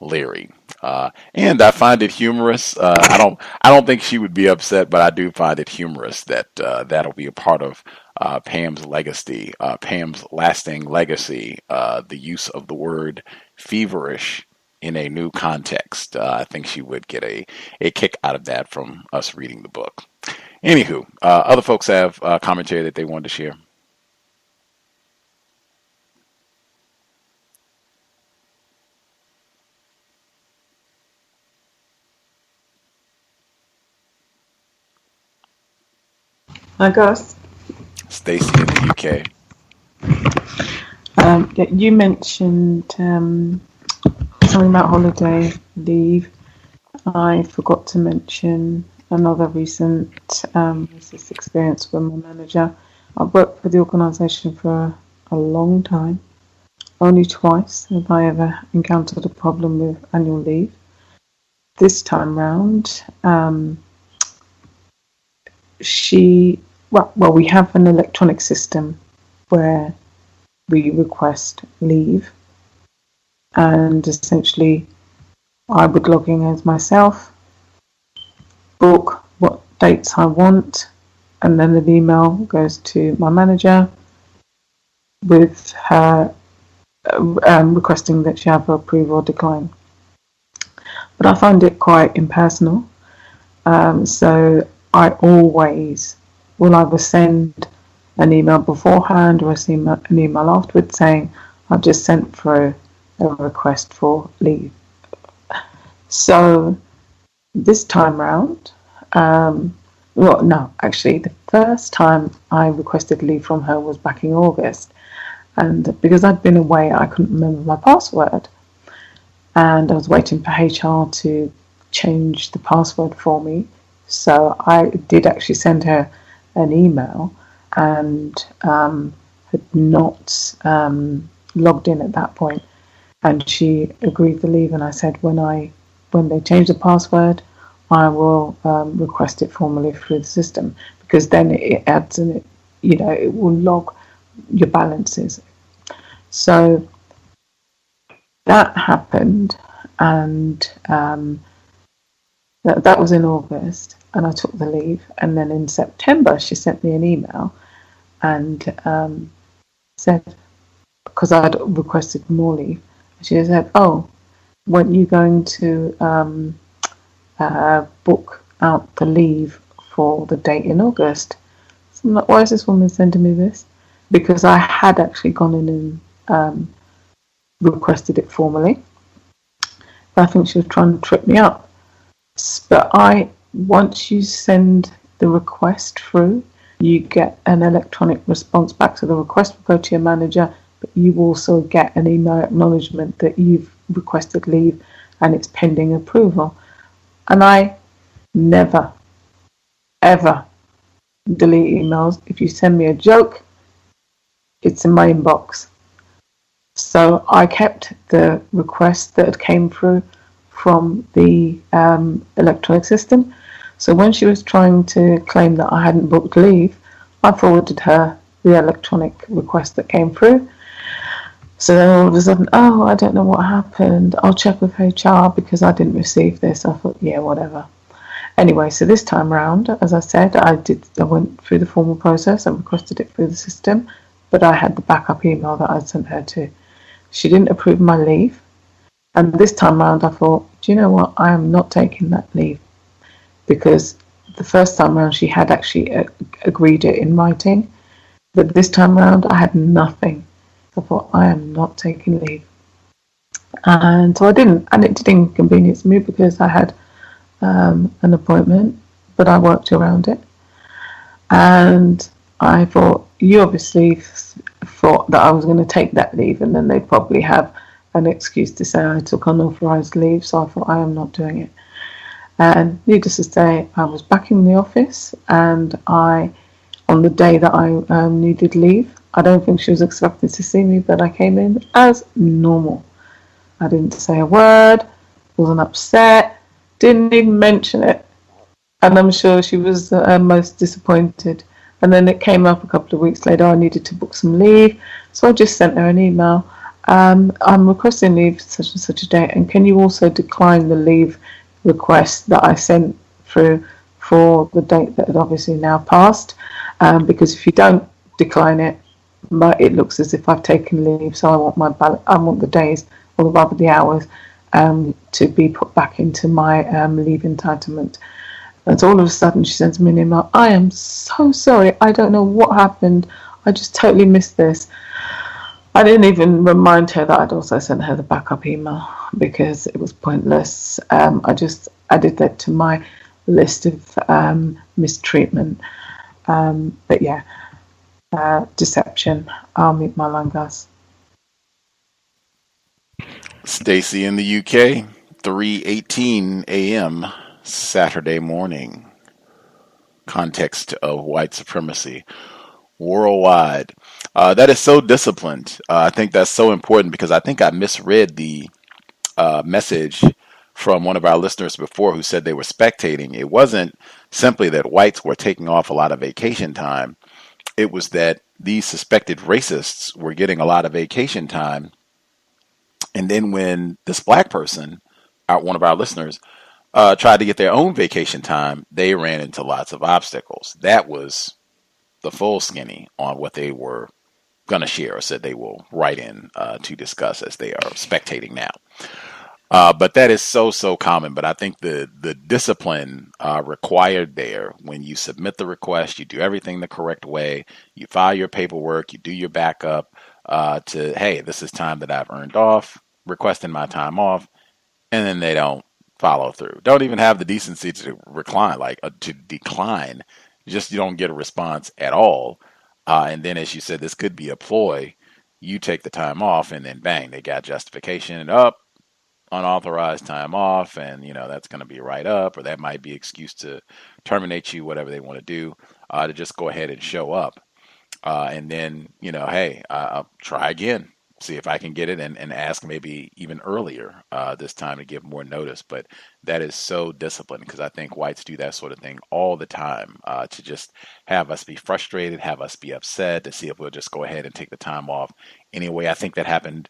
J: leery. And I find it humorous. I don't think she would be upset, but I do find it humorous that that'll be a part of Pam's legacy, Pam's lasting legacy, the use of the word feverish in a new context. I think she would get a kick out of that from us reading the book. Anywho, other folks have commentary that they wanted to share.
N: Hi, Gus.
J: Stacy in the
N: UK. You mentioned something about holiday leave. I forgot to mention another recent racist experience with my manager. I've worked for the organisation for a long time. Only twice have I ever encountered a problem with annual leave. This time round, we have an electronic system where we request leave, and essentially I would log in as myself, book what dates I want, and then the email goes to my manager with her requesting that she have approval or decline. But I find it quite impersonal. So I always will either send an email beforehand or an email afterwards saying, I've just sent through a request for leave. So this time round, the first time I requested leave from her was back in August. And because I'd been away, I couldn't remember my password. And I was waiting for HR to change the password for me. So I did actually send her an email and had not logged in at that point. And she agreed to leave. And I said, when they change the password, I will request it formally through the system, because then it adds and it will log your balances. So that happened, and that was in August, and I took the leave. And then in September, she sent me an email and said, because I had requested more leave, she said, "Oh, weren't you going to book out the leave for the date in August?" So I'm like, why is this woman sending me this? Because I had actually gone in and requested it formally. But I think she was trying to trip me up. But once you send the request through, you get an electronic response back. So the request will go to your manager, but you also get an email acknowledgement that you've requested leave and it's pending approval. And I never, ever delete emails. If you send me a joke, it's in my inbox. So I kept the request that came through from the electronic system. So when she was trying to claim that I hadn't booked leave, I forwarded her the electronic request that came through. So then all of a sudden, I don't know what happened. I'll check with HR because I didn't receive this. I thought, yeah, whatever. Anyway, so this time round, as I said, I went through the formal process and requested it through the system, but I had the backup email that I'd sent her to. She didn't approve my leave, and this time round I thought, do you know what? I am not taking that leave, because the first time round she had actually agreed it in writing, but this time round I had nothing. I thought, I am not taking leave. And so I didn't, and it did inconvenience me because I had an appointment, but I worked around it. And I thought, you obviously thought that I was going to take that leave, and then they'd probably have an excuse to say I took unauthorized leave, so I thought, I am not doing it. And needless to say, I was back in the office, and on the day that I needed leave, I don't think she was expecting to see me, but I came in as normal. I didn't say a word, wasn't upset, didn't even mention it. And I'm sure she was most disappointed. And then it came up a couple of weeks later, I needed to book some leave. So I just sent her an email. I'm requesting leave such and such a date, and can you also decline the leave request that I sent through for the date that had obviously now passed? Because if you don't decline it, it looks as if I've taken leave, so I want the days, or rather the hours, to be put back into my leave entitlement. And so all of a sudden she sends me an email, I am so sorry, I don't know what happened, I just totally missed this. I didn't even remind her that I'd also sent her the backup email because it was pointless. I just added that to my list of mistreatment. But yeah, deception. I'll mute my line, Gus.
J: Stacy in the UK, 3:18 a.m. Saturday morning. Context of White Supremacy worldwide. That is so disciplined. I think that's so important because I think I misread the message from one of our listeners before who said they were spectating. It wasn't simply that whites were taking off a lot of vacation time. It was that these suspected racists were getting a lot of vacation time. And then when this black person, one of our listeners, tried to get their own vacation time, they ran into lots of obstacles. That was the full skinny on what they were going to share or said they will write in to discuss as they are spectating now. But that is so common. But I think the discipline required there, when you submit the request, you do everything the correct way, you file your paperwork, you do your backup to, hey, this is time that I've earned off, requesting my time off, and then they don't follow through. Don't even have the decency to to decline. Just you don't get a response at all. And then, as you said, this could be a ploy. You take the time off, and then bang, they got justification up. Unauthorized time off, and that's going to be right up, or that might be excuse to terminate you, whatever they want to do, to just go ahead and show up, and then hey, I'll try again, see if I can get it, and ask maybe even earlier this time to give more notice. But that is so disciplined, because I think whites do that sort of thing all the time, to just have us be frustrated, have us be upset, to see if we'll just go ahead and take the time off anyway. I think that happened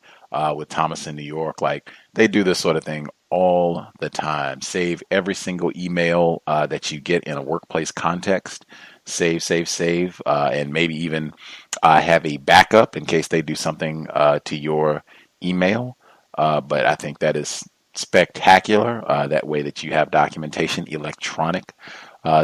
J: with Thomas in New York. Like, they do this sort of thing all the time. Save every single email that you get in a workplace context. Save, and maybe even have a backup in case they do something to your email. But I think that is spectacular, that way that you have documentation, electronic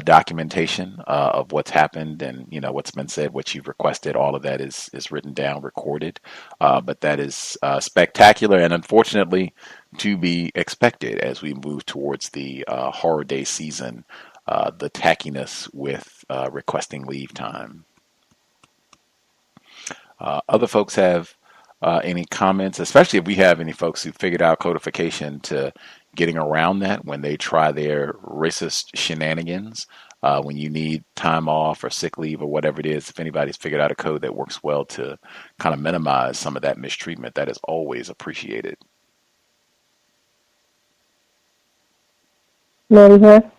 J: documentation of what's happened and what's been said, what you've requested. All of that is written down, recorded. But that is spectacular, and unfortunately to be expected as we move towards the horror day season. The tackiness with requesting leave time. Other folks have any comments, especially if we have any folks who figured out codification to getting around that when they try their racist shenanigans, when you need time off or sick leave or whatever it is. If anybody's figured out a code that works well to kind of minimize some of that mistreatment, that is always appreciated.
S: Mary here.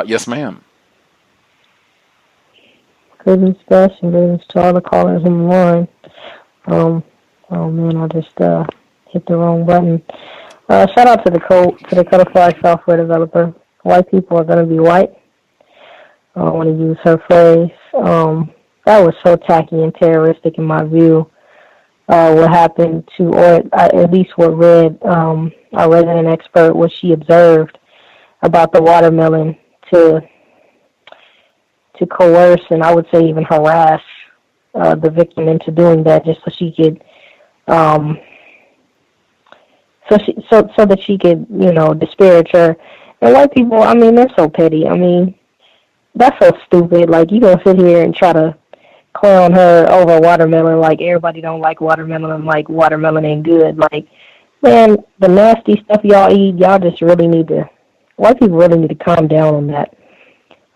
J: Yes, ma'am.
S: Greetings, Gus, and greetings to all the callers in the line. Oh man, I just hit the wrong button. Shout out to the codified software developer. White people are going to be white. I want to use her phrase. That was so tacky and terroristic in my view. What happened to, or at least what read, our resident expert, what she observed about the watermelon to coerce and I would say even harass the victim into doing that, just so she could so that she could disparage her. And white people, I mean, they're so petty. I mean, that's so stupid. Like, you gonna sit here and try to clown her over watermelon, like everybody don't like watermelon, and like watermelon ain't good. Like, man, the nasty stuff y'all eat, y'all just really need to, white people really need to calm down on that.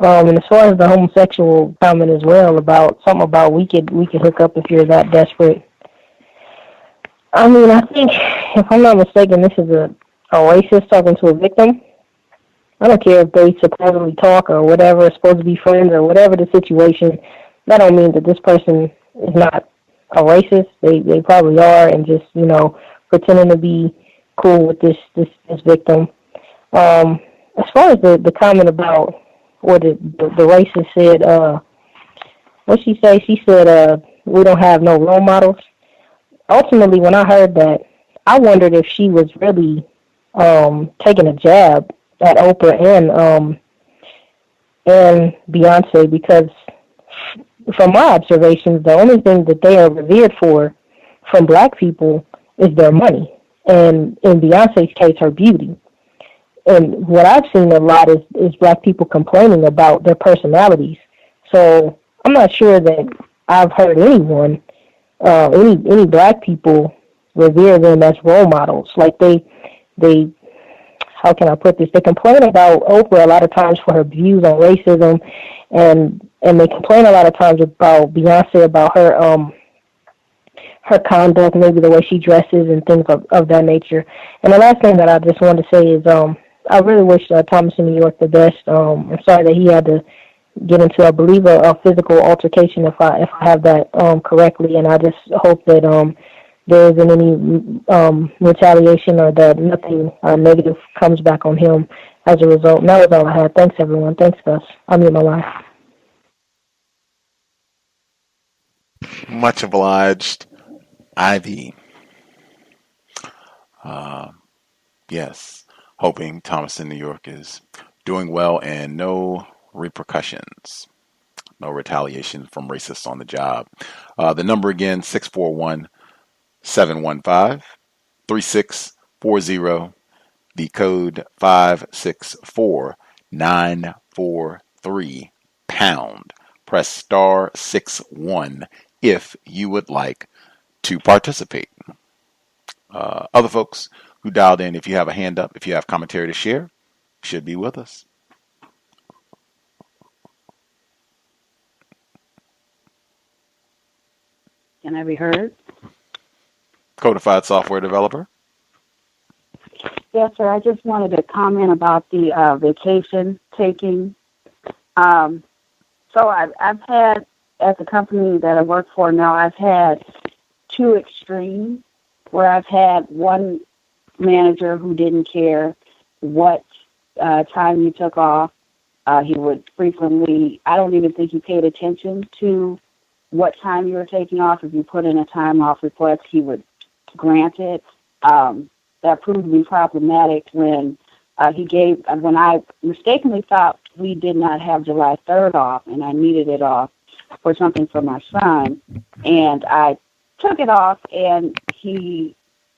S: And as far as the homosexual comment as well, about something about we could hook up if you're that desperate. I mean, I think, if I'm not mistaken, this is a racist talking to a victim. I don't care if they supposedly talk or whatever, supposed to be friends or whatever the situation. That don't mean that this person is not a racist. They probably are, and just pretending to be cool with this victim. As far as the comment about what the racist said, what she say? She said we don't have no role models. Ultimately, when I heard that, I wondered if she was really taking a jab at Oprah and Beyonce, because from my observations, the only thing that they are revered for from black people is their money, and in Beyonce's case, her beauty. And what I've seen a lot is black people complaining about their personalities. So I'm not sure that I've heard anyone, any black people revere them as role models. Like they, how can I put this? They complain about Oprah a lot of times for her views on racism, and they complain a lot of times about Beyonce, about her conduct, maybe the way she dresses and things of that nature. And the last thing that I just wanted to say is I really wish Thomas in New York the best. I'm sorry that he had to get into, I believe, a physical altercation, if I have that correctly, and I just hope that there isn't any retaliation or that nothing negative comes back on him as a result. And that was all I had. Thanks, everyone. Thanks, Gus. I'll mute my line.
J: Much obliged, Ivy. Yes, hoping Thomas in New York is doing well and no repercussions, no retaliation from racists on the job. The number again, 641-715-3640. The code 564943 pound. Press star 61 if you would like to participate. Other folks who dialed in, if you have a hand up, if you have commentary to share, should be with us.
P: Can I be heard?
J: Codified software developer.
P: Yes, sir. I just wanted to comment about the vacation taking. So I've had, at the company that I work for now, I've had two extremes where I've had one manager who didn't care what time you took off. He would frequently, I don't even think he paid attention to what time you were taking off. If you put in a time off request, he would grant it. That proved to be problematic when when I mistakenly thought we did not have July 3rd off and I needed it off for something for my son. And I took it off and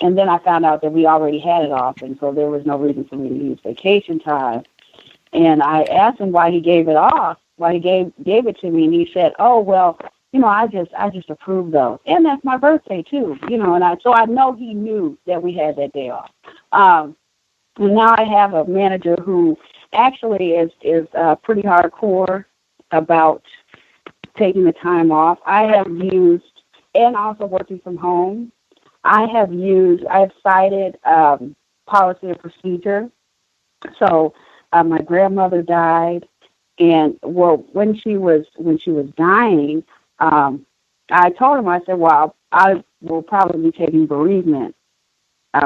P: then I found out that we already had it off, and so there was no reason for me to use vacation time. And I asked him why he gave it off, why he gave it to me, and he said, "Oh, well, I just approved those, and that's my birthday too, and so I know he knew that we had that day off." And now I have a manager who actually is pretty hardcore about taking the time off. I have used, and also working from home, I've cited policy and procedure. So my grandmother died, and when she was dying, I told him, I said, well, I will probably be taking bereavement,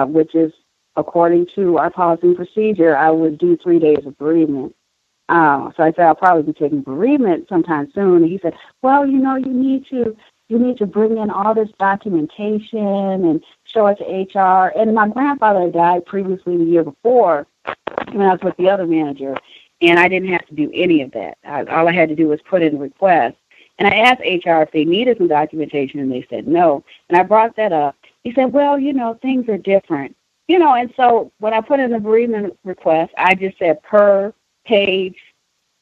P: which is, according to our policy and procedure, I would do 3 days of bereavement. So I said, I'll probably be taking bereavement sometime soon. And he said, well, you need to bring in all this documentation and show it to HR. And my grandfather died previously the year before when I was with the other manager, and I didn't have to do any of that. All I had to do was put in a request. And I asked HR if they needed some documentation, and they said no. And I brought that up. He said, well, things are different. And so when I put in the bereavement request, I just said per page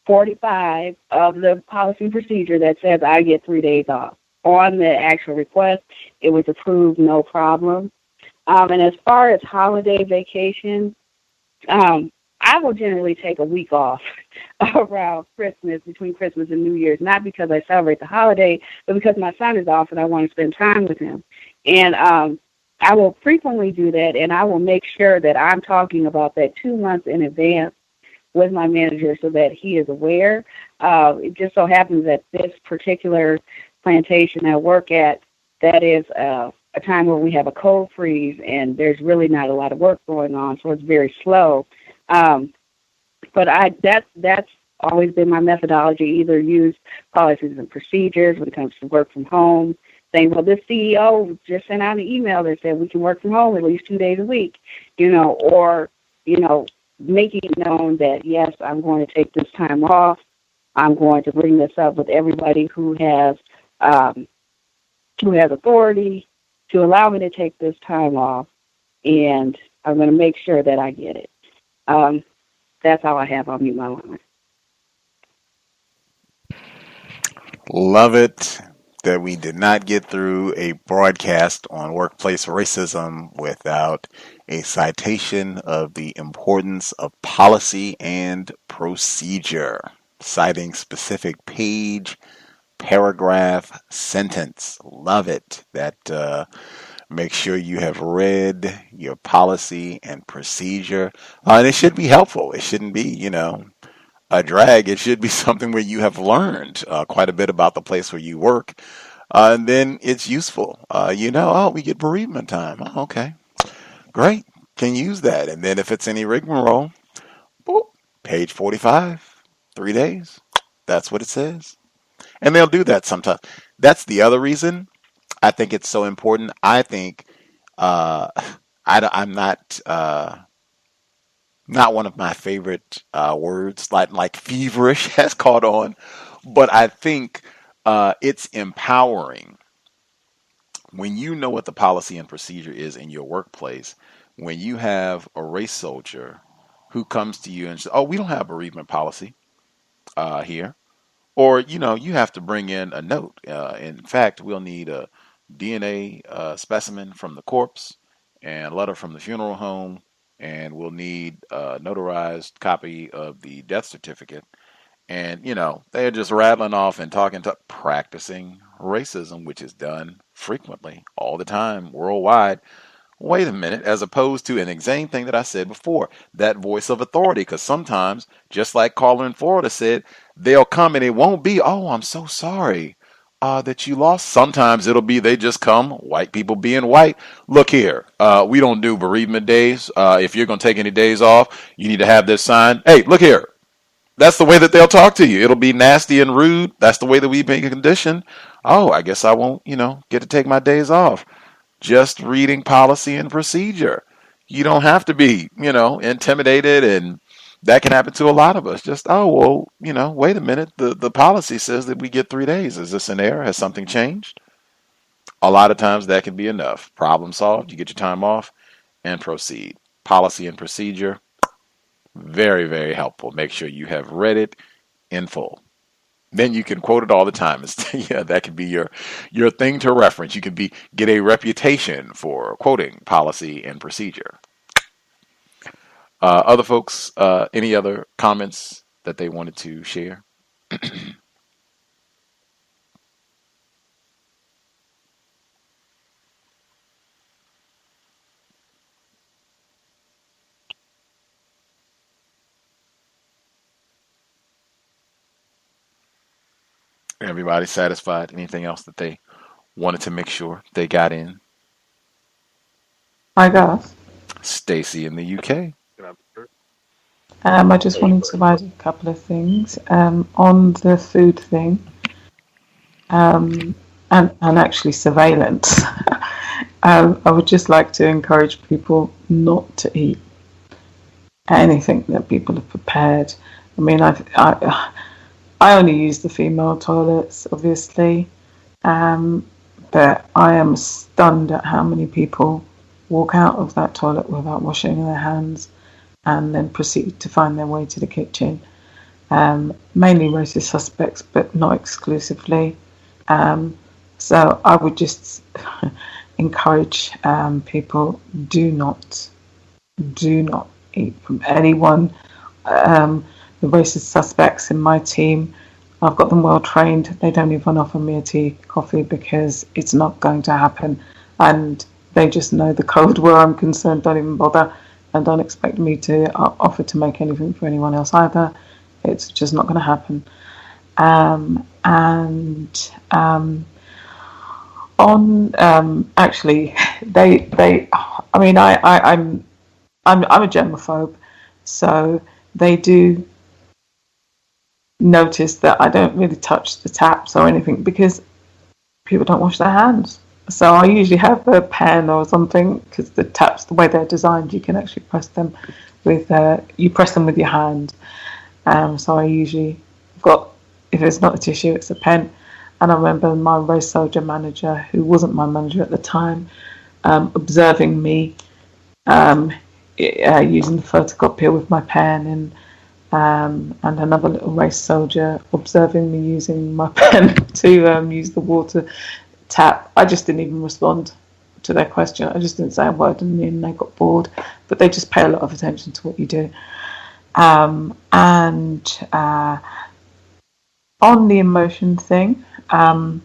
P: 45 of the policy and procedure that says I get 3 days off. On the actual request, it was approved, no problem. And as far as holiday vacation, I will generally take a week off around Christmas, between Christmas and New Year's, not because I celebrate the holiday, but because my son is off and I want to spend time with him. And I will frequently do that, and I will make sure that I'm talking about that 2 months in advance with my manager so that he is aware. It just so happens that this particular plantation I work at, that is a time where we have a cold freeze, and there's really not a lot of work going on, so it's very slow. But that's always been my methodology, either use policies and procedures when it comes to work from home, saying, well, this CEO just sent out an email that said we can work from home at least 2 days a week, or making it known that, yes, I'm going to take this time off. I'm going to bring this up with everybody who has authority to allow me to take this time off, and I'm going to make sure that I get it. That's all I have on Mute My Line.
J: Love it that we did not get through a broadcast on workplace racism without a citation of the importance of policy and procedure, citing specific page, paragraph, sentence. Love it. That make sure you have read your policy and procedure. And it should be helpful. It shouldn't be, a drag. It should be something where you have learned quite a bit about the place where you work. And then it's useful. We get bereavement time. Oh, okay. Great. Can use that. And then if it's any rigmarole, boop, page 45, 3 days. That's what it says. And they'll do that sometimes. That's the other reason I think it's so important. I think uh, I'm not one of my favorite words, like feverish has caught on, but I think it's empowering when you know what the policy and procedure is in your workplace. When you have a race soldier who comes to you and says, "Oh, we don't have bereavement policy here," or you have to bring in a note. In fact, we'll need a DNA specimen from the corpse and a letter from the funeral home, and we'll need a notarized copy of the death certificate. And they're just rattling off and talking to practicing racism, which is done frequently, all the time, worldwide. Wait a minute, as opposed to an exact thing that I said before, that voice of authority. Because sometimes, just like caller in Florida said, they'll come and it won't be, "Oh, I'm so sorry that you lost." Sometimes it'll be they just come, white people being white. "Look here, we don't do bereavement days. If you're going to take any days off, you need to have this signed. Hey, look here." That's the way that they'll talk to you. It'll be nasty and rude. That's the way that we make a condition. "Oh, I guess I won't, get to take my days off." Just reading policy and procedure. You don't have to be, intimidated, and that can happen to a lot of us. Just, "Oh, well, wait a minute. The policy says that we get 3 days. Is this an error? Has something changed?" A lot of times that can be enough. Problem solved. You get your time off and proceed. Policy and procedure, very, very helpful. Make sure you have read it in full. Then you can quote it all the time. Yeah, that could be your thing to reference. You could get a reputation for quoting policy and procedure. Other folks, any other comments that they wanted to share? Everybody satisfied? Anything else that they wanted to make sure they got in?
N: Hi, Gus.
J: Stacy in the UK.
N: I just wanted to add a couple of things on the food thing, and actually surveillance. I would just like to encourage people not to eat anything that people have prepared. I mean, I only use the female toilets, obviously, but I am stunned at how many people walk out of that toilet without washing their hands and then proceed to find their way to the kitchen. Mainly racist suspects, but not exclusively. So I would just encourage people, do not eat from anyone. The racist suspects in my team, I've got them well trained. They don't even offer me a tea, coffee, because it's not going to happen. And they just know the code where I'm concerned. Don't even bother, and don't expect me to offer to make anything for anyone else either. It's just not going to happen. Actually, they. I mean, I'm a germaphobe, so they do notice that I don't really touch the taps or anything because people don't wash their hands. So I usually have a pen or something, because the taps, the way they're designed, you can actually press them with your hand. So I usually got, if it's not a tissue, it's a pen. And I remember my race soldier manager, who wasn't my manager at the time, observing me using the photocopier with my pen, and another little race soldier observing me using my pen to use the water tap. I just didn't even respond to their question. I just didn't say a word, and then they got bored. But they just pay a lot of attention to what you do. On the emotion thing, and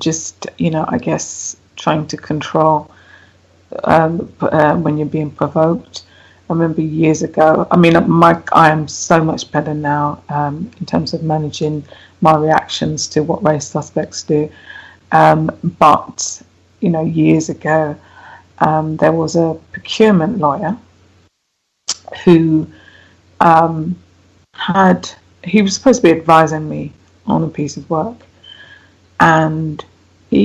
N: just, I guess trying to control when you're being provoked. I remember years ago, I am so much better now in terms of managing my reactions to what race suspects do. But, years ago, there was a procurement lawyer who he was supposed to be advising me on a piece of work. and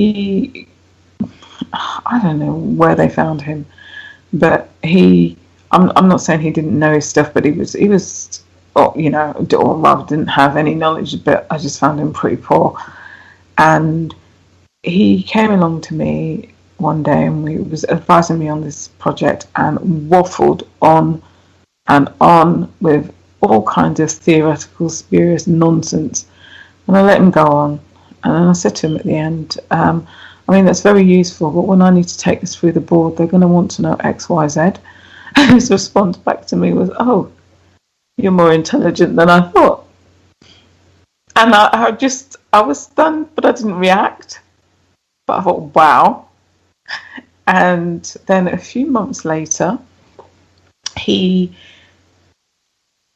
N: I don't know where they found him, but I'm not saying he didn't know his stuff, but he was, or rather didn't have any knowledge, but I just found him pretty poor. And he came along to me one day and he was advising me on this project and waffled on and on with all kinds of theoretical, spurious nonsense. And I let him go on. And then I said to him at the end, that's very useful, but when I need to take this through the board, they're going to want to know X, Y, Z. And his response back to me was, "Oh, you're more intelligent than I thought." And I was stunned, but I didn't react. But I thought, wow. And then a few months later, he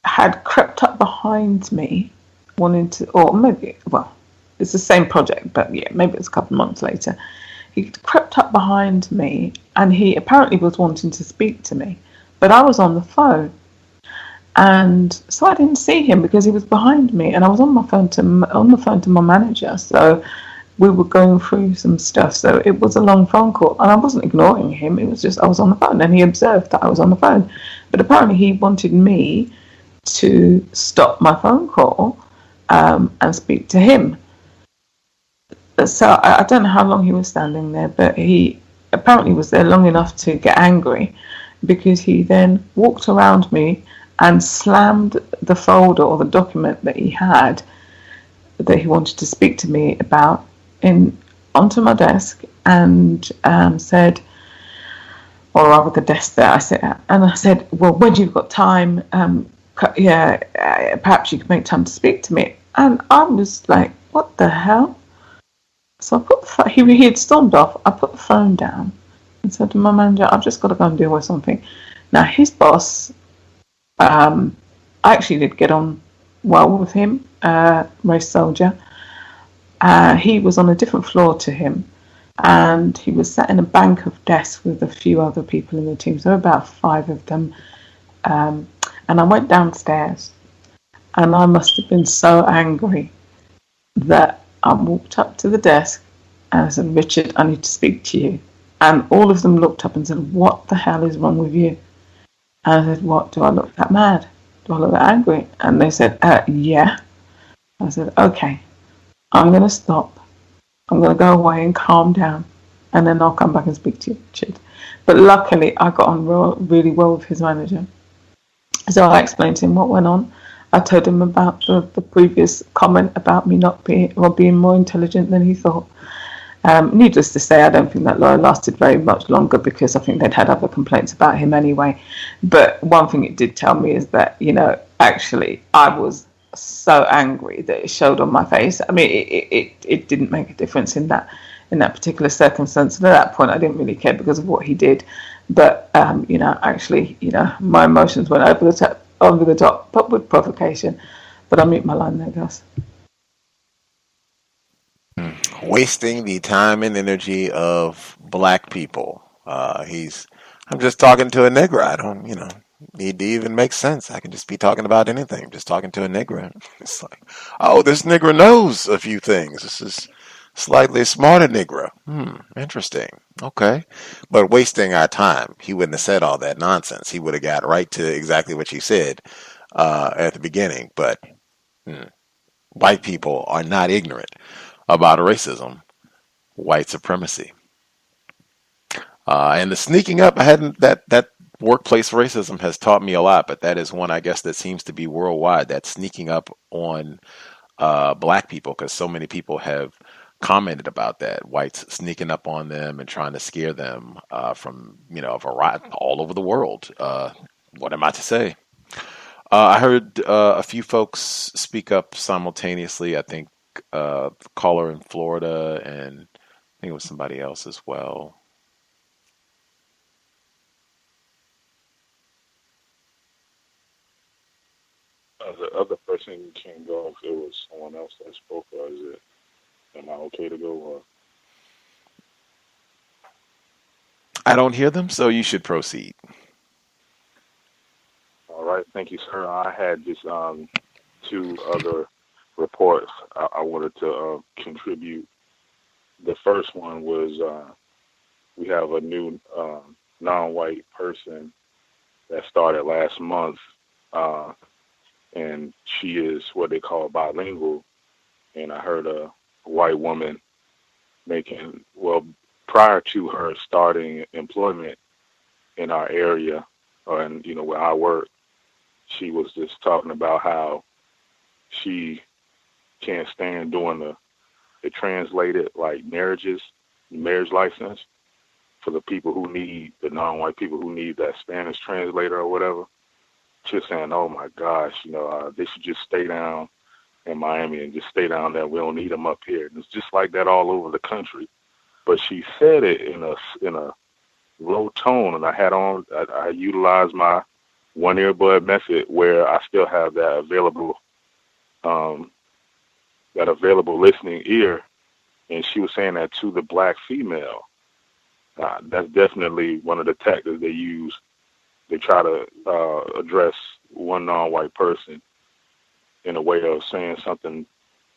N: had crept up behind me, wanting to, or maybe, well, it's the same project, but yeah, maybe it was a couple of months later. He crept up behind me and he apparently was wanting to speak to me, but I was on the phone. And so I didn't see him because he was behind me, and I was on the phone to my manager. So we were going through some stuff. So it was a long phone call, and I wasn't ignoring him. It was just I was on the phone, and he observed that I was on the phone. But apparently he wanted me to stop my phone call and speak to him. So I don't know how long he was standing there, but he apparently was there long enough to get angry, because he then walked around me and slammed the folder or the document that he had that he wanted to speak to me about onto my desk and said, or rather the desk that I sit at, and I said, "Well, when you've got time, perhaps you could make time to speak to me." And I was like, "What the hell?" So I put he had stormed off. I put the phone down and said to my manager, "I've just got to go and deal with something." Now his boss, I actually did get on well with him, race soldier. He was on a different floor to him, and he was sat in a bank of desks with a few other people in the team. So about 5 of them. And I went downstairs, and I must have been so angry that I walked up to the desk and I said, "Richard, I need to speak to you." And all of them looked up and said, "What the hell is wrong with you?" And I said, "What, do I look that mad? Do I look that angry?" And they said, "Yeah." I said, "Okay, I'm going to stop. I'm going to go away and calm down, and then I'll come back and speak to you, Richard." But luckily, I got on really well with his manager. So I explained to him what went on. I told him about the previous comment about me not being more intelligent than he thought. Needless to say, I don't think that lawyer lasted very much longer, because I think they'd had other complaints about him anyway. But one thing it did tell me is that, actually I was so angry that it showed on my face. I mean, it didn't make a difference in that particular circumstance. And at that point, I didn't really care because of what he did. But, actually, my emotions went over the top, but with provocation. But I'll mute my line there, Gus.
J: Wasting the time and energy of black people. I'm just talking to a nigger. I don't, need to even make sense. I can just be talking about anything. I'm just talking to a nigger. It's like, oh, this nigger knows a few things. This is slightly smarter nigger. Interesting. Okay. But wasting our time. He wouldn't have said all that nonsense. He would have got right to exactly what you said at the beginning. But white people are not ignorant about racism, white supremacy. And the sneaking up, that workplace racism has taught me a lot, but that is one, I guess, that seems to be worldwide, that sneaking up on black people, because so many people have commented about that, whites sneaking up on them and trying to scare them from, a variety all over the world. What am I to say? I heard a few folks speak up simultaneously. I think the caller in Florida, and I think it was somebody else as well.
O: The other person can go if it was someone else that spoke, or am I okay to go? Or?
J: I don't hear them, so you should proceed.
O: All right, thank you, sir. I had just 2 other reports I wanted to contribute The first one was we have a new non-white person that started last month, uh, and she is what they call bilingual. And I heard a white woman making, well, prior to her starting employment in our area, or in, where I work, she was just talking about how she can't stand doing the translated like marriage license for the people who need, the non-white people who need that Spanish translator or whatever. Just saying, oh my gosh, they should just stay down in Miami and just stay down there. We don't need them up here. And it's just like that all over the country. But she said it in a low tone, and I utilized my one earbud method where I still have um, that available listening ear. And she was saying that to the black female. That's definitely one of the tactics they use. They try to address one non-white person in a way of saying something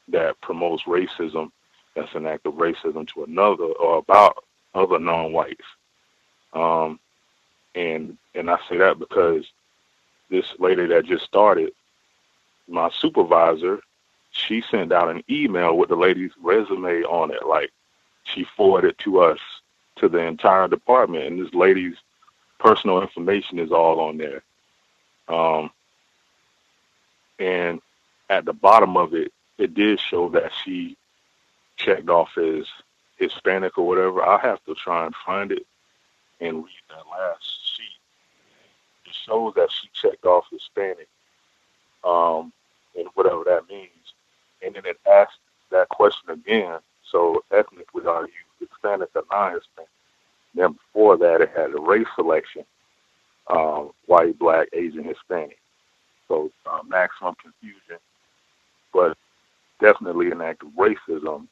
O: that promotes racism, that's an act of racism to another or about other non-whites. And I say that because this lady that just started, my supervisor, she sent out an email with the lady's resume on it. Like, she forwarded to us, to the entire department, and this lady's personal information is all on there. And at the bottom of it, it did show that she checked off as Hispanic or whatever. I'll have to try and find it and read that last sheet. It shows that she checked off Hispanic, and whatever that means. And then it asked that question again. So ethnically, are you Hispanic or non-Hispanic? Then before that, it had a race selection, white, black, Asian, Hispanic. So maximum confusion, but definitely an act of racism.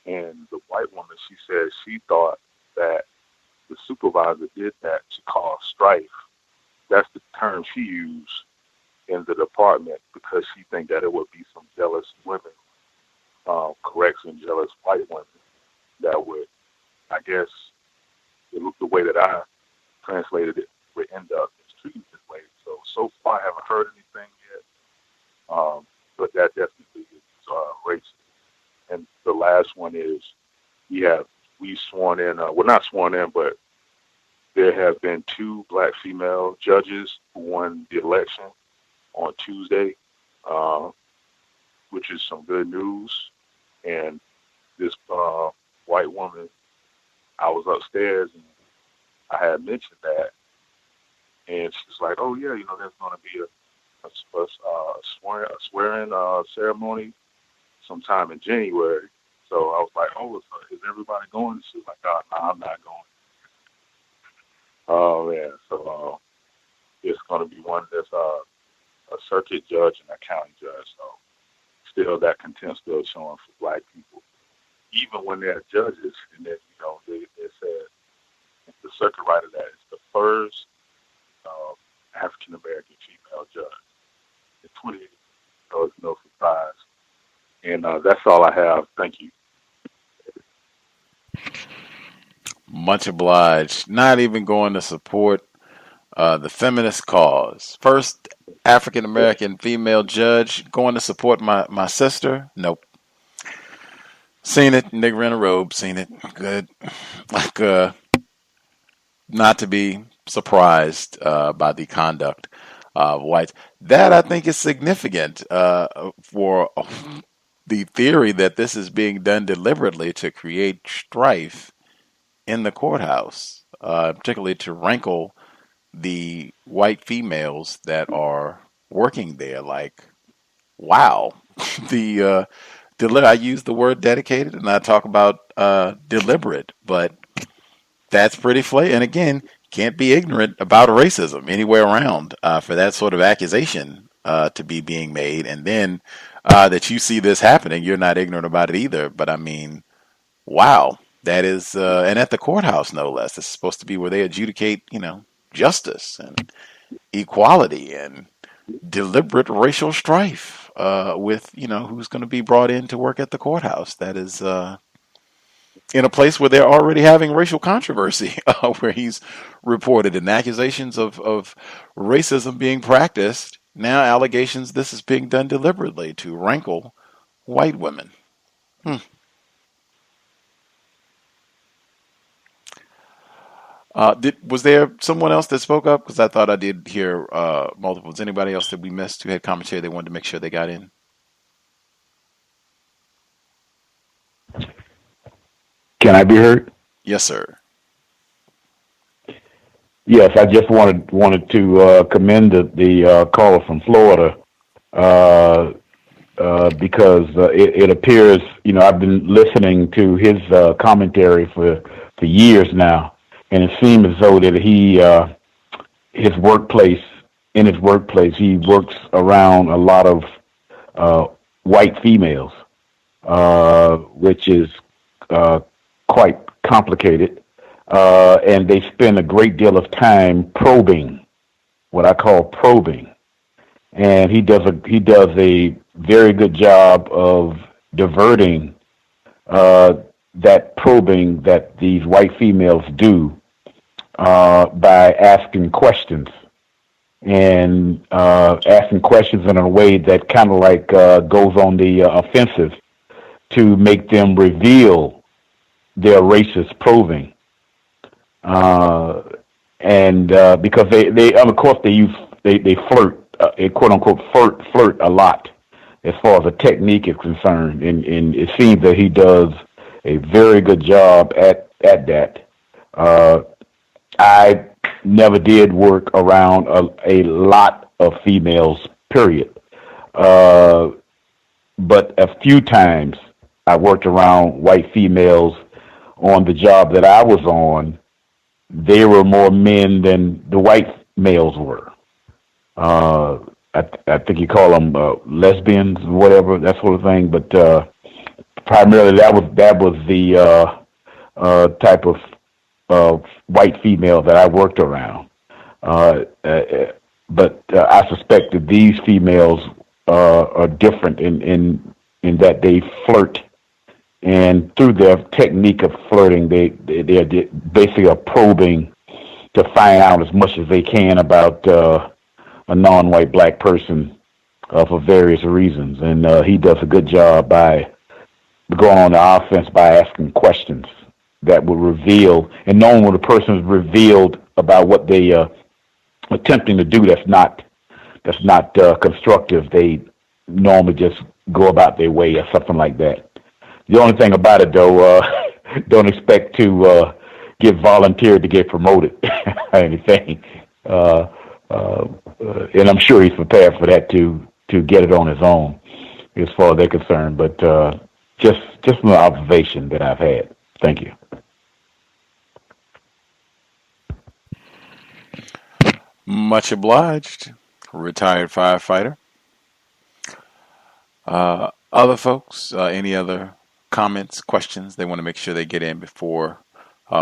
O: And the white woman, she said she thought that the supervisor did that to cause strife. That's the term she used in the department because she think that it would be some jealous women, correction, jealous white women that would, I guess, the way that I translated it, would end up mistreating this lady. So far, I haven't heard anything yet, but that definitely is racist. And the last one is we sworn in, well, not sworn in, but there have been 2 black female judges who won the election on Tuesday, which is some good news. And this white woman, I was upstairs and I had mentioned that, and she's like, "Oh yeah, there's going to be a swearing ceremony sometime in January." So I was like, "Oh, is everybody going?" She's like, "Oh, no, I'm not going." Oh yeah, so it's going to be one that's a circuit judge and a county judge. So still, that contempt still showing for black people, even when they're judges. And then they said the circuit right of that is the first African American female judge in 20 years. So it's no surprise. And that's all I have. Thank you.
J: Much obliged. Not even going to support the feminist cause. First African American female judge going to support my sister? Nope. Seen it, nigger in a robe. Seen it. Good. Like not to be surprised by the conduct of whites. That I think is significant for the theory that this is being done deliberately to create strife in the courthouse, particularly to rankle the white females that are working there. Like, wow, the I use the word dedicated and I talk about deliberate, but that's pretty flagrant. And again, can't be ignorant about racism anywhere around for that sort of accusation to be being made. And then that you see this happening, you're not ignorant about it either. But I mean, wow, that is, and at the courthouse, no less. This is supposed to be where they adjudicate, justice and equality and deliberate racial strife with, who's going to be brought in to work at the courthouse. That is in a place where they're already having racial controversy, where he's reported and accusations of racism being practiced. Now allegations this is being done deliberately to rankle white women. Was there someone else that spoke up? Because I thought I did hear multiple. Was anybody else that we missed who had commentary they wanted to make sure they got in?
K: Can I be heard?
J: Yes, sir.
K: Yes, I just wanted to commend the caller from Florida because it appears, I've been listening to his commentary for years now, and it seems as though that in his workplace, he works around a lot of white females, which is quite complicated. And they spend a great deal of time probing, what I call probing, and he does a very good job of diverting that probing that these white females do by asking questions and asking questions in a way that kind of like goes on the offensive to make them reveal their racist probing. And because they of course they flirt, quote unquote flirt a lot as far as the technique is concerned, and it seems that he does a very good job at that. I never did work around a lot of females, period. But a few times I worked around white females on the job that I was on. They were more men than the white males were. I think you call them lesbians, whatever, that sort of thing. But primarily, that was the type of white female that I worked around. But I suspect that these females are different in that they flirt. And through their technique of flirting, they basically are probing to find out as much as they can about a non-white black person for various reasons. And he does a good job by going on the offense by asking questions that will reveal, and knowing when a person is revealed about what they attempting to do that's not constructive, they normally just go about their way or something like that. The only thing about it, though, don't expect to get volunteered to get promoted or anything. And I'm sure he's prepared for that to get it on his own, as far as they're concerned. But just an observation that I've had. Thank you.
J: Much obliged, retired firefighter. Other folks, any other comments, questions they want to make sure they get in before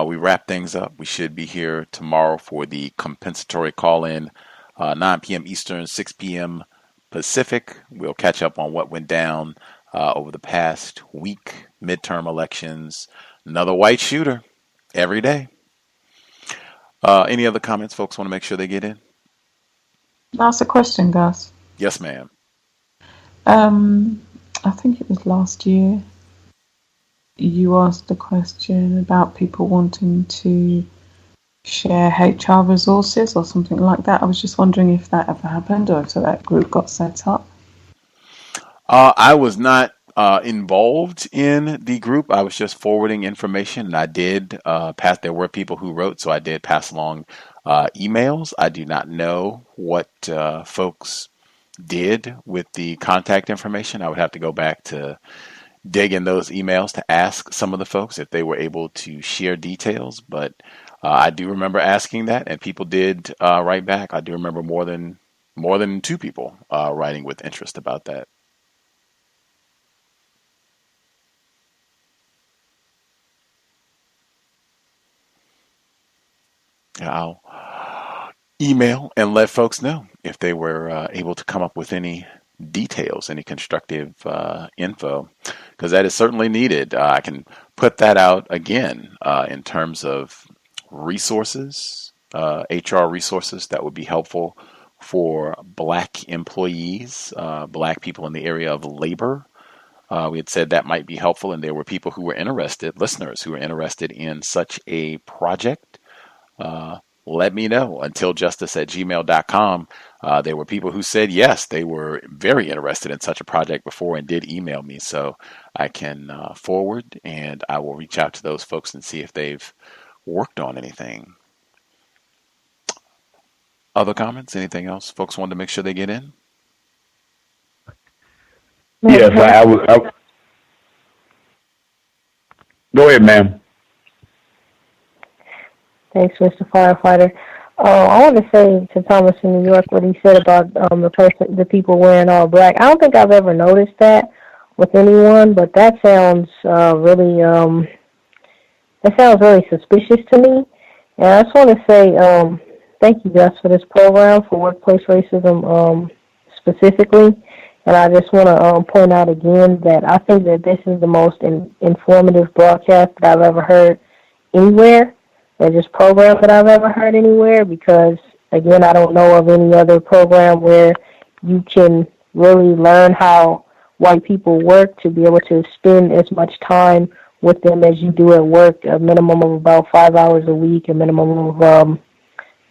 J: we wrap things up? We should be here tomorrow for the compensatory call-in, 9 p.m. Eastern, 6 p.m. Pacific. We'll catch up on what went down over the past week, midterm elections, another white shooter every day. Any other comments folks want to make sure they get in?
N: That's a question, Gus.
J: Yes, ma'am.
N: I think it was last year. You asked a question about people wanting to share HR resources or something like that. I was just wondering if that ever happened or if that group got set up.
J: I was not involved in the group. I was just forwarding information, and I did pass. There were people who wrote, so I did pass along emails. I do not know what folks did with the contact information. I would have to go back to dig in those emails to ask some of the folks if they were able to share details. But I do remember asking that, and people did write back. I do remember more than 2 people writing with interest about that. I'll email and let folks know if they were able to come up with any details, any constructive info, because that is certainly needed. I can put put that out again in terms of resources, HR resources that would be helpful for Black employees, Black people in the area of labor. We had said that might be helpful, and there were people who were interested, listeners who were interested in such a project. Let me know. Untiljustice@gmail.com. There were people who said yes, they were very interested in such a project before and did email me. So I can forward, and I will reach out to those folks and see if they've worked on anything. Other comments? Anything else folks wanted to make sure they get in?
K: Yes, I was. Go ahead, ma'am.
S: Thanks, Mr. Firefighter. I want to say to Thomas in New York what he said about the people wearing all black. I don't think I've ever noticed that with anyone, but that sounds really suspicious to me. And I just want to say thank you, Gus, for this program for workplace racism specifically. And I just want to point out again that I think that this is the most informative broadcast that I've ever heard anywhere, or just program that I've ever heard anywhere, because, again, I don't know of any other program where you can really learn how white people work to be able to spend as much time with them as you do at work, a minimum of about 5 hours a week, a minimum of,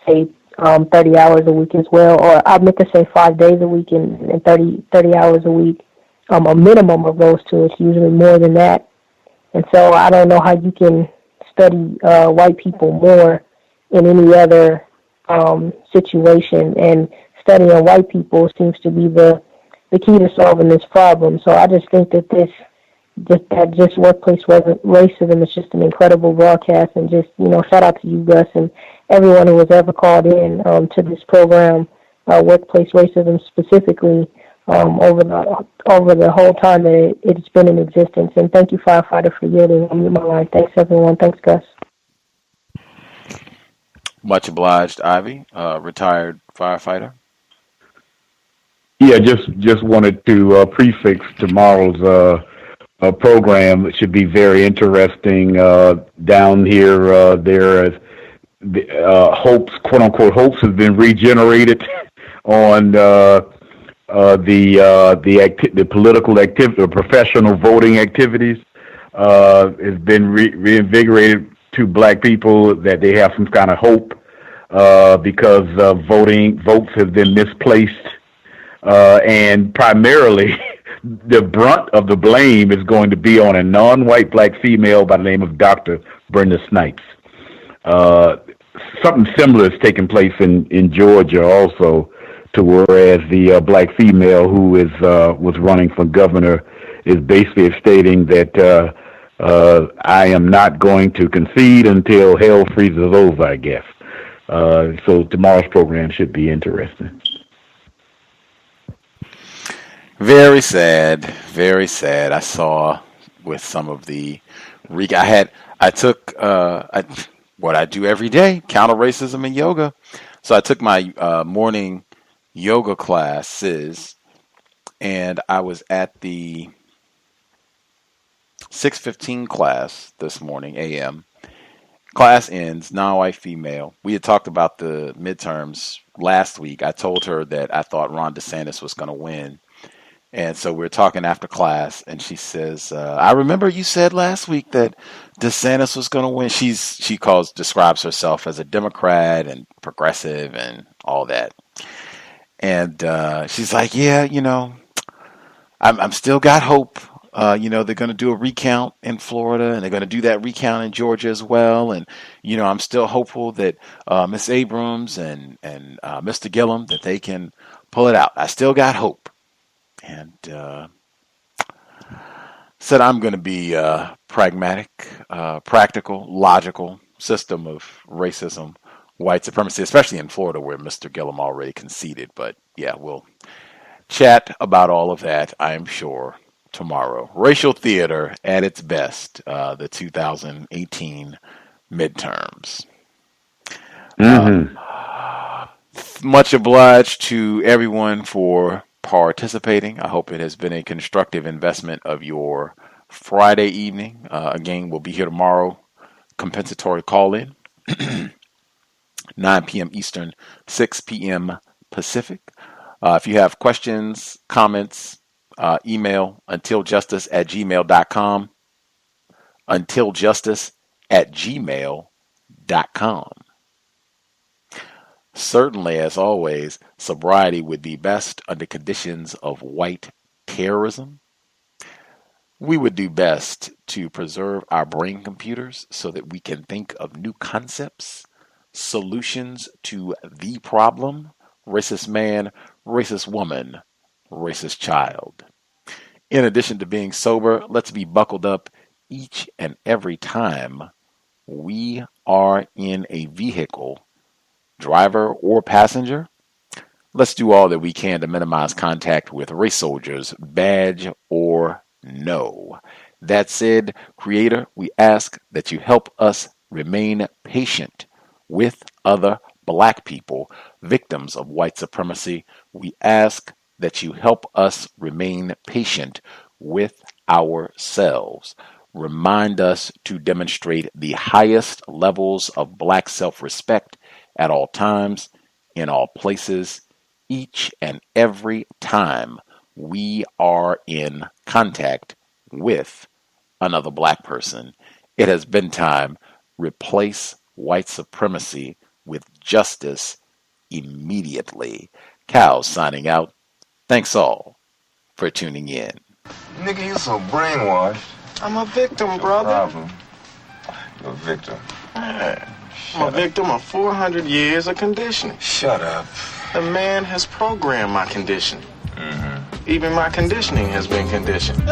S: say, 30 hours a week as well, or I meant to say 5 days a week and 30 hours a week, a minimum of those two. It's usually more than that. And so I don't know how you can study white people more in any other situation, and studying white people seems to be the key to solving this problem. So I just think that this workplace racism is just an incredible broadcast, and just, shout out to you, Gus, and everyone who has ever called in to this program, workplace racism specifically, over the whole time that it's been in existence. And thank you, Firefighter, for yielding on my line. Thanks, everyone. Thanks, Gus.
J: Much obliged, Ivy, retired firefighter.
K: Yeah, just wanted to prefix tomorrow's program. It should be very interesting. Down here, there is hopes, quote unquote, hopes have been regenerated on the political activity, or professional voting activities. Has been reinvigorated to Black people, that they have some kind of hope because votes have been misplaced, and primarily the brunt of the blame is going to be on a non-white Black female by the name of Dr. Brenda Snipes. Something similar is taking place in Georgia also, to whereas the Black female who was running for governor is basically stating that I am not going to concede until hell freezes over, I guess. So tomorrow's program should be interesting.
J: Very sad, very sad. I saw with some of the I took what I do every day, counter racism and yoga. So I took my morning yoga classes, and I was at the 6:15 class this morning, a.m. Class ends, non-white female. We had talked about the midterms last week. I told her that I thought Ron DeSantis was going to win. And so we were talking after class, and she says, I remember you said last week that DeSantis was going to win. She describes herself as a Democrat and progressive and all that. And she's like, yeah, I'm still got hope. They're going to do a recount in Florida, and they're going to do that recount in Georgia as well. And, I'm still hopeful that Ms. Abrams and Mr. Gillum, that they can pull it out. I still got hope. And said I'm going to be pragmatic, practical, logical system of racism, white supremacy, especially in Florida where Mr. Gillum already conceded. But yeah, we'll chat about all of that, I'm sure, tomorrow. Racial theater at its best, the 2018 midterms. Much obliged to everyone for participating. I hope it has been a constructive investment of your Friday evening. Again, we'll be here tomorrow. Compensatory call-in. 9 p.m. Eastern, 6 p.m. Pacific. If you have questions, comments, email untiljustice@gmail.com. untiljustice@gmail.com. Certainly, as always, sobriety would be best under conditions of white terrorism. We would do best to preserve our brain computers so that we can think of new concepts, solutions to the problem: racist man, racist woman, racist child. In addition to being sober, let's be buckled up each and every time we are in a vehicle, driver or passenger. Let's do all that we can to minimize contact with race soldiers, badge or no. That said, Creator, we ask that you help us remain patient with other black people, victims of white supremacy. We ask that you help us remain patient with ourselves. Remind us to demonstrate the highest levels of black self-respect at all times, in all places, each and every time we are in contact with another black person. It has been time. Replace white supremacy with justice immediately. Cal signing out. Thanks all for tuning in.
T: Nigga, you so brainwashed. I'm a victim, brother. Problem. You're a victim. Man, I'm a victim of 400 years of conditioning. Shut up. The man has programmed my conditioning. Even my conditioning has been conditioned.